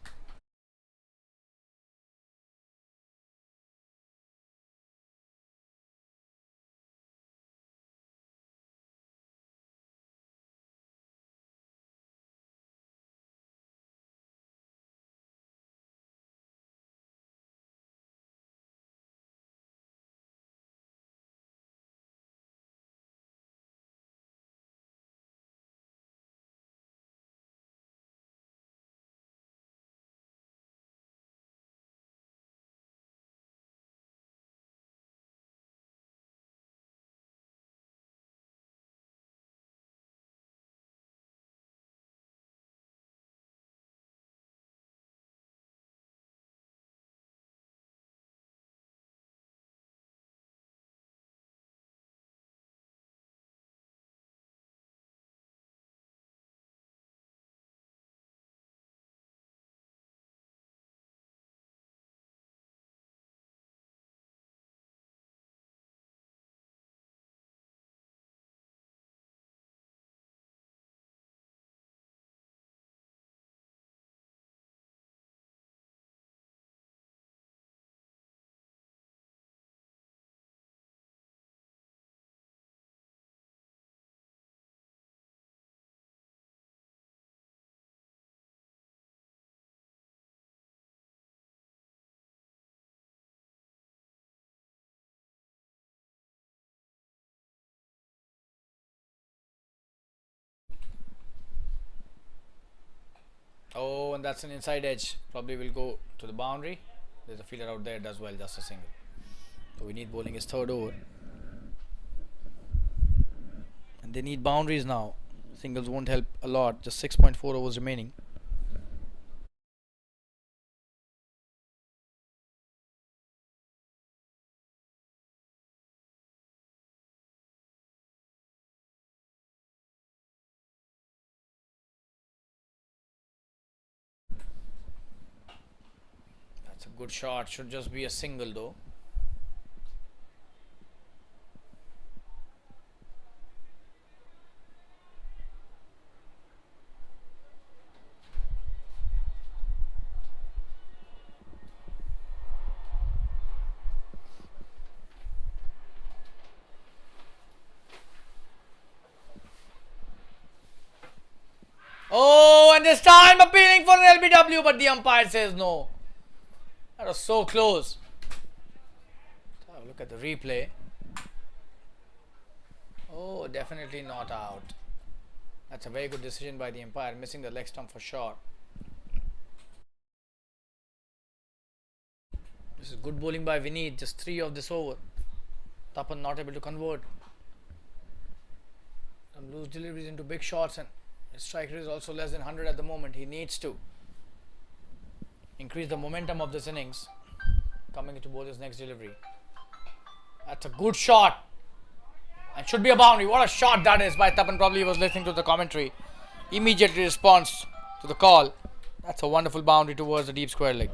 Oh, and that's an inside edge. Probably will go to the boundary. There's a fielder out there, does well, just a single. So we need bowling his third over. And they need boundaries now. Singles won't help a lot. Just 6.4 overs remaining. That's a good shot. Should just be a single though. Oh, and this time appealing for an LBW, but the umpire says no. That was so close. Look at the replay. Oh, definitely not out. That's a very good decision by the umpire, missing the leg stump for sure. This is good bowling by Vineet, just 3 of this over. Tapan not able to convert. Some loose deliveries into big shots, and his strike rate is also less than 100 at the moment. He needs to increase the momentum of this innings coming into bowl his next delivery. That's a good shot and should be a boundary. What a shot that is by Tapan. Probably he was listening to the commentary. Immediately responds to the call. That's a wonderful boundary towards the deep square leg.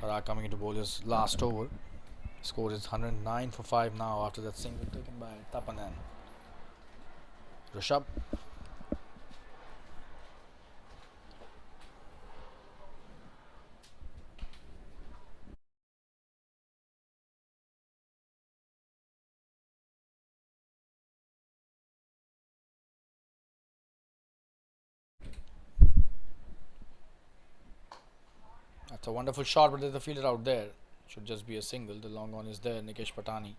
Parag coming into bowler's last over. Score is 109 for 5 now after that single taken by Tapanan. Rishabh. That's a wonderful shot, but there's a fielder out there. Should just be a single. The long on is there, Nikesh Patani.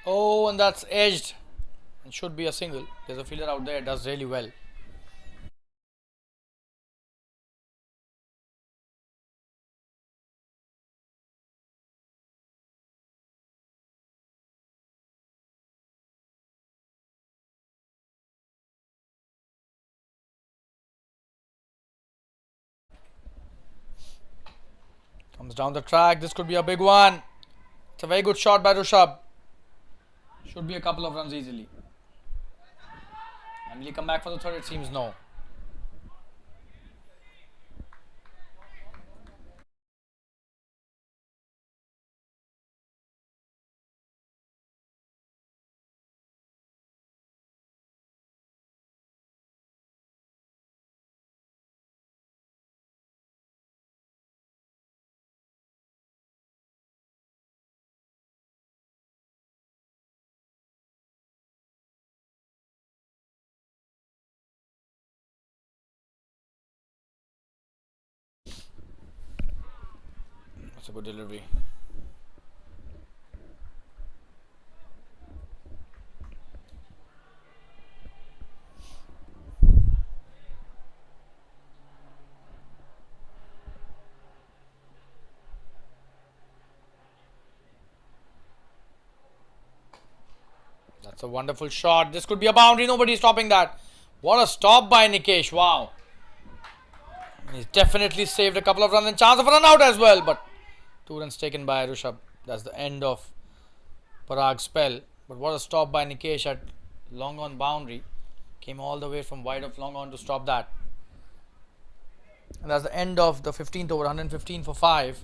Oh, and that's edged. It should be a single. There's a fielder out there, does really well. Comes down the track. This could be a big one. It's a very good shot by Rishabh. Should be a couple of runs easily. And will he come back for the third? It seems no. That's a good delivery. That's a wonderful shot. This could be a boundary. Nobody's stopping that. What a stop by Nikesh. Wow. He's definitely saved a couple of runs and chance of a run out as well. But 2 runs taken by Rishabh. That's the end of Parag's spell. But what a stop by Nikesh at long on boundary. Came all the way from wide of long on to stop that. And that's the end of the 15th over, 115 for 5.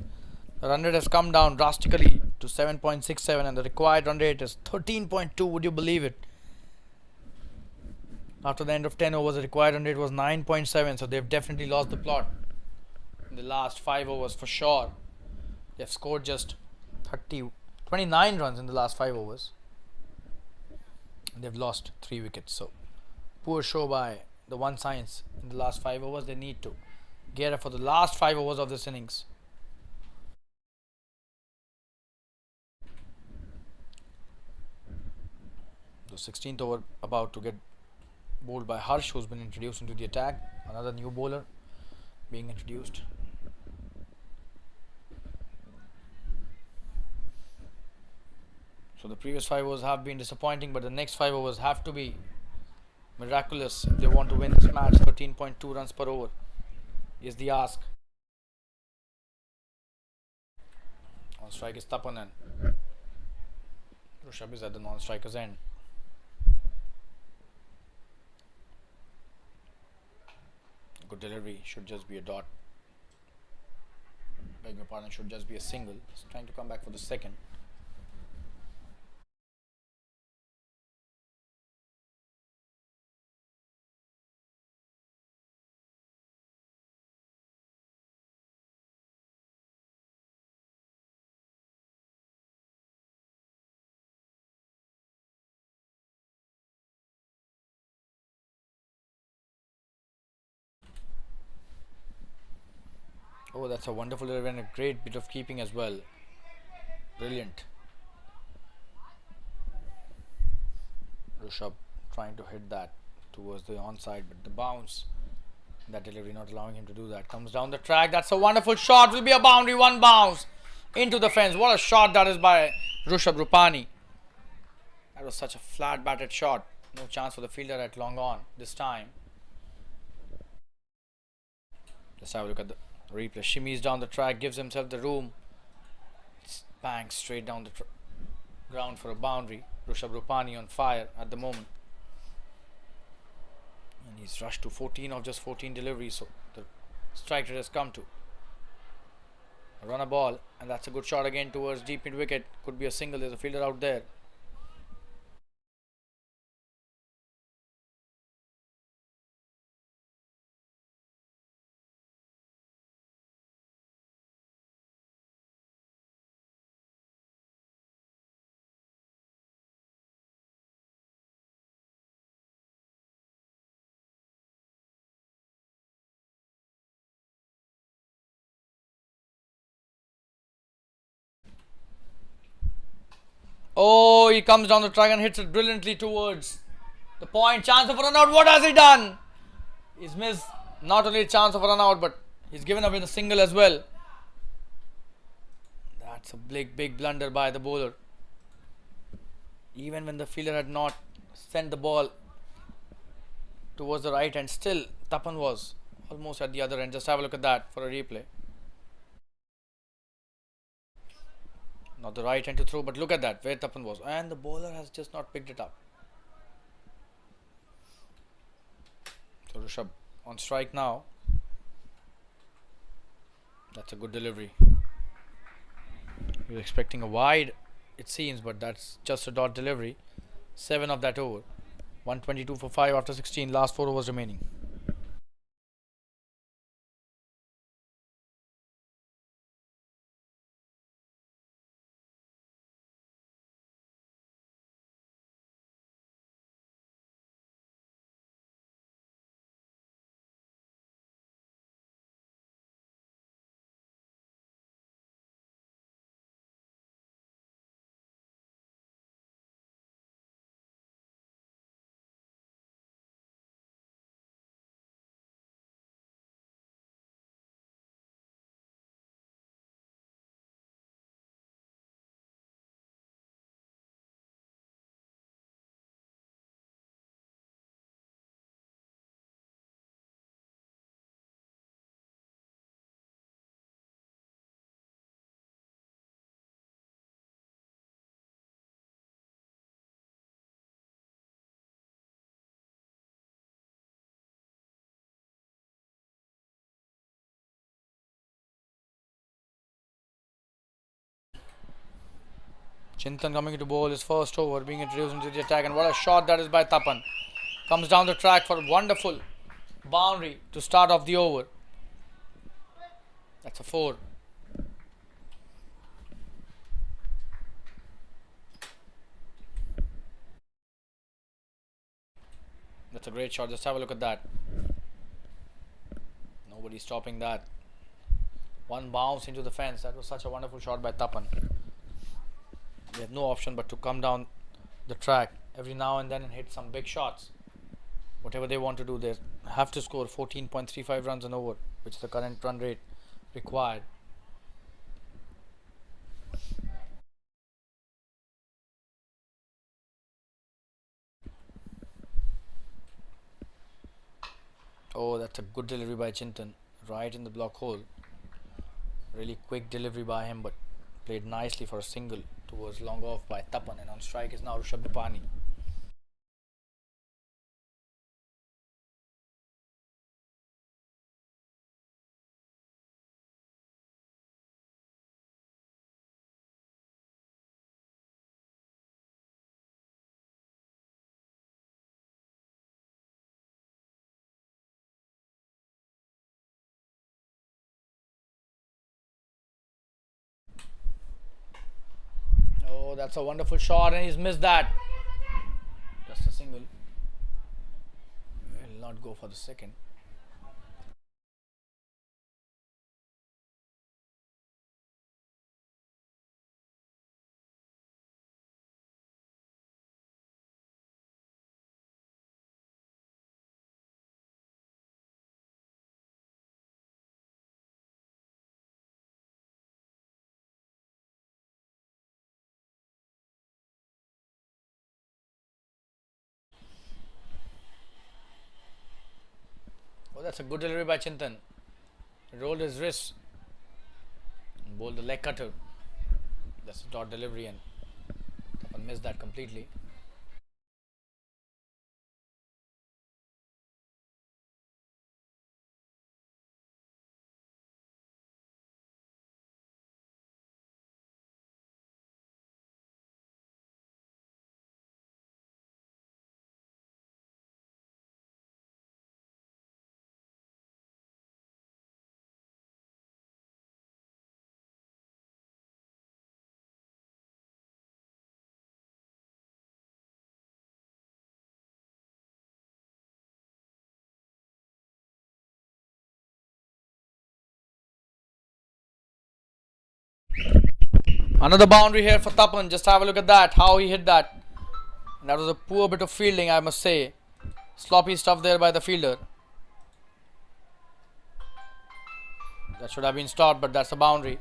The run rate has come down drastically to 7.67 and the required run rate is 13.2. Would you believe it? After the end of 10 overs, the required run rate was 9.7. So they've definitely lost the plot in the last 5 overs for sure. They've scored just 29 runs in the last 5 overs. And they've lost 3 wickets. So poor show by the One Science in the last 5 overs. They need to gear up for the last 5 overs of this innings. The 16th over about to get bowled by Harsh, who's been introduced into the attack. Another new bowler being introduced. So the previous 5 overs have been disappointing, but the next 5 overs have to be miraculous if they want to win this match. 13.2 runs per over is the ask. On strike is Tapanan. Rishabh is at the non-striker's end. Good delivery, should just be a dot. Beg your pardon, should just be a single. He's trying to come back for the second. Oh, that's a wonderful delivery and a great bit of keeping as well. Brilliant. Rishabh trying to hit that towards the onside, but the bounce, that delivery not allowing him to do that. Comes down the track. That's a wonderful shot. Will be a boundary. One bounce into the fence. What a shot that is by Rishabh Rupani. That was such a flat batted shot. No chance for the fielder at long on this time. Let's have a look at the replay. Shimmies down the track, gives himself the room. Bang, straight down the ground for a boundary. Rishabh Rupani on fire at the moment. And he's rushed to 14 of just 14 deliveries. So the strike rate has come to. Run a ball, and that's a good shot again towards deep mid wicket. Could be a single. There's a fielder out there. Oh, he comes down the track and hits it brilliantly towards the point. Chance of a run out. What has he done? He's missed not only a chance of a run out, but he's given away the single as well. That's a big blunder by the bowler. Even when the fielder had not sent the ball towards the right end, still Tapan was almost at the other end. Just have a look at that for a replay. Not the right hand to throw, but look at that, where Tapan was. And the bowler has just not picked it up. So Rishabh on strike now. That's a good delivery. He was expecting a wide, it seems, but that's just a dot delivery. 7 of that over. 122 for 5 after 16. Last 4 overs remaining. Chintan coming to bowl his first over, being introduced into the attack, and what a shot that is by Tapan. Comes down the track for a wonderful boundary to start off the over. That's a 4. That's a great shot. Just have a look at that. Nobody's stopping that. One bounce into the fence. That was such a wonderful shot by Tapan. They have no option but to come down the track every now and then and hit some big shots. Whatever they want to do, they have to score 14.35 runs an over, which is the current run rate required. Oh, that's a good delivery by Chintan, right in the block hole. Really quick delivery by him, but played nicely for a single towards long off by Tapan, and on strike is now Rishabh Rupani. Oh, that's a wonderful shot, and he's missed that. Just a single. Will not go for the second. Oh, that's a good delivery by Chintan. Rolled his wrist and bowled the leg cutter. That's a dot delivery and Tapan missed that completely. Another boundary here for Tapan. Just have a look at that. How he hit that. And that was a poor bit of fielding, I must say. Sloppy stuff there by the fielder. That should have been stopped, but that's a boundary.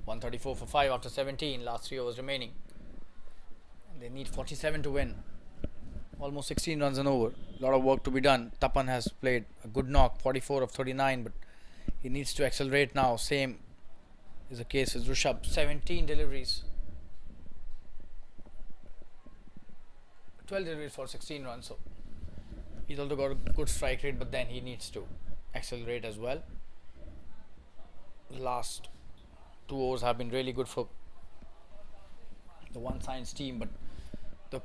.134 for 5 after 17. Last 3 overs remaining. They need 47 to win. Almost 16 runs an over. A lot of work to be done. Tapan has played a good knock, 44 of 39, but he needs to accelerate now. Same is the case with Rishabh. 17 deliveries. 12 deliveries for 16 runs. So he's also got a good strike rate, but then he needs to accelerate as well. The last 2 overs have been really good for the One Science team, but the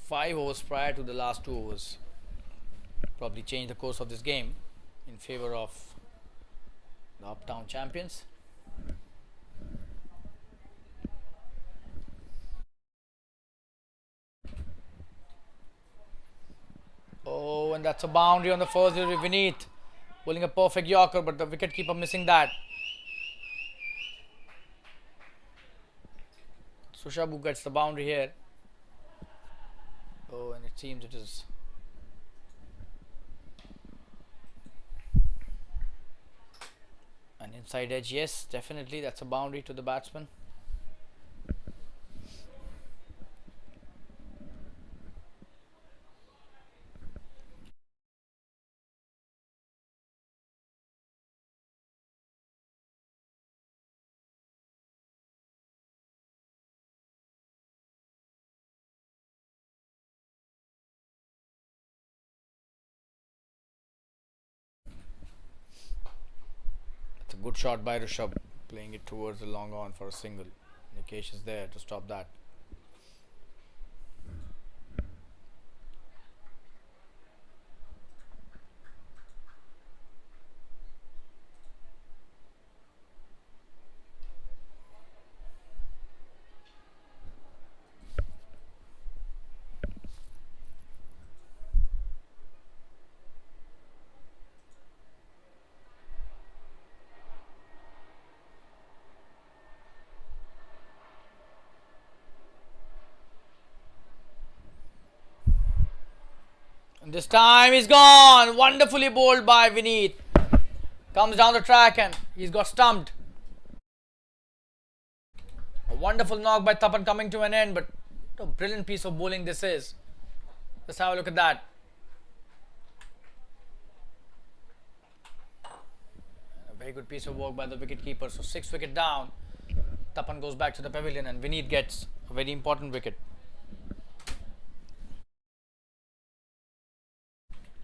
5 overs prior to the last 2 overs probably changed the course of this game in favor of the Uptown champions. Oh, and that's a boundary on the first delivery. Vineet bowling a perfect Yorker, but the wicketkeeper missing that. Sushabu gets the boundary here. Oh, and it seems it is an inside edge. Yes, definitely that's a boundary to the batsman. It's a good shot by Rishabh, playing it towards the long on for a single. Nikesh is there to stop that. And this time he's gone. Wonderfully bowled by Vineet. Comes down the track and he's got stumped. A wonderful knock by Tapan coming to an end, but what a brilliant piece of bowling this is. Let's have a look at that. A very good piece of work by the wicketkeeper. So 6 wicket down. Tapan goes back to the pavilion and Vineet gets a very important wicket.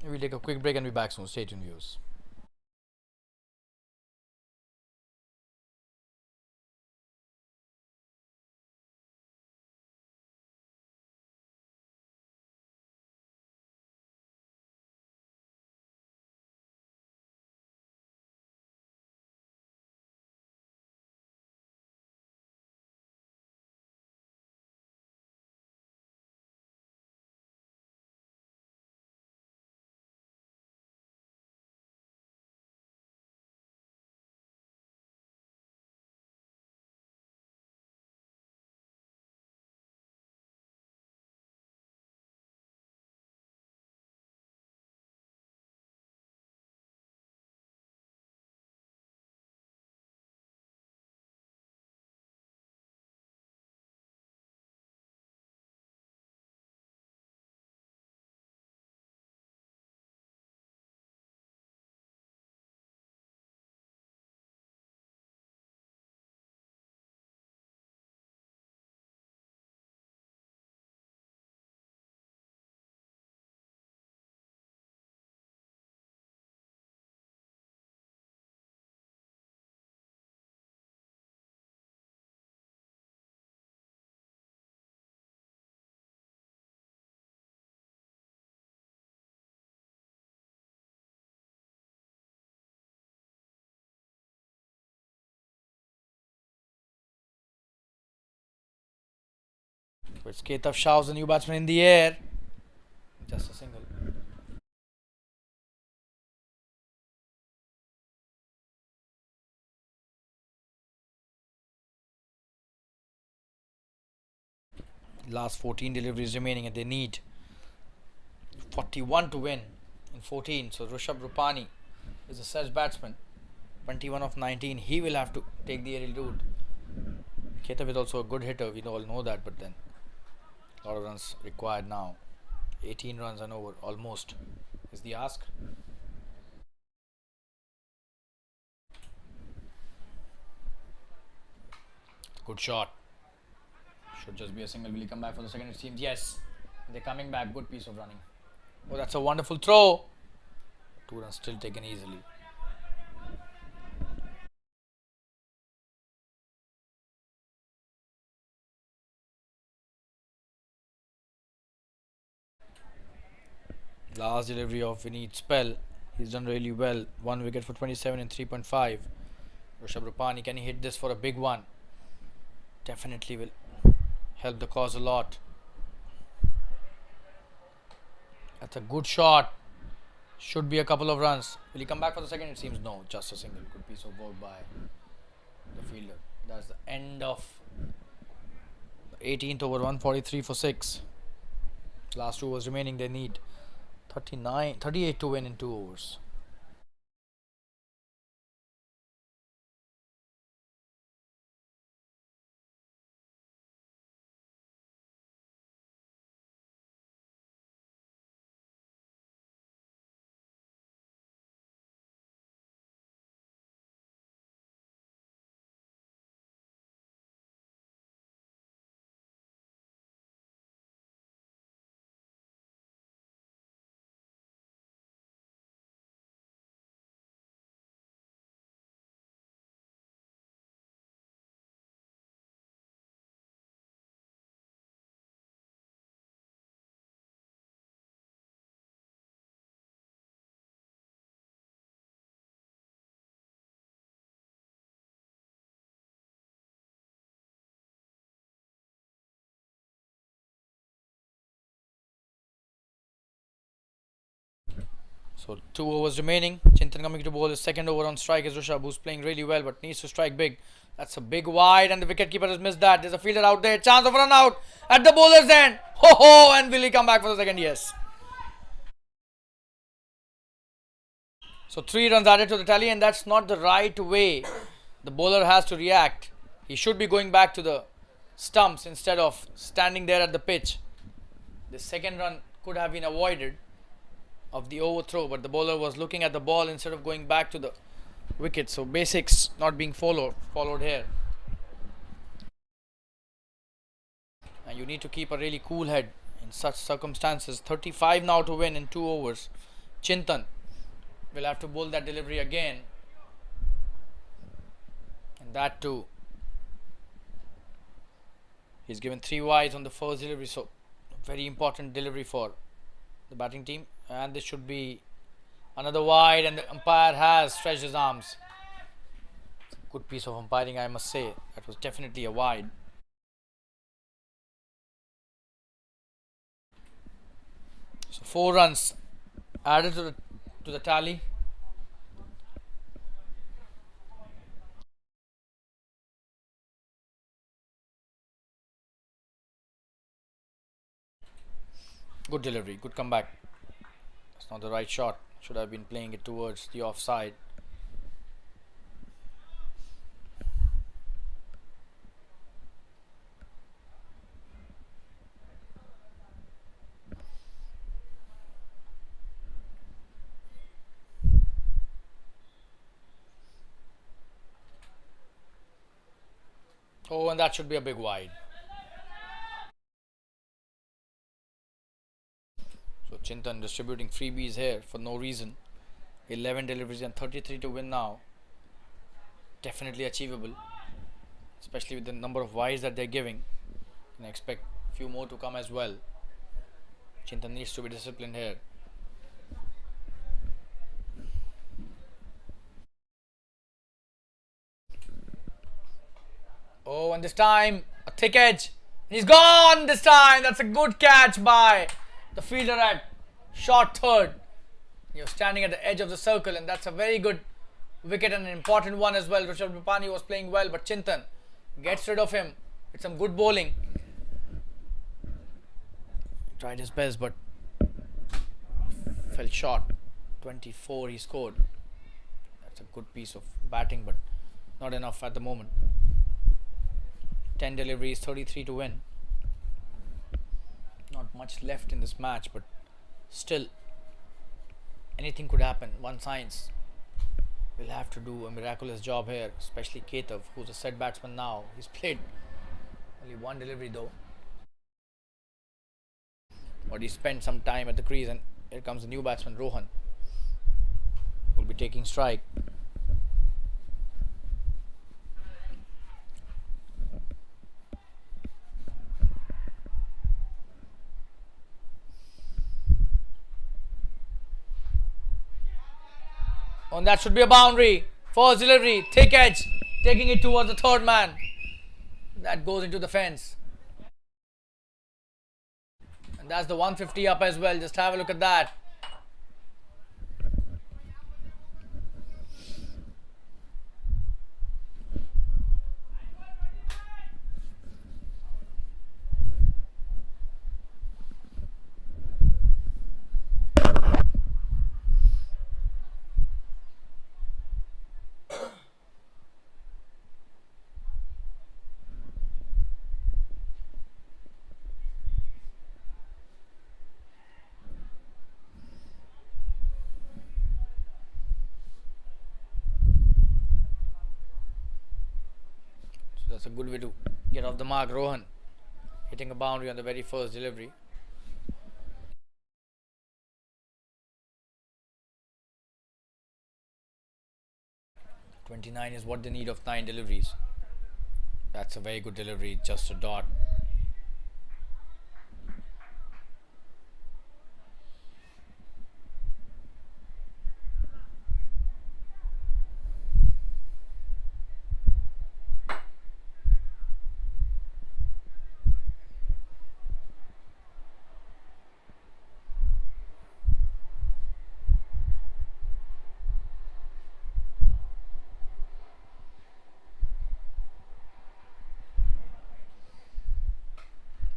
We'll take a quick break and be back soon. Stay tuned, viewers. So it's Ketaf Shah's the new batsman in the air. Just a single. Last 14 deliveries remaining and they need 41 to win in 14. So Rishabh Rupani is a Sedge batsman. 21 of 19. He will have to take the aerial route. Ketaf is also a good hitter. We all know that, but then a lot of runs required now. 18 runs and over almost is the ask. Good shot. Should just be a single. Will he come back for the second? It seems yes. They're coming back. Good piece of running. Oh, that's a wonderful throw. 2 runs still taken easily. Last delivery of Jfsc Tsl. He's done really well. 1 wicket for 27 in 3.5. Rishabh Rupani, can he hit this for a big one? Definitely will help the cause a lot. That's a good shot. Should be a couple of runs. Will he come back for the second? It seems no. Just a single. Good piece of work by the fielder. That's the end of the 18th over. 143 for 6. Last 2 overs remaining. They need 38 to win in 2 overs. So 2 overs remaining. Chintan coming to bowl. His second over on strike is Rishabh, who's playing really well but needs to strike big. That's a big wide and the wicketkeeper has missed that. There's a fielder out there. Chance of run out at the bowler's end. Ho ho! And will he come back for the second? Yes. So 3 runs added to the tally, and that's not the right way the bowler has to react. He should be going back to the stumps instead of standing there at the pitch. The second run could have been avoided of the overthrow, but the bowler was looking at the ball instead of going back to the wicket. So basics not being followed here. And you need to keep a really cool head in such circumstances. 35 now to win in 2 overs. Chintan will have to bowl that delivery again, and that too. He's given 3 wides on the first delivery, so very important delivery for the batting team. And this should be another wide, and the umpire has stretched his arms. Good piece of umpiring, I must say. That was definitely a wide. So 4 runs added to the tally. Good delivery, good comeback. That's not the right shot. Should have been playing it towards the offside. Oh, and that should be a big wide. So Chintan distributing freebies here for no reason. 11 deliveries and 33 to win now. Definitely achievable, especially with the number of wides that they're giving. Can expect a few more to come as well. Chintan needs to be disciplined here. Oh, and this time a thick edge He's gone this time. That's a good catch by the fielder at short third. You're standing at the edge of the circle, and that's a very good wicket and an important one as well. Rishabh Bipani was playing well, but Chintan gets rid of him with some good bowling. Tried his best, but fell short. 24 he scored. That's a good piece of batting, but not enough at the moment. 10 deliveries, 33 to win. Not much left in this match, but still anything could happen. One science will have to do a miraculous job here, especially Ketav, who's a set batsman now. He's played only one delivery though, but he spent some time at the crease, and here comes the new batsman Rohan, will be taking strike. And that should be a boundary. First delivery, thick edge, taking it towards the third man. That goes into the fence. And that's the 150 up as well. Just have a look at that. That's a good way to get off the mark. Rohan hitting a boundary on the very first delivery. .29 is what they need of 9 deliveries. That's a very good delivery, just a dot.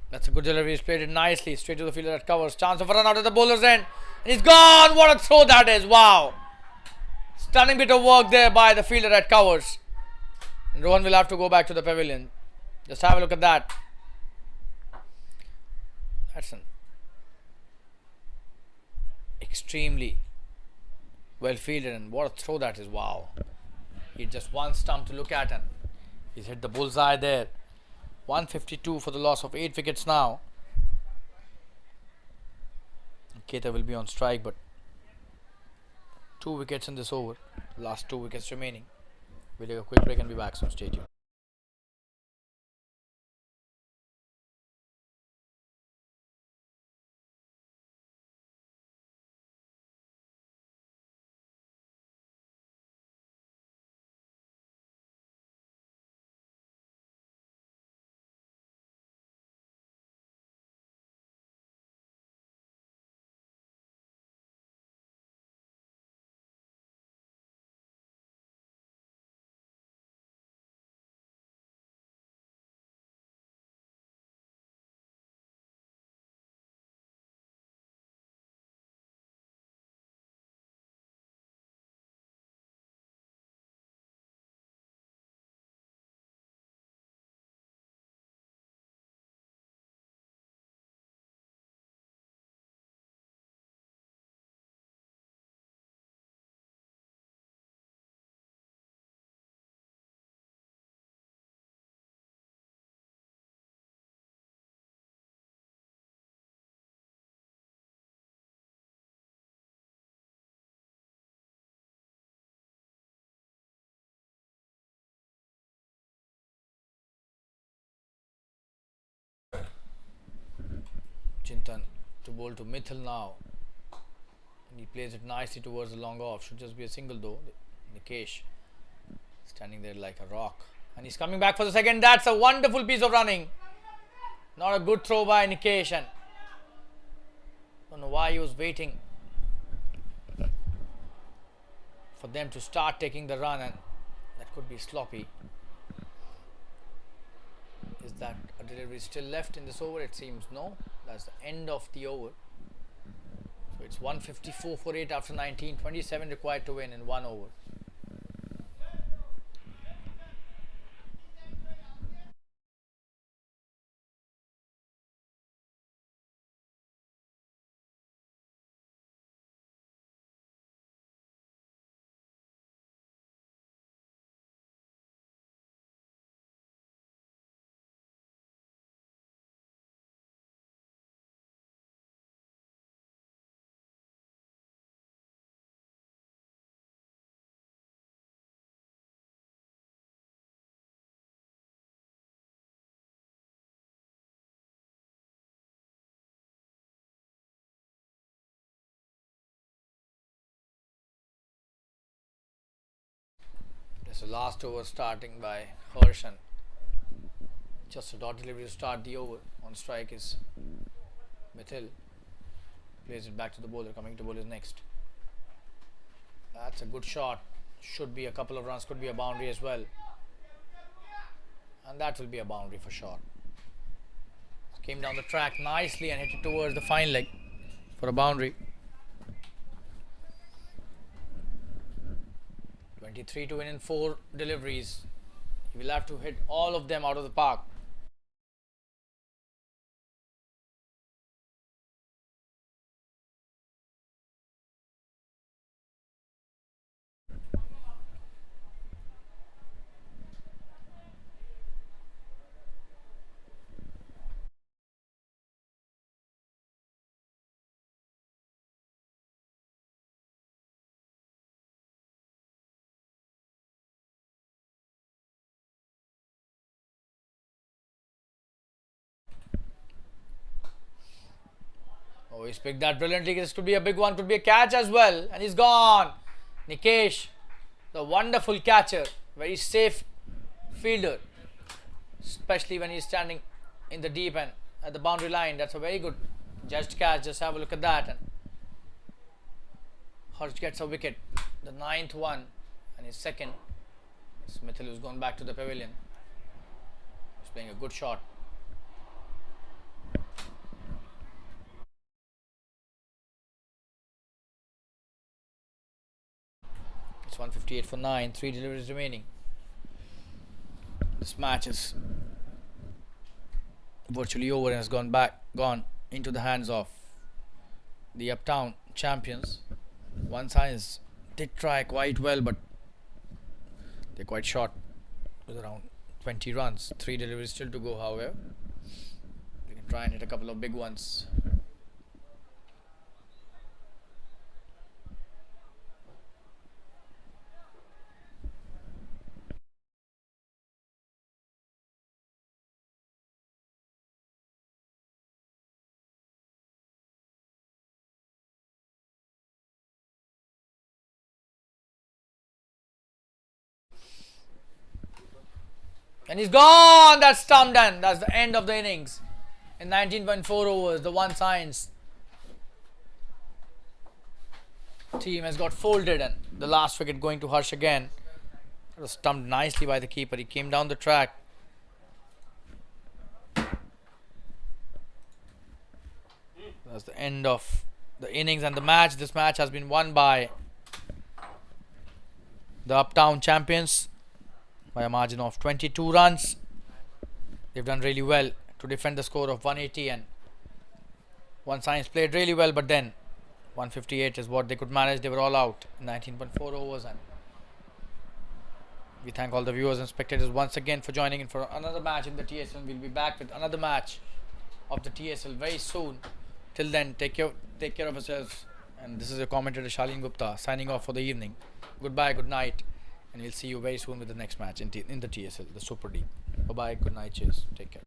That's a good delivery. He's played it nicely. Straight to the fielder that covers. Chance of a run out at the bowler's end. And he's gone. What a throw that is. Wow. Stunning bit of work there by the fielder that covers. And Rohan will have to go back to the pavilion. Just have a look at that. That's an extremely well fielded, and what a throw that is. Wow. He had just one stump to look at, and he's hit the bullseye there. 152 for the loss of 8 wickets now. Keta will be on strike, but 2 wickets in this over. Last 2 wickets remaining. We'll take a quick break and be back soon. Stay tuned. Chintan to bowl to Mithil now. And he plays it nicely towards the long off. Should just be a single though. Nikesh standing there like a rock. And he's coming back for the second. That's a wonderful piece of running. Not a good throw by Nikesh, and don't know why he was waiting for them to start taking the run, and that could be sloppy. Is that a delivery still left in this over? It seems no. That's the end of the over. So it's 154 for 8 after 19. 27 required to win in 1 over. This is the last over starting by Harsh, and just a dot delivery to start the over. On strike is Mithil. Plays it back to the bowler. Coming to bowler next. That's a good shot. Should be a couple of runs. Could be a boundary as well. And that will be a boundary for sure. Came down the track nicely and hit it towards the fine leg for a boundary. 23 to win in 4 deliveries. He will have to hit all of them out of the park. Oh, he's picked that brilliantly. This could be a big one, could be a catch as well. And he's gone. Nikesh, the wonderful catcher. Very safe fielder. Especially when he's standing in the deep end at the boundary line. That's a very good judged catch. Just have a look at that. And Harsh gets a wicket. The 9th one. And his second. Smithil, who's gone back to the pavilion. He's playing a good shot. It's 158 for 9, 3 deliveries remaining. This match is virtually over and has gone into the hands of the Uptown champions. One Science did try quite well, but they're quite short with around 20 runs. 3 deliveries still to go, however. They can try and hit a couple of big ones. And he's gone. That's stumped, and that's the end of the innings. In 19.4 overs, the One Science team has got folded, and the last wicket going to Harsh again. It was stumped nicely by the keeper. He came down the track. That's the end of the innings and the match. This match has been won by the Uptown champions by a margin of 22 runs. They've done really well to defend the score of 180, and One Science played really well, but then 158 is what they could manage. They were all out in 19.4 overs, and we thank all the viewers and spectators once again for joining in for another match in the TSL. We'll be back with another match of the TSL very soon. Till then, take care of yourselves, and this is your commentator Shalin Gupta signing off for the evening. Goodbye, good night, and we'll see you very soon with the next match in the TSL, the Super League. Bye bye, good night, cheers, take care.